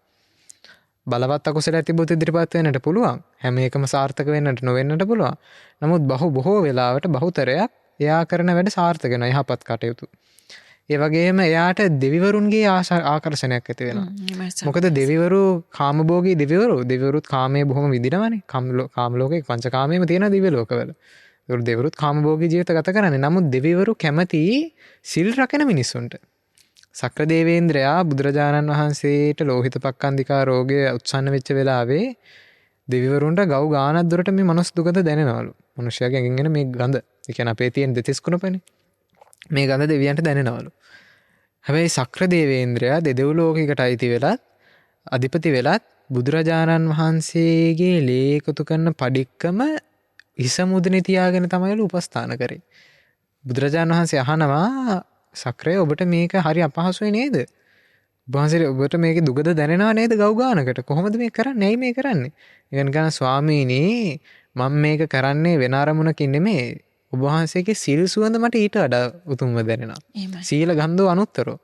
බලවත් අකුසලයක් තිබුත් ඉදිරිපත් වෙන්නට පුළුවන්. හැම එකම සාර්ථක වෙන්නට නොවෙන්නට පුළුවන්. නමුත් බොහෝ වෙලාවට බහුතරයක් එයා කරන වැඩ සාර්ථක වෙනවා යහපත් කටයුතු. ඒ වගේම එයාට දෙවිවරුන්ගේ ආකර්ෂණයක් ඇති වෙනවා. මොකද දෙවිවරු කාමභෝගී දෙවිවරුත් කාමයේ බොහොම විඳිනවනේ. කාම ලෝකේ පංචකාමයේම තියෙන දිව්‍ය ලෝකවල. ඒවරු දෙවිවරුත් කාමභෝගී ජීවිත ගත කරන්නේ. නමුත් දෙවිවරු කැමති සිල් රකින මිනිස්සුන්ට. සක්‍ර දේවේන්ද්‍රයා බුදුරජාණන් වහන්සේට ලෝහිත පක්ඛන්දිකා රෝගය උත්සන්න වෙච්ච වෙලාවේ දෙවිවරුන්ට ගව් ගානක් දුරට මේ මනුස්ස දුගඳ දැනෙනවලු. මිනිස්යාගේ ඇඟෙන් එන මේ ගඳ. ඒ කියන්නේ අපේ තියෙන දෙතිස් කුණපනේ. මේ ගඳ දෙවියන්ට දැනෙනවලු. හැබැයි සක්‍ර දේවේන්ද්‍රයා දෙදෙව් ලෝකයකට අයිති වෙලත් අධිපති වෙලත් බුදුරජාණන් වහන්සේගේ ලේකතු කරන පඩික්කම හිස මුදුනේ තියාගෙන තමයිලු උපස්ථාන කරේ. බුදුරජාණන් වහන්සේ අහනවා සක්‍රය ඔබට මේක හරි අපහසුයි නේද? වහන්සේ ඔබට මේකේ දුගඳ දැනෙනවා නේද ගව් ගානකට? කොහොමද මේක කරන්නේ? ඇයි මේ කරන්නේ? ඊගෙන ගන්න ස්වාමීනි මම මේක කරන්නේ වෙන අරමුණකින් නෙමෙයි. ඔබ වහන්සේගේ සිල් සුවඳ මට ඊට වඩා උතුම්ව දැනෙනවා. එහෙමයි. සීල ගන්ධෝ අනුත්තරෝ.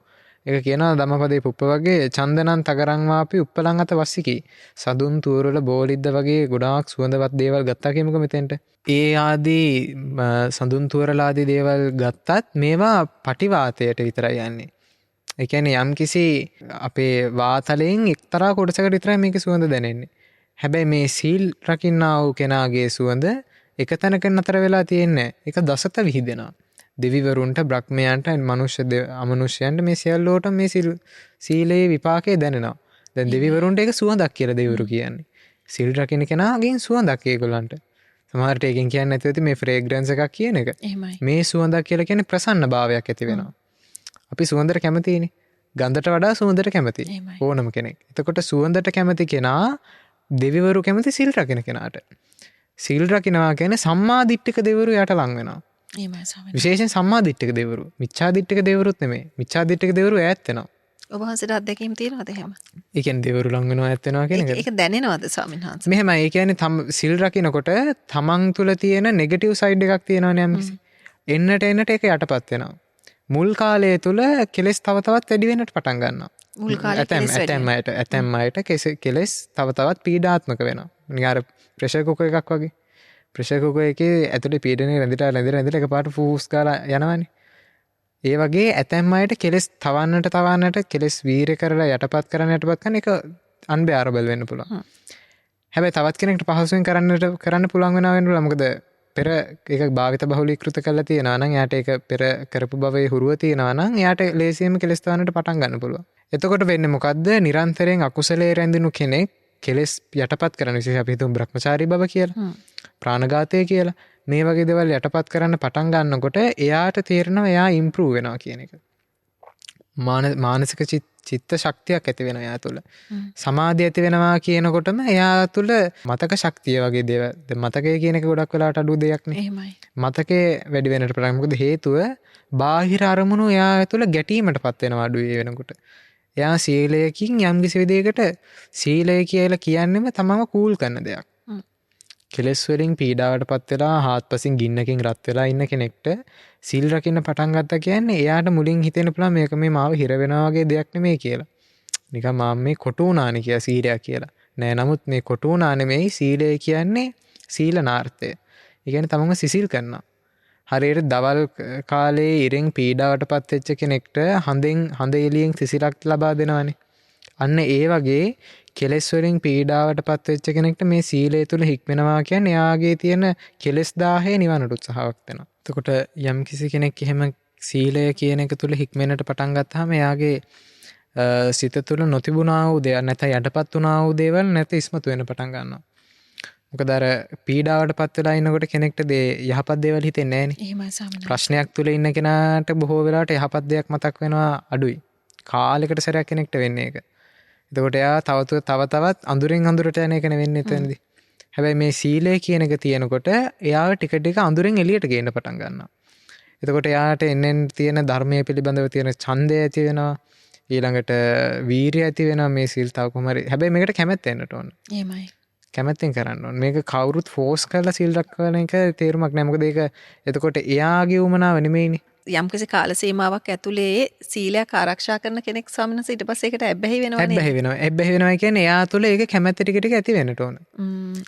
ඒක කියනවා ධම්මපදේ පුප්ප වගේ චන්දනං තගරං වාපි උප්පලං අත වස්සිකි. සදුන් තූරවල බෝලිද්ද වගේ ගොඩාක් සුවඳවත් දේවල් ගත්තා කියමුකෝ මෙතෙන්ට. ඒ ආදී සඳුන් තූරලාදී දේවල් ගත්තත් මේවා පටිවාතයට විතරයි යන්නේ. ඒ කියන්නේ යම්කිසි අපේ වාතලයෙන් එක්තරා කොටසකට විතරයි මේකේ සුවඳ දැනෙන්නේ. හැබැයි මේ සීල් රකින්නා වූ කෙනාගේ සුවඳ එක තැනක නතර වෙලා තියෙන්නේ. ඒක දසත විහිදෙනවා. දෙවිවරුන්ට බ්‍රහ්මයන්ට අමනුෂ්‍යයන්ට මේ සියල්ලෝටම මේ සීලේ විපාකය දැනෙනවා. දැන් දෙවිවරුන්ට ඒක සුවඳක් කියලා දෙවිවරු කියන්නේ. සීල් රකින්න කෙනාගෙන් සුවඳක් ඒගොල්ලන්ට. සමහරට ඒකෙන් කියන්නේ නැතුව ඇති මේ ෆ්‍රේග්‍රන්ස් එකක් කියන එක. එහෙමයි. මේ සුවඳක් කියලා කියන්නේ ප්‍රසන්න භාවයක් ඇති වෙනවා. අපි සුවඳට කැමතිනේ. ගන්ධට වඩා සුවඳට කැමති ඕනම කෙනෙක්. එතකොට සුවඳට කැමති කෙනා දෙවිවරු කැමති සීල් රකින්න කෙනාට. සීල් රකින්නවා කියන්නේ සම්මාදිට්ඨික දෙවිවරු යට ලං වෙනවා. එහෙමයි ස්වාමීනි. විශේෂයෙන් සම්මාදිට්ඨික දෙවිවරු. මිච්ඡාදිට්ඨික දෙවිවරුත් නෙමෙයි. මිච්ඡාදිට්ඨික දෙවිවරු ඈත් වෙනවා. ඔබ වහන්සේට අත්දැකීම් තියෙනවද එහෙම? ඒ කියන්නේ දෙවිවරු ලං වෙනවා ඈත් වෙනවා කියන එක. ඒක දැනෙනවද ස්වාමීන් වහන්සේ? මෙහෙමයි. ඒ කියන්නේ සිල් රකින්නකොට තමන් තුළ තියෙන නෙගටිව් සයිඩ් එකක් තියෙනවනේ යම්කිසි. එන්නට ඒක යටපත් වෙනවා. මුල් කාලය තුල කෙලස් තව තවත් වැඩි වෙන්නට පටන් ගන්නවා. මුල් කාලේ ඇතැම් අයට කෙලස් තව තවත් පීඩාත්මක වෙනවා. නිකන් අර ප්‍රෙෂර් කුකර් එකක් වගේ. ප්‍රෙෂර් කුකර් එකේ ඇතුලේ පීඩනය රැඳිලා එකපාරට ෆූස් ගාලා යනවනේ. ඒ වගේ ඇතැම් අයට කෙලස් තවන්නට කෙලස් වීරය කරලා යටපත් කරන එක අන්බෙයාරබල් වෙන්න පුළුවන්. හැබැයි තවත් කෙනෙක්ට පහසුවෙන් කරන්න පුළුවන් වෙනවා. මොකද පෙර ඒක භාවිත බහුලීකృత කරලා තියෙනවා නම් එයාට ඒක පෙර කරපු භවයේ හුරුව තියෙනවා නම් එයාට ලේසියෙන්ම කෙලස් තවන්නට පටන් ගන්න පුළුවන්. එතකොට වෙන්නේ මොකද්ද? නිරන්තරයෙන් අකුසලයේ රැඳිනු කෙනෙක් කෙලස් යටපත් කරන විශේෂ අපි හිතමු බ්‍රහ්මචාරී බව කියලා. ප්‍රාණඝාතය කියලා. මේ වගේ දේවල් යටපත් කරන්න පටන් ගන්නකොට එයාට තේරෙනවා එයා ඉම්ප්‍රූව් වෙනවා කියන එක. මානසික චිත්ත ශක්තියක් ඇති වෙනවා එයා තුළ. සමාධිය ඇති වෙනවා කියනකොටම එයා තුළ මතක ශක්තිය වගේ දේවල්. දැන් මතකය කියන එක ගොඩක් වෙලාවට අඩු දෙයක් නේ. එහෙමයි. මතකේ වැඩි වෙනට පටන් මොකද හේතුව බාහිර අරමුණු එයා තුළ ගැටීමටපත් වෙනවා අඩු වෙනකොට. එයා සීලයකින් යම්කිසි විදිහකට සීලය කියලා කියන්නේම තමම කූල් කරන දෙයක්. කෙලස් වලින් පීඩාවටපත් වෙලා හාත්පසින් ගින්නකින් රත් වෙලා ඉන්න කෙනෙක්ට සීල් රකින්න පටන් ගත්තා කියන්නේ එයාට මුලින් හිතෙන්න පුළුවන් මේක මේ මාව හිර වෙනවා වගේ දෙයක් නෙමෙයි කියලා. නිකන් මම මේ කොටු වුණානේ කියලා සීලයක් කියලා. නෑ නමුත් මේ කොටු වුණා නෙමෙයි සීලය කියන්නේ සීලනාර්ථය. ඒ කියන්නේ තමම සිසිල් කරනවා. හරියට දවල් කාලේ ඉරෙන් පීඩාවටපත් වෙච්ච කෙනෙක්ට හඳ එළියෙන් සිසිලක් ලබා දෙනවනේ. අන්න ඒ වගේ කෙලෙස් වලින් පීඩාවටපත් වෙච්ච කෙනෙක්ට මේ සීලය තුල හික්මනවා කියන්නේ එයාගේ තියෙන කෙලෙස් 1000 නිවනට උත්සාහයක් වෙනවා. එතකොට යම් කිසි කෙනෙක් එහෙම සීලය කියන එක තුල හික්මෙන්නට පටන් ගත්තාම එයාගේ සිත තුල නොතිබුණා වූ දේවල් නැත්නම් යටපත් වුණා වූ දේවල් නැත්නම් ඉස්මතු වෙන්න පටන් ගන්නවා. මොකද අර පීඩාවටපත් වෙලා ඉන්නකොට කෙනෙක්ට යහපත් දේවල් හිතෙන්නේ නැහනේ. එහෙමයි ස්වාමීනි. ප්‍රශ්නයක් තුල ඉන්න කෙනාට බොහෝ වෙලාවට යහපත් දෙයක් මතක් වෙනවා අඩුයි. කාලයකට සැරයක් කෙනෙක්ට වෙන්නේ ඒක. එතකොට එයා තවත් අඳුරෙන් අඳුරට යන එක නෙවෙන්නේ එතනදී. හැබැයි මේ සීලය කියන එක තියෙනකොට එයාව ටික ටික අඳුරෙන් එළියට ගේන්න පටන් ගන්නවා. එතකොට එයාට එන්නෙන් තියෙන ධර්මයේ පිළිබඳව තියෙන ඡන්දය ඇති වෙනවා. ඊළඟට වීරිය ඇති වෙනවා මේ සීල් තව කොහොම හරි. හැබැයි මේකට කැමැත්ත එන්නට ඕන. එහෙමයි. කැමැත්තෙන් කරන්න ඕන. මේක කවුරුත් ෆෝස් කරලා සීල් රැකගෙන එක තේරුමක් නැහැ. මොකද ඒක එතකොට එයාගේ උමනාව නෙමෙයිනේ. යම්කිසි කාල සීමාවක් ඇතුලේ සීලයක් ආරක්ෂා කරන කෙනෙක් ස්වාමීන් වහන්සේ ඊට පස්සේ ඒකට ඇබ්බැහි වෙනවනේ. ඇබ්බැහි වෙනවා කියන්නේ එයා තුළ ඒක කැමැත්ත ටික ටික ඇති වෙන්නට ඕන.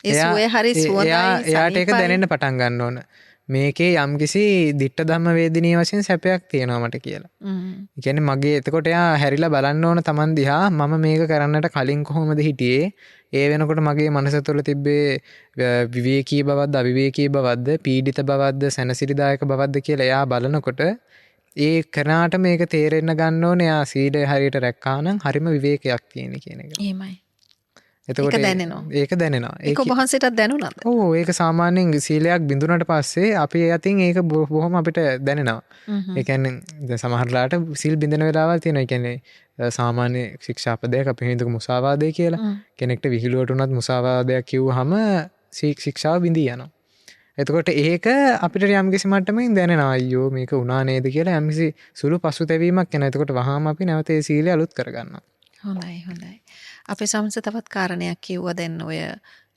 ඒ සුවය හරි සුවඳයි. එයාට ඒක දැනෙන්න පටන් ගන්න ඕන. මේකේ යම්කිසි දිට්ඨ ධම්ම වේදිනී වශයෙන් සැපයක් තියෙනවා මට කියලා. ඒ කියන්නේ මගේ එතකොට එයා හැරිලා බලන්න ඕන Taman දිහා මම මේක කරන්නට කලින් කොහොමද හිටියේ? ඒ වෙනකොට මගේ මනස තුළ තිබ්බේ විවේකී බවක්ද අවිවේකී බවක්ද පීඩිත බවක්ද සැනසිරිදායක බවක්ද කියලා එයා බලනකොට ඒ කරනාට මේක තේරෙන්න ගන්න ඕනේ එයා සීලය හරියට රැක්කා නම් හරිම විවේකයක් තියෙන කියන එක. එහෙමයි. එතකොට ඒක දැනෙනවා. ඒක ඔබ වහන්සේටත් දැනුණාද? ඔව් ඒක සාමාන්‍යයෙන් සීලයක් බිඳුනට පස්සේ අපි යතින් ඒක බොහොම අපිට දැනෙනවා. ඒ කියන්නේ දැන් සමහරලාට සීල් බිඳින වෙලාවල් තියෙනවා. ඒ කියන්නේ සාමාන්‍ය ශික්ෂාපදයක් අපි හිතමු මුසාවාදය කියලා. කෙනෙක්ට විහිළුවට උනත් මුසාවාදයක් කිව්වහම ශික්ෂාව බිඳී යනවා. එතකොට ඒක අපිට යම්කිසි මට්ටමකින් දැනෙනවා අයියෝ මේක උනා නේද කියලා යම්කිසි සුළු පසුතැවීමක් එනවා. එතකොට වහාම අපි නැවත ඒ සීලය අලුත් කරගන්නවා. හොඳයි. අපේ සමස්ත තවත් කාරණයක් කිව්වා දැන් ඔය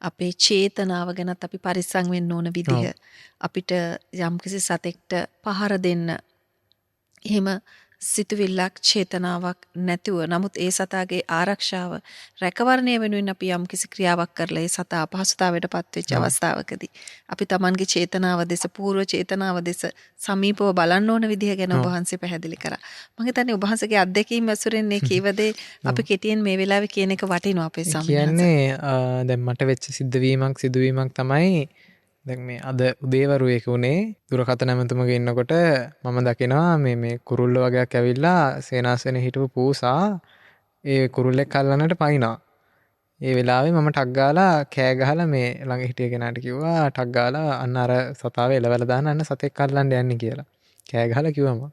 අපේ චේතනාව ගැනත් අපි පරිස්සම් වෙන්න ඕන විදිහ අපිට යම්කිසි සතෙක්ට පහර දෙන්න එහෙම සිතුවිල්ලක් චේතනාවක් නැතුව නමුත් ඒ සතාගේ ආරක්ෂාව රැකවරණය වෙනුවෙන් අපි යම්කිසි ක්‍රියාවක් කරලා ඒ සතා අපහසුතාවයට පත්වෙච්ච අවස්ථාවකදී අපි Tamanගේ චේතනාව දෙස පූර්ව චේතනාව දෙස සමීපව බලන්න ඕන විදිහ ගැන ඔබ වහන්සේ පැහැදිලි කරා. මම හිතන්නේ ඔබ වහන්සේගේ අත්දැකීම් ඇසුරෙන් මේ කීවදේ අපි කෙටියෙන් මේ වෙලාවේ කියන එක වටිනවා අපේ සම්මානස. කියන්නේ දැන් මට වෙච්ච සිදුවීමක් තමයි දැන් මේ අද උදේවරුවේක උනේ දුරකථන ඇමතුමක ඉන්නකොට මම දකිනවා මේ කුරුල්ල වගේක් ඇවිල්ලා සේනාසනේ හිටපු පූසා ඒ කුරුල්ලෙක් අල්ලන්නට පයින්නවා. ඒ වෙලාවේ මම ටක් ගාලා කෑ ගහලා මේ ළඟ හිටිය කෙනාට කිව්වා ටක් ගාලා අන්න අර සතාව එලවලා දාන්න අන්න සතෙක් අල්ලන්න යන්නේ කියලා. කෑ ගහලා කිව්වා මම.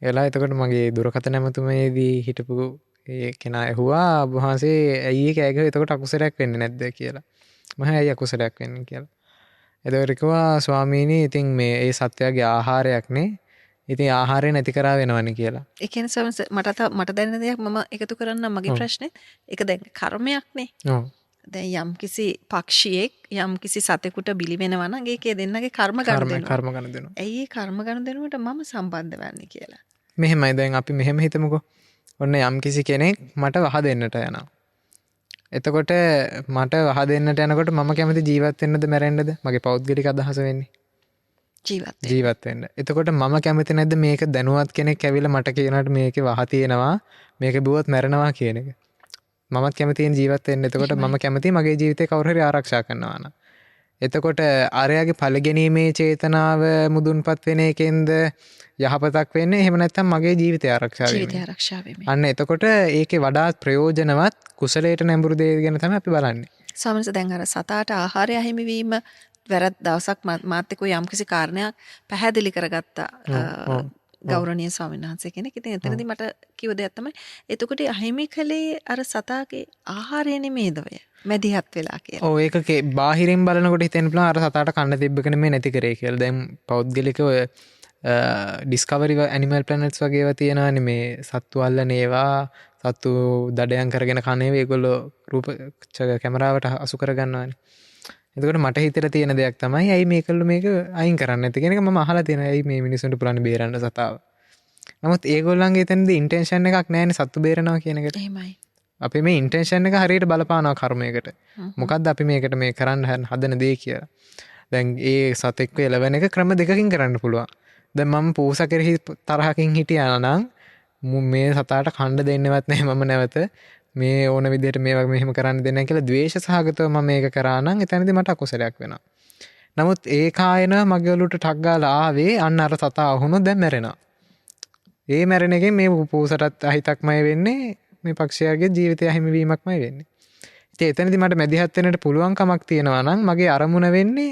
ඒ වෙලාවේ එතකොට මගේ දුරකථන ඇමතුමේදී හිටපු ඒ කෙනා ඇහුවා ඔබ වහන්සේ ඇයි කෑ ගහුවේ එතකොට අකුසලයක් වෙන්නේ නැද්ද කියලා. මම ඇයි අකුසලයක් වෙන්නේ කියලා. එතකොට කිව්වා ස්වාමීනි ඉතින් මේ ඒ සත්වයාගේ ආහාරයක් නේ. ඉතින් ආහාරය නැති කරා වෙනවනේ කියලා. ඒ කියන්නේ සමහර මට දැනෙන දෙයක් මම එකතු කරන්නම් මගේ ප්‍රශ්නේ. ඒක දැන් කර්මයක් නේ. ඔව්. දැන් යම්කිසි පක්ෂියෙක් යම්කිසි සතෙකුට බිලි වෙනවා නම් ඒකේ දෙන්නගේ කර්ම ගන්න දෙනවා. ඇයි ඒ කර්ම ගන්න දෙනවට මම සම්බන්ධ වෙන්නේ කියලා. මෙහෙමයි දැන් අපි මෙහෙම හිතමුකෝ. ඔන්න යම්කිසි කෙනෙක් මට වහ දෙන්නට යනවා. එතකොට මට වහ දෙන්නට යනකොට මම කැමති ජීවත් වෙන්නද මැරෙන්නද? මගේ පෞද්ගලික අදහස වෙන්නේ ජීවත් වෙන්න. එතකොට මම කැමති නැද්ද මේක දැනුවත් කෙනෙක් ඇවිල්ලා මට කියනකට මේකේ වහ තියෙනවා මේක බිව්වොත් මැරෙනවා කියන එක. මමත් කැමතියි ජීවත් වෙන්න. එතකොට මම කැමතියි මගේ ජීවිතේ කවුරු හරි ආරක්ෂා කරනවා නම්. එතකොට ආර්යගේ ඵල ගැනීමේ චේතනාව මුදුන්පත් වෙන එකෙන්ද යහපතක් වෙන්නේ එහෙම නැත්නම් මගේ ජීවිතය ආරක්ෂා වෙන්නේ. අන්න එතකොට ඒකේ වඩාත් ප්‍රයෝජනවත් කුසලයට නැඹුරු දේ ගැන තමයි අපි බලන්නේ. සමහරවිට දැන් අර සතාට ආහාරය අහිමි වීම වැරද්ද දවසක් මාත් එක්ක යම්කිසි කාරණයක් පැහැදිලි කරගත්තා. ගෞරවනීය ස්වාමීන් වහන්සේ කෙනෙක්. ඉතින් එතනදී මට කිව්ව දෙයක් තමයි එතකොට අහිමි කලේ අර සතාගේ ආහාරය නෙමේද ඔය මැදිහත් වෙලා කියලා. ඔව් ඒක බාහිරින් බලනකොට හිතෙන්න පුළුවන් අර සතාට කන්න තිබ්බක නෙමෙයි නැති කරේ කියලා. දැන් පෞද්ගලිකව ඩිස්කවරි ඇනිමල් ප්ලැනට්ස් වගේ ඒවා තියෙනවානේ මේ සත්තු අල්ලන ඒවා සත්තු දඩයන් කරගෙන කන ඒවා ඒගොල්ලෝ රූප කැමරාවට අසු කරගන්නවානේ. එතකොට මට හිතලා තියෙන දෙයක් තමයි ඇයි මේකල්ලෝ මේක අයින් කරන්නේ නැති කියන එක මම අහලා තියෙනවා. ඇයි මේ මිනිස්සුන්ට පුරාණ බේරන්න සතාව. නමුත් ඒගොල්ලන්ගේ එතනදී ඉන්ටෙන්ෂන් එකක් නැහැනේ සත්තු බේරනවා කියන එකට. එහෙමයි. අපි මේ ඉන්ටෙන්ෂන් එක හරියට බලපානවා කර්මයකට. මොකද්ද අපි මේකට මේ කරන්න හදන දේ කියලා. දැන් ඒ සතෙක්ව එලවන එක ක්‍රම දෙකකින් කරන්න පුළුවන්. දැන් මම පූසා කෙරෙහි තරහකින් හිටියා නම් මේ සතාට කණ්ඩ දෙන්නවත් නැහැ මම නැවත මේ ඕන විදිහට මේවා මෙහෙම කරන්න දෙන්නේ නැහැ කියලා ද්වේෂ සහගතව මම මේක කරා නම් එතනදී මට අකුසලයක් වෙනවා. නමුත් ඒ කායන මගේ ඔලුවට ටක් ගාලා ආවේ අන්න අර සතා වුණොත් දැන් මැරෙනවා. ඒ මැරෙන එකෙන් මේ පූසටත් අහිතක්මයි වෙන්නේ මේ පක්ෂයාගේ ජීවිතය අහිමිවීමක්මයි වෙන්නේ. ඉතින් එතනදී මට මැදිහත් වෙන්නට පුළුවන් කමක් තියෙනවා නම් මගේ අරමුණ වෙන්නේ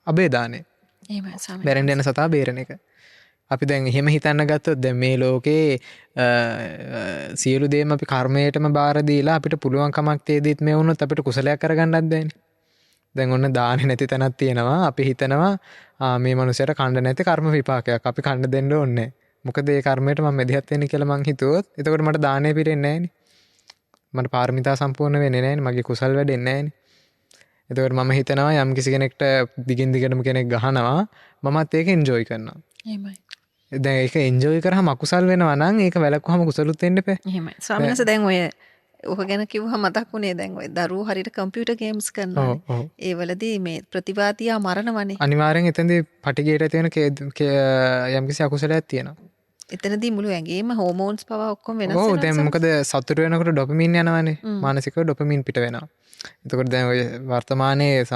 අබේදානෙ. එහෙමයි සමහර. බැරෙන්න යන සතා බේරණ එක. අපි දැන් එහෙම හිතන්න ගත්තොත් දැන් මේ ලෝකේ සියලු දේම අපි කර්මයටම බාර දීලා අපිට පුළුවන් කමක් තේදීත් මේ වුණොත් අපිට කුසලයක් කරගන්නත් බැන්නේ. දැන් ඔන්න දාන්නේ නැති තැනක් තියෙනවා. අපි හිතනවා මේ මනුස්සයට කණ්ඩ නැති කර්ම විපාකයක්. අපි කණ්ඩ දෙන්න ඕනේ. මොකද ඒ කර්මයට මම මැදිහත් වෙන්නේ කියලා මං හිතුවොත් එතකොට මට දාණය පිරෙන්නේ නැහැනේ. මට පාරමිතා සම්පූර්ණ වෙන්නේ නැහැනේ. මගේ කුසල් වැඩෙන්නේ නැහැනේ. එතකොට මම හිතනවා යම් කිසි කෙනෙක්ට දිගින් දිගටම කෙනෙක් ගහනවා මමත් ඒක එන්ජොයි කරනවා. එහෙමයි. දැන් ඒක එන්ජොයි කරාම අකුසල් වෙනවා නම් ඒක වැළක්වුවාම කුසලුත් වෙන්න එපා. එහෙමයි. ස්වාමීන් වහන්සේ දැන් ඔය ගැන කිව්වහම මතක් වුණේ දැන් ඔය දරුවෝ හරියට කම්පියුටර් ගේම්ස් කරනවා. ඒ වලදී මේ ප්‍රතිවාදියා මරණවනේ. අනිවාර්යෙන් එතනදී පටිගයට තියෙන යම්කිසි අකුසලයක් තියෙනවා. එතනදී මුළු ඇඟේම හෝමෝන්ස් පවා ඔක්කොම වෙනස් වෙනවා. ඔව් දැන් මොකද සතුට වෙනකොට ඩොපමින් යනවනේ. මානසිකව ඩොපමින් පිට වෙනවා. එතකොට දැන් ඔය වර්තමානයේ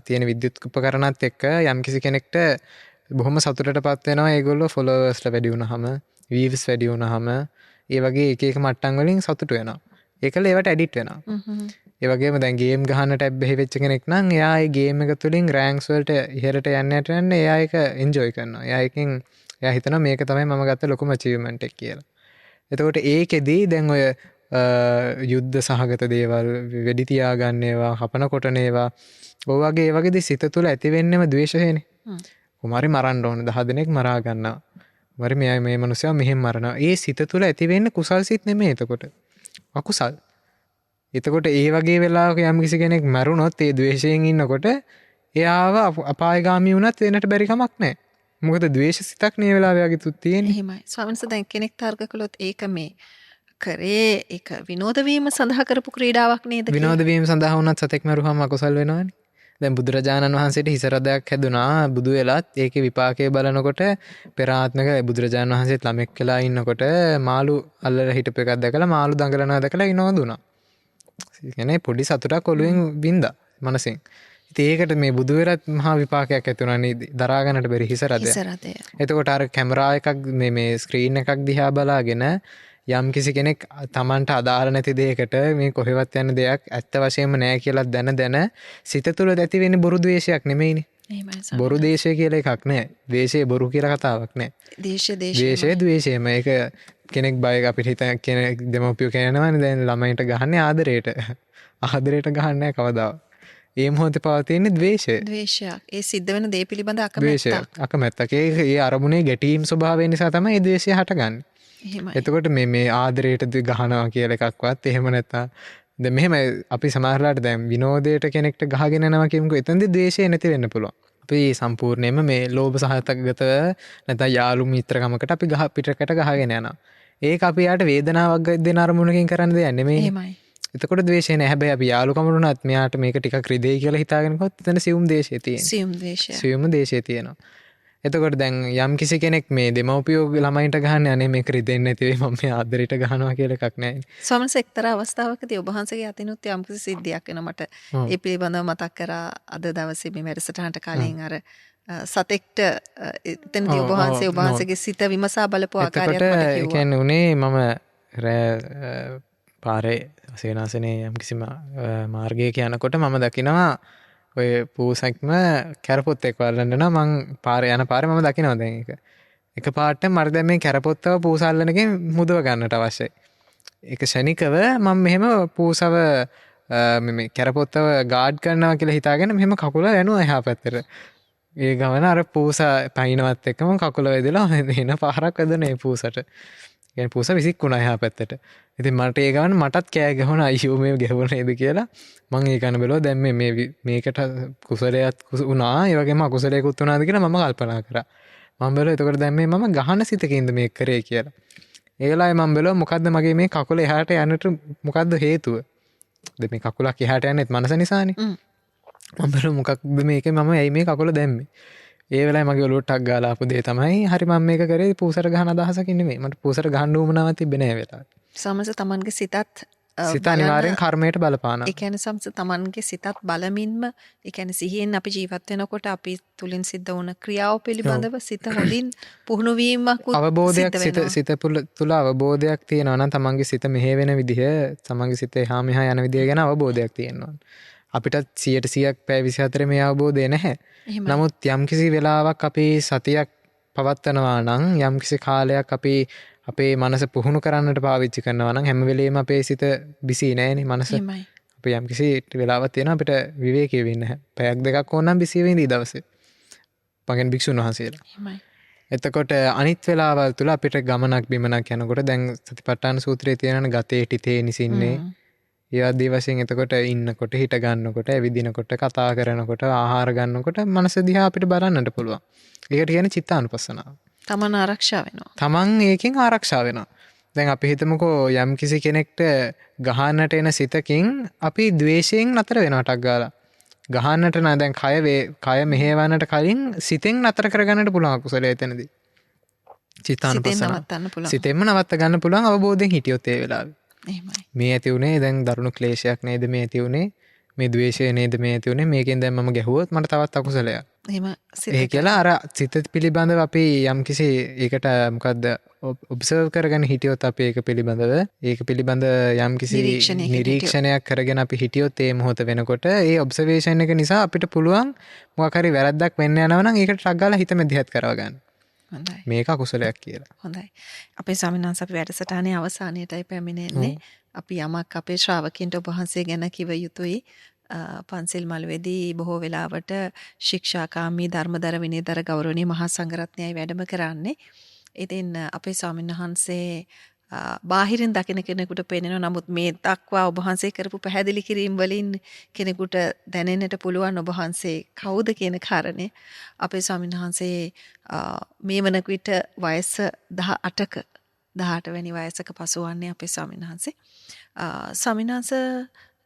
තියෙන විද්‍යුත් උපකරණات එක්ක යම්කිසි කෙනෙක්ට බොහොම සතුටටපත් වෙනවා ඒගොල්ලෝ ෆොලෝවර්ස්ලා වැඩි වුණාම, වීව්ස් වැඩි වුණාම, ඒ වගේ එක එක මට්ටම් වලින් සතුට වෙනවා. ඒකල ඒවට ඇඩික්ට් වෙනවා. ඒ වගේම දැන් ගේම් ගහන්නට ඇබ්බැහි වෙච්ච කෙනෙක් නම් එයා ඒ ගේම් එක තුලින් රෑන්ක්ස් වලට ඉහළට යන්න එයා ඒක එන්ජොයි කරනවා. එයා හිතනවා මේක තමයි මම ගත්ත ලොකුම අචීව්මන්ට් එක කියලා. එතකොට ඒකෙදී දැන් ඔය යුද්ධ සහගත දේවල් වෙඩි තියාගන්න ඒවා, හපන කොටන ඒවා, ඔය වගේ ඒ වගේදී සිත තුළ ඇති වෙන්නේම ද්වේෂයනේ. කුමාරි මරන්න ඕන 10 දෙනෙක් මරා ගන්නවා. කුමාරි මේ මිනිස්සයා මෙහෙම මරනවා. ඒ සිත තුළ ඇති වෙන්නේ කුසල් සිත් නෙමෙයි එතකොට. අකුසල්. එතකොට ඒ වගේ වෙලාවක යම්කිසි කෙනෙක් මැරුණොත් ඒ ද්වේෂයෙන් ඉන්නකොට එයාව අපායගාමී වුණත් වෙන්නට බැරි කමක් නැහැ. මොකද ද්වේෂ සිතක් නේ වෙලාවයාගේ තුත් තියෙන්නේ. එහෙමයි. ස්වාමීන් වහන්සේ දැන් කෙනෙක් තර්ක කළොත් ඒක මේ කරේ ඒක විනෝද වීම සඳහා කරපු ක්‍රීඩාවක් නේද? විනෝද වීම සඳහා වුණත් සතෙක් මරුවාම අකුසල් වෙනවනේ. දැන් බුදුරජාණන් වහන්සේට හිස රදයක් හැදුනා බුදු වෙලත් ඒකේ විපාකයේ බලනකොට පෙර ආත්මක බුදුරජාණන් වහන්සේත් ළමෙක් වෙලා ඉන්නකොට මාළු අල්ලලා හිටපු එකක් දැකලා මාළු දඟලනවා දැකලා විනෝදුණා. ඒ කියන්නේ පොඩි සතුටක් ඔළුවෙන් වින්දා මනසෙන්. ඉතින් ඒකට මේ බුදු වෙලත් මහා විපාකයක් ඇති වුණා නේද? දරා ගන්නට බැරි හිස රදය. එතකොට අර කැමරා එකක් මේ ස්ක්‍රීන් එකක් දිහා බලාගෙන යම් කිසි කෙනෙක් තමන්ට අදාළ නැති දෙයකට මේ කොහෙවත් යන දෙයක් ඇත්ත වශයෙන්ම නෑ කියලා දැන සිත තුළ ඇති වෙන්නේ බොරු ද්වේෂයක් නෙමෙයිනේ. බොරු දේශය කියලා එකක් නෑ. ද්වේෂය බොරු කියලා කතාවක් නෑ. ද්වේෂය ද්වේෂයම. ඒක කෙනෙක් බය අපිට හිත කෙනෙක් දෙමව්පියෝ කියනවානේ දැන් ළමයින්ට ගහන්නේ ආදරයට. ආදරයට ගහන්නේ කවදාවත්. ඒ මොහොතේ පවතින්නේ ද්වේෂය. ද්වේෂයක්. ඒ සිද්ධ වෙන දේ පිළිබඳ අකමැත්තක්. අකමැත්තක්. ඒ අරමුණේ ගැටීම් ස්වභාවය නිසා තමයි මේ ද්වේෂය හටගන්නේ. එතකොට මේ ආදරයට ගහනවා කියලා එකක්වත් එහෙම නැත්නම් දැන් මෙහෙම අපි සමහරලාට දැන් විනෝදයට කෙනෙක්ට ගහගෙන යනවා කියමුකෝ එතනදී ද්වේෂය නැති වෙන්න පුළුවන්. අපි සම්පූර්ණයෙන්ම මේ ලෝභ සහගතව නැත්නම් යාළු මිත්‍රකමකට අපි පිටකට ගහගෙන යනවා. ඒක අපි යාට වේදනාවක් දෙන අරමුණකින් කරන්න දෙයක් නෙමෙයි. එතකොට ද්වේෂය නෑ. හැබැයි අපි යාළුකම වුණත් මෙයාට මේක ටිකක් රිදෙයි කියලා හිතාගෙන කොත් එතන සියුම් ද්වේෂය තියෙනවා. සියුම් ද්වේෂය තියෙනවා. එතකොට දැන් යම් කිසි කෙනෙක් මේ දෙමව්පියෝ ළමයින්ට ගහන්නේ අනේ මේක රිදෙන්නේ නැති වෙයි මම මේ ආදරයට ගහනවා කියලා එකක් නැහැ. ස්වාමීන් වහන්සේ එක්තරා අවස්ථාවකදී ඔබ වහන්සේගේ අතිනුත් යම් කිසි සිද්ධියක් වෙන මට ඒ පිළිබඳව මතක් කරා අද දවසේ මේ වැඩසටහනට කලින් අර සතෙක්ට එතනදී ඔබ වහන්සේගේ සිත විමසා බලපු ආකාරයක් මට කිව්වා. ඒ කියන්නේ උනේ මම පාරේ සේනාසනේ යම් කිසි මාර්ගයක යනකොට මම දකිනවා ඔය පූසක්ම කැරපොත්තෙක් වල්ලන්න නම් මං පාරේ යන පාරේ මම දකිනවා දැන් ඒක. එකපාරට මට දැන් මේ කැරපොත්තව පූසල්ලනකින් මුදව ගන්නට අවශ්‍යයි. ඒක ශනිකව මම මෙහෙම පූසව මේ කැරපොත්තව ගාඩ් කරනවා කියලා හිතාගෙන මෙහෙම කකුල යනවා එහා පැත්තට. ඒ ගමන අර පූසා පයින්නවත් එක්කම කකුල වැදලා එන පාරක් වැදුනේ පූසට. කියන්නේ පූසා විසික්කුණා එහා පැත්තට. ඉතින් මට ඒ ගමන් මටත් කෑ ගහුණා අයියෝ මේ ගැහුණේද කියලා. මං ඒක අන බැලුවා දැන් මේකට කුසලයක් වුණා ඒ වගේම අකුසලයක්ත් වුණාද කියලා මම කල්පනා කරා. මම බැලුවා එතකොට දැන් මම ගහන සිතකින්ද මේක කරේ කියලා. ඒ වෙලාවේ මම බැලුවා මොකද්ද මගේ මේ කකුල එහාට යන්නට මොකද්ද හේතුව? දැන් මේ කකුලක් එහාට යන්නේත් මනස නිසානේ. මම බැලුවා මොකක්ද මේකේ මම ඇයි මේ කකුල දැම්මේ? ඒ වෙලාවේ මගේ ඔලුවට ටක් ගාලා ආපු දේ තමයි හරි මම මේක කරේ පූසට ගහන අදහසකින් නෙමෙයි. මට පූසට ගහන්න උවමනාවක් තිබ්බේ නෑ වෙලාවට. සමස තමන්ගේ සිතත් අනිවාර්යෙන් කර්මයට බලපානවා. ඒ කියන්නේ සමස තමන්ගේ සිතත් බලමින්ම ඒ කියන්නේ සිහියෙන් අපි ජීවත් වෙනකොට අපි තුලින් සිද්ධ වුණ ක්‍රියාව පිළිබඳව සිත හොඳින් පුහුණු වීමක් අවබෝධයක් සිත තුළ අවබෝධයක් තියෙනවා නම් තමන්ගේ සිත මෙහෙවෙන විදිහ තමන්ගේ සිත එහා මෙහා යන විදිහ ගැන අවබෝධයක් තියෙනවා. අපිටත් 100%ක් පැය 24 මේ අවබෝධය නැහැ. නමුත් යම්කිසි වෙලාවක් අපි සතියක් පවත්වනවා නම් යම්කිසි කාලයක් අපි අපේ මනස පුහුණු කරන්නට පාවිච්චි කරනවා නම් හැම වෙලේම අපේ සිත බිසි නෑනේ මනස. අපි යම්කිසි වෙලාවක් තියෙනවා අපිට විවේකී වෙන්න. පැයක් දෙකක් ඕන නම් බිසි වෙන්නේ දවසේ. පගෙන් භික්ෂුන් වහන්සේලා. එතකොට අනිත් වෙලාවල් තුල අපිට ගමනක් බිමනක් යනකොට දැන් සතිපට්ඨාන සූත්‍රයේ තියෙනන ගතේ ටිතේ නිසින්නේ ඒ ආදී වශයෙන් එතකොට ඉන්නකොට හිට ගන්නකොට ඇවිදිනකොට කතා කරනකොට ආහාර ගන්නකොට මනස දිහා අපිට බලන්නට පුළුවන්. ඒකට කියන්නේ චිත්තානුපස්සනාව. තමන් ආරක්ෂා වෙනවා. තමන් ඒකෙන් ආරක්ෂා වෙනවා. දැන් අපි හිතමුකෝ යම් කිසි කෙනෙක්ට ගහන්නට එන සිතකින් අපි ද්වේෂයෙන් නතර වෙනවා ටක් ගාලා. ගහන්නට නෑ දැන් කය මෙහෙවන්නට කලින් සිතෙන් නතර කරගන්නට පුළුවන් අකුසලය එතනදී. චිත්තානුපස්සනාව. සිතෙන්ම නවත්ත ගන්න පුළුවන් අවබෝධයෙන් හිටියොත් ඒ වෙලාවේ. මේ ඇති උනේ දැන් දරුණු ක්ලේශයක් නේද මේ ඇති උනේ මේ ද්වේෂය නේද මේ ඇති උනේ මේකෙන් දැන් මම ගැහුවොත් මට තවත් අකුසලයක්. ඒ කියලා අර සිත පිළිබඳව අපි යම්කිසි ඒකට මොකද්ද ඔබ්සර්ව් කරගෙන හිටියොත් අපි ඒක පිළිබඳ යම්කිසි නිරීක්ෂණයක් කරගෙන අපි හිටියොත් ඒ මොහොත වෙනකොට ඒ ඔබ්සර්වේෂන් එක නිසා අපිට පුළුවන් මොකක් හරි වැරද්දක් වෙන්න යනවා නම් ඒකට ටක් ගාලා හිත මෙදිහත් කරව ගන්න. හොඳයි. මේක අකුසලයක් කියලා. හොඳයි. අපේ ස්වාමීන් වහන්සේ අපි වැඩසටහනේ අවසානයේටයි පැමිණෙන්නේ. අපි යමක් අපේ ශ්‍රාවකින්ට ඔබ වහන්සේ ගැන කිව යුතුයි. පන්සිල් මළුවේදී බොහෝ වෙලාවට ශික්ෂාකාමී ධර්මදර විනයදර ගෞරවනීය මහා සංඝරත්නයයි වැඩම කරන්නේ. ඉතින් අපේ ස්වාමීන් වහන්සේ බාහිරින් දකින කෙනෙකුට පේනවා. නමුත් මේ දක්වා ඔබ වහන්සේ කරපු පැහැදිලි කිරීම වලින් කෙනෙකුට දැනෙන්නට පුළුවන් ඔබ වහන්සේ කවුද කියන කාරණේ. අපේ ස්වාමීන් වහන්සේ මේ වන විට වයස 18ක 18 වැනි වයසක පසුවන්නේ අපේ ස්වාමීන් වහන්සේ. ස්වාමීන් වහන්සේ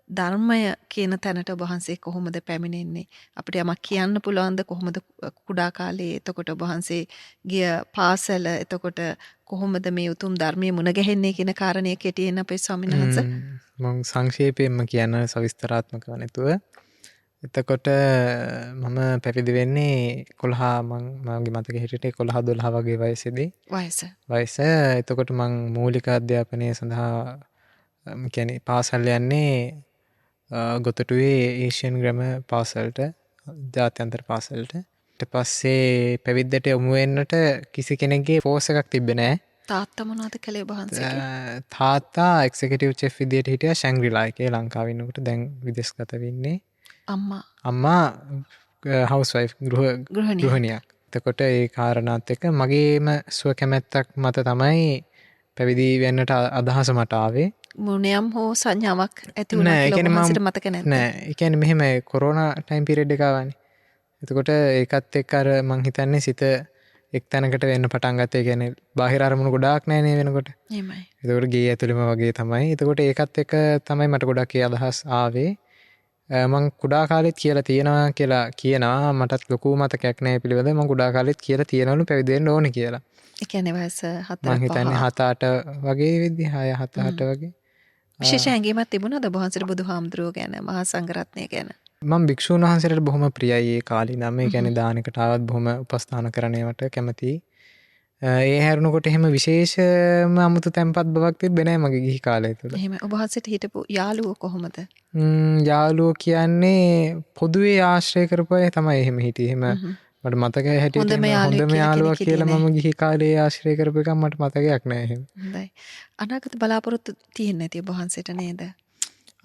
ධර්මය කියන තැනට ඔබ වහන්සේ කොහොමද පැමිණෙන්නේ? අපිට යමක් කියන්න පුළුවන්ද? කොහොමද කුඩා කාලේ එතකොට ඔබ වහන්සේ ගිය පාසල එතකොට කොහොමද මේ උතුම් ධර්මයේ මුණ ගැහෙන්නේ කියන කාරණේ කෙටියෙන් අපේ ස්වාමීන් වහන්සේ මම සංක්ෂේපයෙන්ම කියන්න සවිස්තරාත්මකව නැතුව. එතකොට මම පැවිදි වෙන්නේ 11 මගේ මතකෙ හිටියට 11 12 වගේ වයසේදී. වයස. එතකොට මම මූලික අධ්‍යාපනය සඳහා කියන්නේ පාසල් යන්නේ ගොතටුවේ ඒෂියන් ග්‍රැමර් පාසලට, ජාත්‍යන්තර පාසලට. ඊට පස්සේ පැවිද්දට යොමු වෙන්නට කිසි කෙනෙක්ගේ ෆෝස් එකක් තිබ්බේ නැහැ. තාත්තා මොනවද කළේ ඔබ වහන්සේගේ? තාත්තා එක්සිකියුටිව් චෙෆ් විදියට හිටියා ශැන්ග්‍රීලා එකේ ලංකාවේ ඉන්නකොට. දැන් විදේශගත වෙන්නේ. අම්මා හවුස් වයිෆ් ගෘහණියක්. එතකොට ඒ කාරණාත් එක්ක මගේම සුව කැමැත්තක් මත තමයි පැවිදි වෙන්නට අදහස මට ආවේ. මුණයම් හෝ සංඥාවක් ඇති වුණා කියලා ඔබ වහන්සේට මතක නැද්ද? නෑ. ඒ කියන්නේ මෙහෙම කොරෝනා ටයිම් පීරියඩ් එක ආවනේ. එතකොට ඒකත් එක්ක අර මං හිතන්නේ සිත එක් තැනකට වෙන්න පටන් ගත්තා. ඒ කියන්නේ බාහිර අරමුණු ගොඩාක් නැහැ නේ වෙනකොට. එහෙමයි. එතකොට ගේ ඇතුළෙම වගේ තමයි. එතකොට ඒකත් එක්ක තමයි මට ගොඩක් ඒ අදහස් ආවේ. මං කුඩා කාලෙත් කියලා කියනවා මටත් ලොකු මතකයක් නැහැ පිළිවෙල. මං කුඩා කාලෙත් කියලා තියෙනවලු පැවිදි වෙන්න ඕනේ කියලා. ඒ කියන්නේ වයස 4 මං හිතන්නේ 7-8 වගේ වෙද්දි 6-7-8 වගේ. විශේෂ හැඟීමක් තිබුණාද ඔබ වහන්සේට බුදුහාමුදුරුවෝ ගැන, මහා සංඝරත්නය ගැන? මම භික්ෂුන් වහන්සේට බොහොම ප්‍රියයි ඒ කාලේ නම්. ඒ කියන්නේ දානකට ආවත් බොහොම උපස්ථාන කරන්නේවට කැමතියි. ඒ හැරුණකොට එහෙම විශේෂම අමුතු තැම්පත් බවක් තිබ්බේ නැහැ මගේ ගිහි කාලය තුළ. එහෙම. ඔබ වහන්සේට හිටපු යාළුවෝ කොහොමද? යාළුවෝ කියන්නේ පොදුවේ ආශ්‍රය කරපු අය තමයි එහෙම හිටියේ. එහෙම මට මතක හැටියට හොඳම යාළුවා කියලා මම ගිහි කාලේ ආශ්‍රය කරපු එකක් මට මතකයක් නැහැ එහෙම. හොඳයි. අනාගත බලාපොරොත්තු තියෙන්නේ නැති ඔබ වහන්සේට නේද?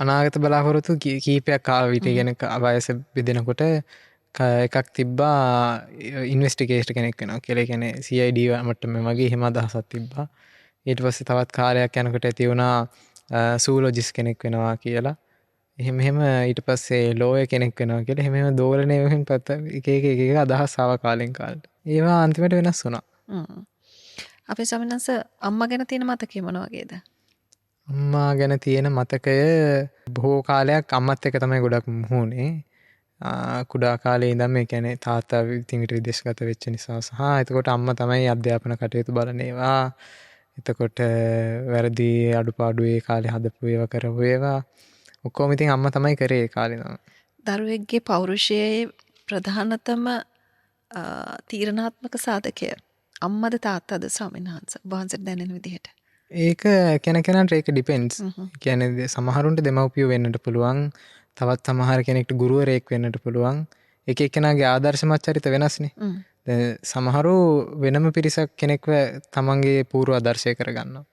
අනාගත බලාපොරොත්තු කීපයක් ආව විට කියන වයස බෙදෙනකොට එකක් තිබ්බා ඉන්වෙස්ටිගේටර් කෙනෙක් වෙනවා කියලා. ඒ කියන්නේ CID මට්ටමේ වගේ එහෙම අදහසක් තිබ්බා. ඊට පස්සේ තවත් කාලයක් යනකොට ඇති වුණා සූලොජිස්ට් කෙනෙක් වෙනවා කියලා. එහෙම ඊට පස්සේ ලෝයර් කෙනෙක් වෙනවා කියලා. එහෙම දෝලණය වෙමින් එක අදහස් ආව කාලෙන් කාලට. ඒවා අන්තිමට වෙනස් වුණා. අපේ ස්වාමීන් වහන්සේ අම්මා ගැන තියෙන මතකය මොන වගේද? අම්මා ගැන තියෙන මතකය බොහෝ කාලයක් අම්මත් එක්ක තමයි ගොඩක් මුහුණේ. කුඩා කාලේ ඉඳන් මේ කියන්නේ තාත්තා ඉතින් විදේශගත වෙච්ච නිසා සහ එතකොට අම්මා තමයි අධ්‍යාපන කටයුතු බලන ඒවා. එතකොට වැරදි අඩුපාඩු ඒ කාලේ හදපු ඒවා කරපු ඒවා ඔක්කොම ඉතින් අම්මා තමයි කරේ ඒ කාලේ නම්. දරුවෙක්ගේ පෞරුෂයේ ප්‍රධානතම තීරණාත්මක සාධකය අම්මද තාත්තද ස්වාමීන් වහන්සේ? ඔබ වහන්සේට දැනෙන විදිහට. ඒක කෙනෙකුට ඒක ඩිපෙන්ඩ්ස්. කියන්නේ සමහරුන්ට දෙමව්පියෝ වෙන්නට පුළුවන්. තවත් සමහර කෙනෙක්ට ගුරුවරයෙක් වෙන්නට පුළුවන්. එක එක්කෙනාගේ ආදර්ශමත් චරිත වෙනස්නේ. දැන් සමහරු වෙනම පිරිසක් කෙනෙක්ව තමන්ගේ පූර්ව ආදර්ශය කරගන්නවා.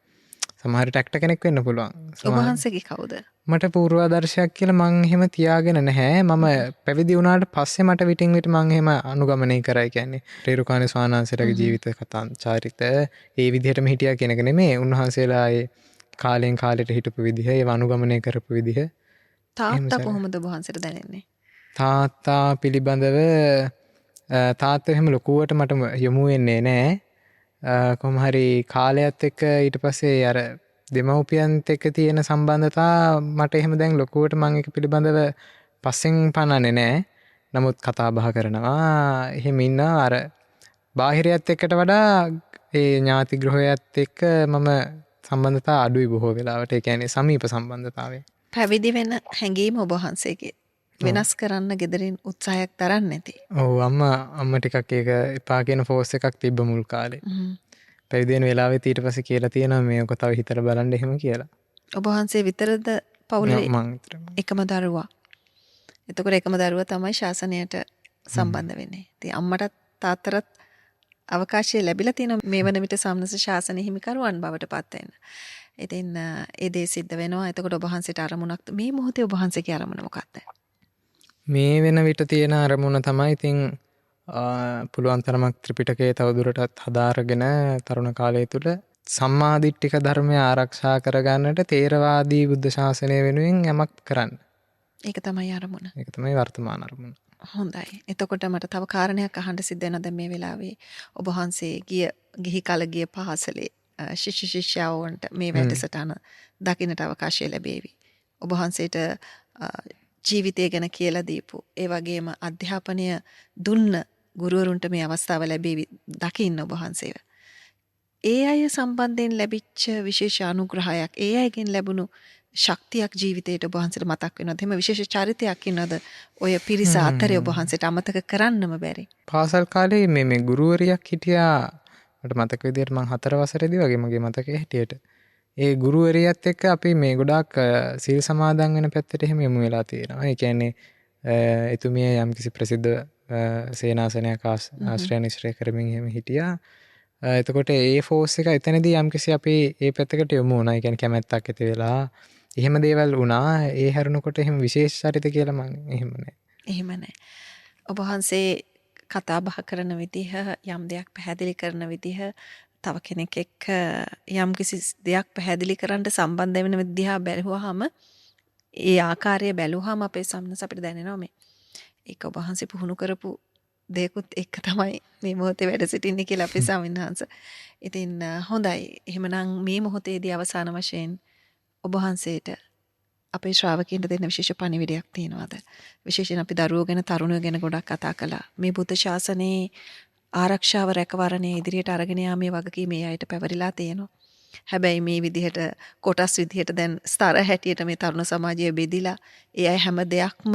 සමහරට ඇක්ටර් කෙනෙක් වෙන්න පුළුවන්. ඔබ වහන්සේගේ කවුද? මට පූර්ව ආදර්ශයක් කියලා මං එහෙම තියාගෙන නැහැ. මම පැවිදි වුණාට පස්සේ මට විටින් විට මං එහෙම අනුගමනය කරයි. කියන්නේ රේරුකාණේ ස්වාමීන් වහන්සේලාගේ ජීවිත කතා චාරිත ඒ විදිහටම හිටියා කියන එක නෙමෙයි. උන්වහන්සේලා ඒ කාලෙන් කාලෙට හිටපු විදිහ, ඒව අනුගමනය කරපු විදිහ. තාත්තා කොහොමද ඔබ වහන්සේට දැනෙන්නේ? තාත්තා පිළිබඳව තාත්තා එහෙම ලොකුවට මට යොමු වෙන්නේ නැහැ. කොහොම හරි කාලයත් එක්ක ඊට පස්සේ අර දෙමව්පියන්ත් එක්ක තියෙන සම්බන්ධතා මට එහෙම දැන් ලොකුවට මම ඒක පිළිබඳව පස්සෙන් පනන්නේ නැහැ. නමුත් කතා බහ කරනවා. එහෙම ඉන්නවා. අර බාහිරයත් එක්කට වඩා ඒ ඥාති ගෘහයත් එක්ක මම සම්බන්ධතා අඩුයි බොහෝ වෙලාවට. ඒ කියන්නේ සමීප සම්බන්ධතාවය. පැවිදි වෙන හැඟීම ඔබ වහන්සේගේ වෙනස් කරන්න ගෙදරින් උත්සාහයක් දරන්නේ නැති. ඔව් අම්මා ටිකක් ඒක එපා කියන ෆෝස් එකක් තිබ්බ මුල් කාලේ. පැවිදි වෙන වෙලාවෙත් ඊට පස්සේ කියලා තියෙනවා මේක තව හිතලා බලන්න එහෙම කියලා. ඔබ වහන්සේ විතරද පවුලේ එකම දරුවා? එතකොට එකම දරුවා තමයි ශාසනයට සම්බන්ධ වෙන්නේ. ඉතින් අම්මටත් තාත්තටත් අවකාශය ලැබිලා තියෙනවා මේ වන විට සම්නස ශාසන හිමිකරුවන් බවට පත් වෙන්න. ඉතින් ඒ දේ සිද්ධ වෙනවා. එතකොට ඔබ වහන්සේට අරමුණක් මේ මොහොතේ ඔබ වහන්සේගේ අරමුණ මොකක්ද? මේ වෙන විට තියෙන අරමුණ තමයි ඉතින් පුළුවන් තරමක් ත්‍රිපිටකය තවදුරටත් හදාරගෙන තරුණ කාලය තුළ සම්මාදිට්ඨික ධර්මය ආරක්ෂා කරගන්නට තේරවාදී බුද්ධ ශාසනය වෙනුවෙන් යමක් කරන්න. ඒක තමයි අරමුණ. ඒක තමයි වර්තමාන අරමුණ. හොඳයි. එතකොට මට තව කාරණයක් අහන්න සිද්ධ වෙනවා දැන් මේ වෙලාවේ. ඔබ වහන්සේ ගිහි කල ගිය පාසලේ ශිෂ්‍ය ශිෂ්‍යාවන්ට මේ වැඩසටහන දකින්නට අවකාශය ලැබේවි. ඔබ වහන්සේට ජීවිතය ගැන කියලා දීපු ඒ වගේම අධ්‍යාපනය දුන්න ගුරුවරුන්ට මේ අවස්ථාව ලැබේවි දකින්න ඔබ වහන්සේව. ඒ අය සම්බන්ධයෙන් ලැබිච්ච විශේෂ අනුග්‍රහයක් ඒ අයගෙන් ලැබුණු ශක්තියක් ජීවිතයට ඔබ වහන්සේට මතක් වෙනවද? එහෙම විශේෂ චරිතයක් ඉන්නවද? ඔය පිරිස අතරේ ඔබ වහන්සේට අමතක කරන්නම බැරි. පාසල් කාලේ මේ ගුරුවරියක් හිටියා මට මතක විදියට මම 4 වසරේදී වගේ මගේ මතකයේ හිටියට. ඒ ගුරුවරියත් එක්ක අපි මේ ගොඩාක් සීල් සමාදන් වෙන පැත්තට එහෙම යමු වෙලා තියෙනවා. ඒ කියන්නේ එතුමිය යම්කිසි ප්‍රසිද්ධ සේනාසනයක් ආශ්‍රය නිශ්‍රය කරමින් එහෙම හිටියා. එතකොට ඒ ෆෝස් එක එතනදී යම්කිසි අපි ඒ පැත්තකට යමු වුණා. ඒ කියන්නේ කැමැත්තක් ඇති වෙලා එහෙම දේවල් වුණා. ඒ හැරුණකොට එහෙම විශේෂ චරිත කියලා මම එහෙම නැහැ. එහෙම නැහැ. ඔබ වහන්සේ කතා බහ කරන විදිහ යම් දෙයක් පැහැදිලි කරන විදිහ තව කෙනෙක් එක්ක යම් කිසි දෙයක් පැහැදිලි කරන්න සම්බන්ධ වෙන විදිහ බැලුවාම ඒ ආකාරය බැලුවාම අපේ සම්නස අපිට දැනෙනවා මේ ඒක ඔබ වහන්සේ පුහුණු කරපු දෙයක්ත් එක්ක තමයි මේ මොහොතේ වැඩ සිටින්නේ කියලා අපේ ස්වාමීන් වහන්සේ. ඉතින් හොඳයි. එහෙමනම් මේ මොහොතේදී අවසාන වශයෙන් ඔබ වහන්සේට අපේ ශ්‍රාවකයන්ට දෙන්න විශේෂ පණිවිඩයක් තියෙනවද? විශේෂයෙන් අපි දරුවෝ ගැන තරුණයෝ ගැන ගොඩක් කතා කළා. මේ බුද්ධ ශාසනයේ ආරක්ෂාව රැකවරණය ඉදිරියට අරගෙන යාමේ වගකීම මේ අයට පැවරිලා තියෙනවා. හැබැයි මේ විදිහට කොටස් විදිහට දැන් ස්තර හැටියට මේ තරුණ සමාජය බෙදිලා ඒ අය හැම දෙයක්ම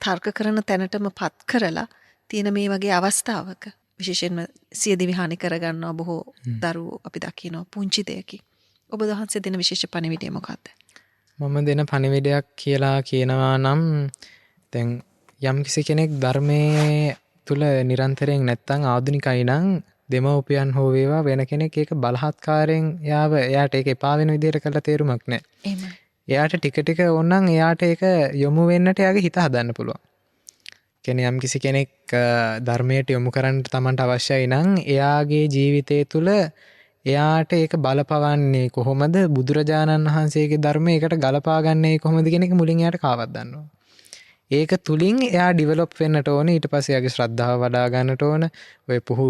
තර්ක කරන තැනටම පත් කරලා තියෙන මේ වගේ අවස්ථාවක විශේෂයෙන්ම සියදිවි හානි කරගන්නවා බොහෝ දරුවෝ අපි දකිනවා පුංචි දෙයකින්. ඔබ වහන්සේ දෙන විශේෂ පණිවිඩය මොකක්ද? මම දෙන පණිවිඩයක් කියලා කියනවා නම් දැන් යම්කිසි කෙනෙක් ධර්මයේ තුල නිරන්තරයෙන් නැත්තම් ආධුනිකයි නම් දෙමව්පියන් හෝ වේවා වෙන කෙනෙක් ඒක බලහත්කාරයෙන් එයාට ඒක එපා වෙන විදිහට කරලා තේරුමක් නැහැ. එහෙමයි. එයාට ටික ටික ඕනනම් එයාට ඒක යොමු වෙන්නට එයාගේ හිත හදන්න පුළුවන්. කියන්නේ යම්කිසි කෙනෙක් ධර්මයට යොමු කරන්න තමන්ට අවශ්‍යයි නම් එයාගේ ජීවිතය තුළ එයාට ඒක බලපවන්නේ කොහොමද? බුදුරජාණන් වහන්සේගේ ධර්මය ඒකට ගලපාගන්නේ කොහොමද කියන එක මුලින් එයාට කාවත් දන්නවා. ඒක තුලින් එයා ඩිවෙලොප් වෙන්නට ඕනේ. ඊට පස්සේ එයාගේ ශ්‍රද්ධාව වඩා ගන්නට ඕන. ඔය පුහු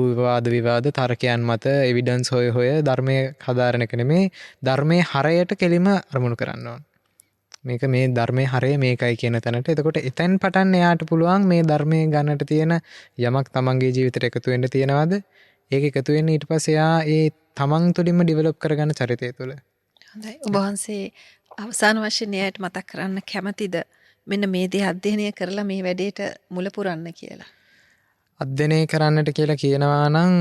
විවාද තර්කයන් මත එවිඩන්ස් හොය ධර්මයේ හදාරන එක නෙමේ ධර්මයේ හරයට කෙලිම අරමුණු කරන්න ඕන. මේක මේ ධර්මයේ හරය මේකයි කියන තැනට. එතකොට එතෙන් පටන් එයාට පුළුවන් මේ ධර්මයේ ගන්නට තියෙන යමක් තමන්ගේ ජීවිතයට එකතු වෙන්න තියෙනවද? ඒක එකතු වෙන්නේ ඊට පස්සේ එයා ඒ තමන් තුළින්ම ඩිවෙලොප් කරගන්න චරිතය තුළ. හොඳයි. ඔබ වහන්සේ අවසාන වශයෙන් එයාට මතක් කරන්න කැමතිද මෙන්න මේ දේ අධ්‍යයනය කරලා මේ වැඩේට මුල පුරන්න කියලා? අධ්‍යයනය කරන්නට කියලා කියනවා නම්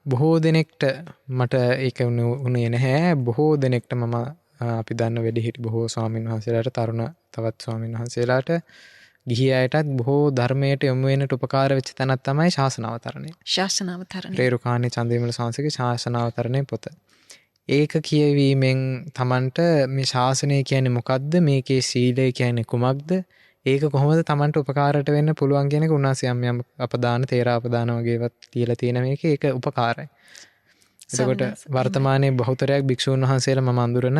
බොහෝ දෙනෙක්ට මට ඒක උනේ නැහැ. බොහෝ දෙනෙක්ට මම අපි දන්න වැඩිහිටි බොහෝ ස්වාමීන් වහන්සේලාට තරුණ තවත් ස්වාමීන් වහන්සේලාට ගිහි අයටත් බොහෝ ධර්මයට යොමු වෙන්නට උපකාර වෙච්ච තැනක් තමයි ශාසනාවතරණය. ශාසනාවතරණය. රේරුකාණේ චන්දවිමල සංසගේ ශාසනාවතරණය පොත. ඒක කියවීමෙන් තමන්ට මේ ශාසනය කියන්නේ මොකක්ද? මේකේ සීලය කියන්නේ කුමක්ද? ඒක කොහොමද තමන්ට උපකාරයට වෙන්න පුළුවන් කියන එක උන්වහන්සේ යම් අපදාන තේරාපදාන වගේවත් කියලා තියෙන මේකේ ඒක උපකාරයි. එතකොට වර්තමානයේ බහුතරයක් භික්ෂූන් වහන්සේලා මම අඳුරන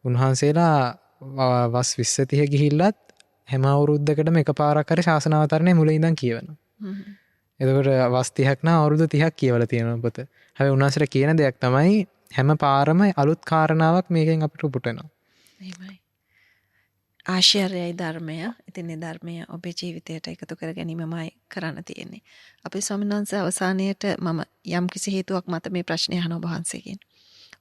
උන්වහන්සේලා වස් 20 30 ගිහිල්ලත් හැම අවුරුද්දකටම එකපාරක් හරි ශාසනාවතරණය මුලින් ඉඳන් කියවනවා. එතකොට වස් 30ක් නා අවුරුදු 30ක් කියවලා තියෙනවා පොත. හැබැයි උන්වහන්සේලා කියන දෙයක් තමයි හැම පාරම අලුත් කාරණාවක් මේකෙන් අපිට උපුටනවා. එහෙමයි. ආශ්චර්යයි ධර්මය. ඉතින් මේ ධර්මය ඔබේ ජීවිතයට එකතු කර ගැනීමමයි කරන්න තියෙන්නේ. අපේ ස්වාමීන් වහන්සේ අවසානයේට මම යම් කිසි හේතුවක් මත මේ ප්‍රශ්නේ අහන ඔබ වහන්සේගෙන්.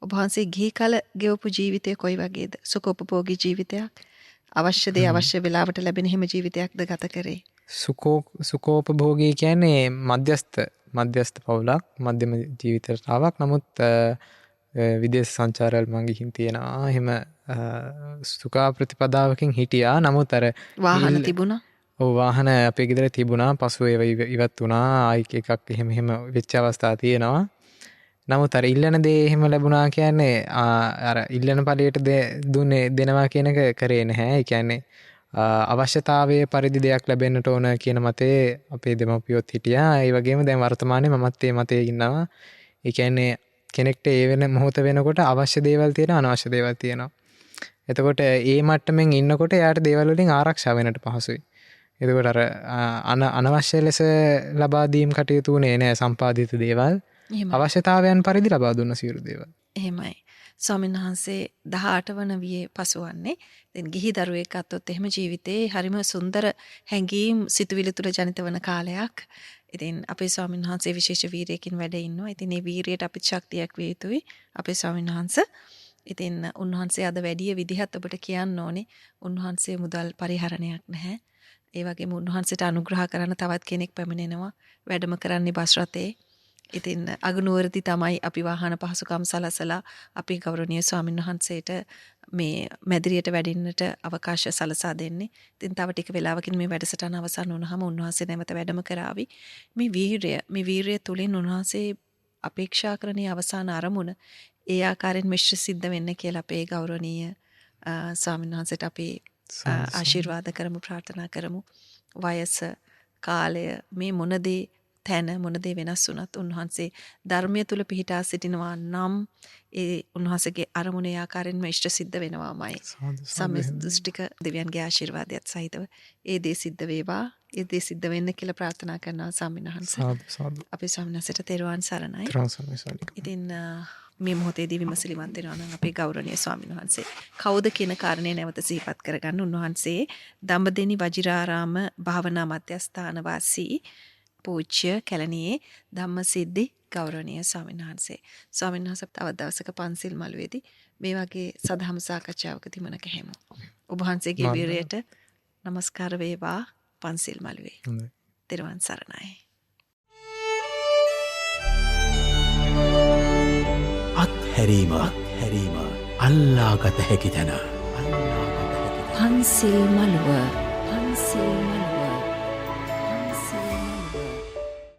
ඔබ වහන්සේ ගිහි කල ගෙවපු ජීවිතය කොයි වගේද? සුඛෝපභෝගී ජීවිතයක්? අවශ්‍ය දේ අවශ්‍ය වෙලාවට ලැබෙන හැම ජීවිතයක්ද ගත කරේ? සුඛෝපභෝගී කියන්නේ මධ්‍යස්ථ පවුලක්, මධ්‍යම ජීවිත රටාවක්. නමුත් විදේශ සංචාරවල මම ගිහින් තියෙනවා. එහෙම සුඛා ප්‍රතිපදාවකින් හිටියා. නමුත් අර වාහන තිබුණා. ඔව් වාහන අපේ ගෙදර තිබුණා. පසුව ඒව ඉවත් වුණා. ආයි එකක් එහෙම වෙච්ච අවස්ථා තියෙනවා. නමුත් අර ඉල්ලන දේ එහෙම ලැබුණා කියන්නේ අර ඉල්ලන ඵලයට දෙනවා කියන එක කරේ නැහැ. ඒ කියන්නේ අවශ්‍යතාවයේ පරිදි දෙයක් ලැබෙන්නට ඕන කියන මතේ අපේ දෙමව්පියොත් හිටියා. ඒ වගේම දැන් වර්තමානයේ මමත් ඒ මතේ ඉන්නවා. ඒ කියන්නේ කෙනෙක්ට ඒ වෙන මොහොත වෙනකොට අවශ්‍ය දේවල් තියෙනවා අනවශ්‍ය දේවල් තියෙනවා. එතකොට ඒ මට්ටමින් ඉන්නකොට එයාට දේවල් වලින් ආරක්ෂා වෙන්නට පහසුයි. එතකොට අර අනවශ්‍ය ලෙස ලබා දීම් කටයුතු උනේ නෑ සම්පාදිත දේවල්. අවශ්‍යතාවයන් පරිදි ලබා දුන්න සියලු දේවල්. එහෙමයි. ස්වාමීන් වහන්සේ 18 වන වියේ පසුවන්නේ. දැන් ගිහි දරුවෙක් අත්තොත් එහෙම ජීවිතේ හරිම සුන්දර හැඟීම් සිතුවිලි තුල ජනිත වන කාලයක්. ඉතින් අපේ ස්වාමීන් වහන්සේ විශේෂ වීරයකින් වැඩ ඉන්නවා. ඉතින් මේ වීරියට අපිට ශක්තියක් විය යුතුයි. අපේ ස්වාමීන් වහන්සේ ඉතින් උන්වහන්සේ අද වැඩි විදිහත් ඔබට කියන්න ඕනේ. උන්වහන්සේ මුදල් පරිහරණයක් නැහැ. ඒ වගේම උන්වහන්සේට අනුග්‍රහ කරන තවත් කෙනෙක් පැමිණෙනවා. වැඩම කරන්නේ බස් රථේ. ඉතින් අගනුවරදී තමයි අපි වාහන පහසුකම් සලසලා අපි ගෞරවනීය ස්වාමීන් වහන්සේට මේ මැදිරියට වැඩින්නට අවකාශ සලසා දෙන්නේ. ඉතින් තව ටික වෙලාවකින් මේ වැඩසටහන අවසන් වුණාම උන්වහන්සේ නැවත වැඩම කරાવી. මේ වීරය තුලින් උන්වහන්සේ අපේක්ෂා කරන අවසාන අරමුණ ඒ ආකාරයෙන් මිශ්‍ර සිද්ධ වෙන්න කියලා අපේ ගෞරවනීය ස්වාමීන් වහන්සේට අපි ආශිර්වාද කරමු ප්‍රාර්ථනා කරමු. වයස කාලය මේ මොනදී තැන මොනදේ වෙනස් වුණත් උන්වහන්සේ ධර්මයේ තුල පිහිටා සිටිනවා නම් ඒ උන්වහන්සේගේ අරමුණේ ආකාරයෙන්ම ඉෂ්ට සිද්ධ වෙනවාමයි. සම්මිස්තික දෙවියන්ගේ ආශිර්වාදයත් සහිතව ඒ දේ සිද්ධ වේවා. ඒ දේ සිද්ධ වෙන්න කියලා ප්‍රාර්ථනා කරනවා ස්වාමීන් වහන්සේ. අපේ ස්වාමීන් වහන්සේට තෙරුවන් සරණයි. ඉතින් මේ මොහොතේදී විමසිලිමත් වෙනවා නම් අපේ ගෞරවනීය ස්වාමීන් වහන්සේ කවුද කියන කාරණේ නැවත සිහිපත් කරගන්න. උන්වහන්සේ දඹදෙණි වජිරාරාම භාවනා මධ්‍යස්ථාන වාසී පූජ්‍ය කැලණියේ ධම්මසිද්ධි ගෞරවනීය ස්වාමීන් වහන්සේ. ස්වාමීන් වහන්සේ තවත් දවසක පන්සිල් මළුවේදී මේ වගේ සදහම් සාකච්ඡාවකදී මම කැහෙමු. ඔබ වහන්සේගේ වීරයට নমස්කාර වේවා පන්සිල් මළුවේ. තෙරුවන් සරණයි. අත්හැරීම අල්ලාගත හැකි තැන. පන්සිල් මළුව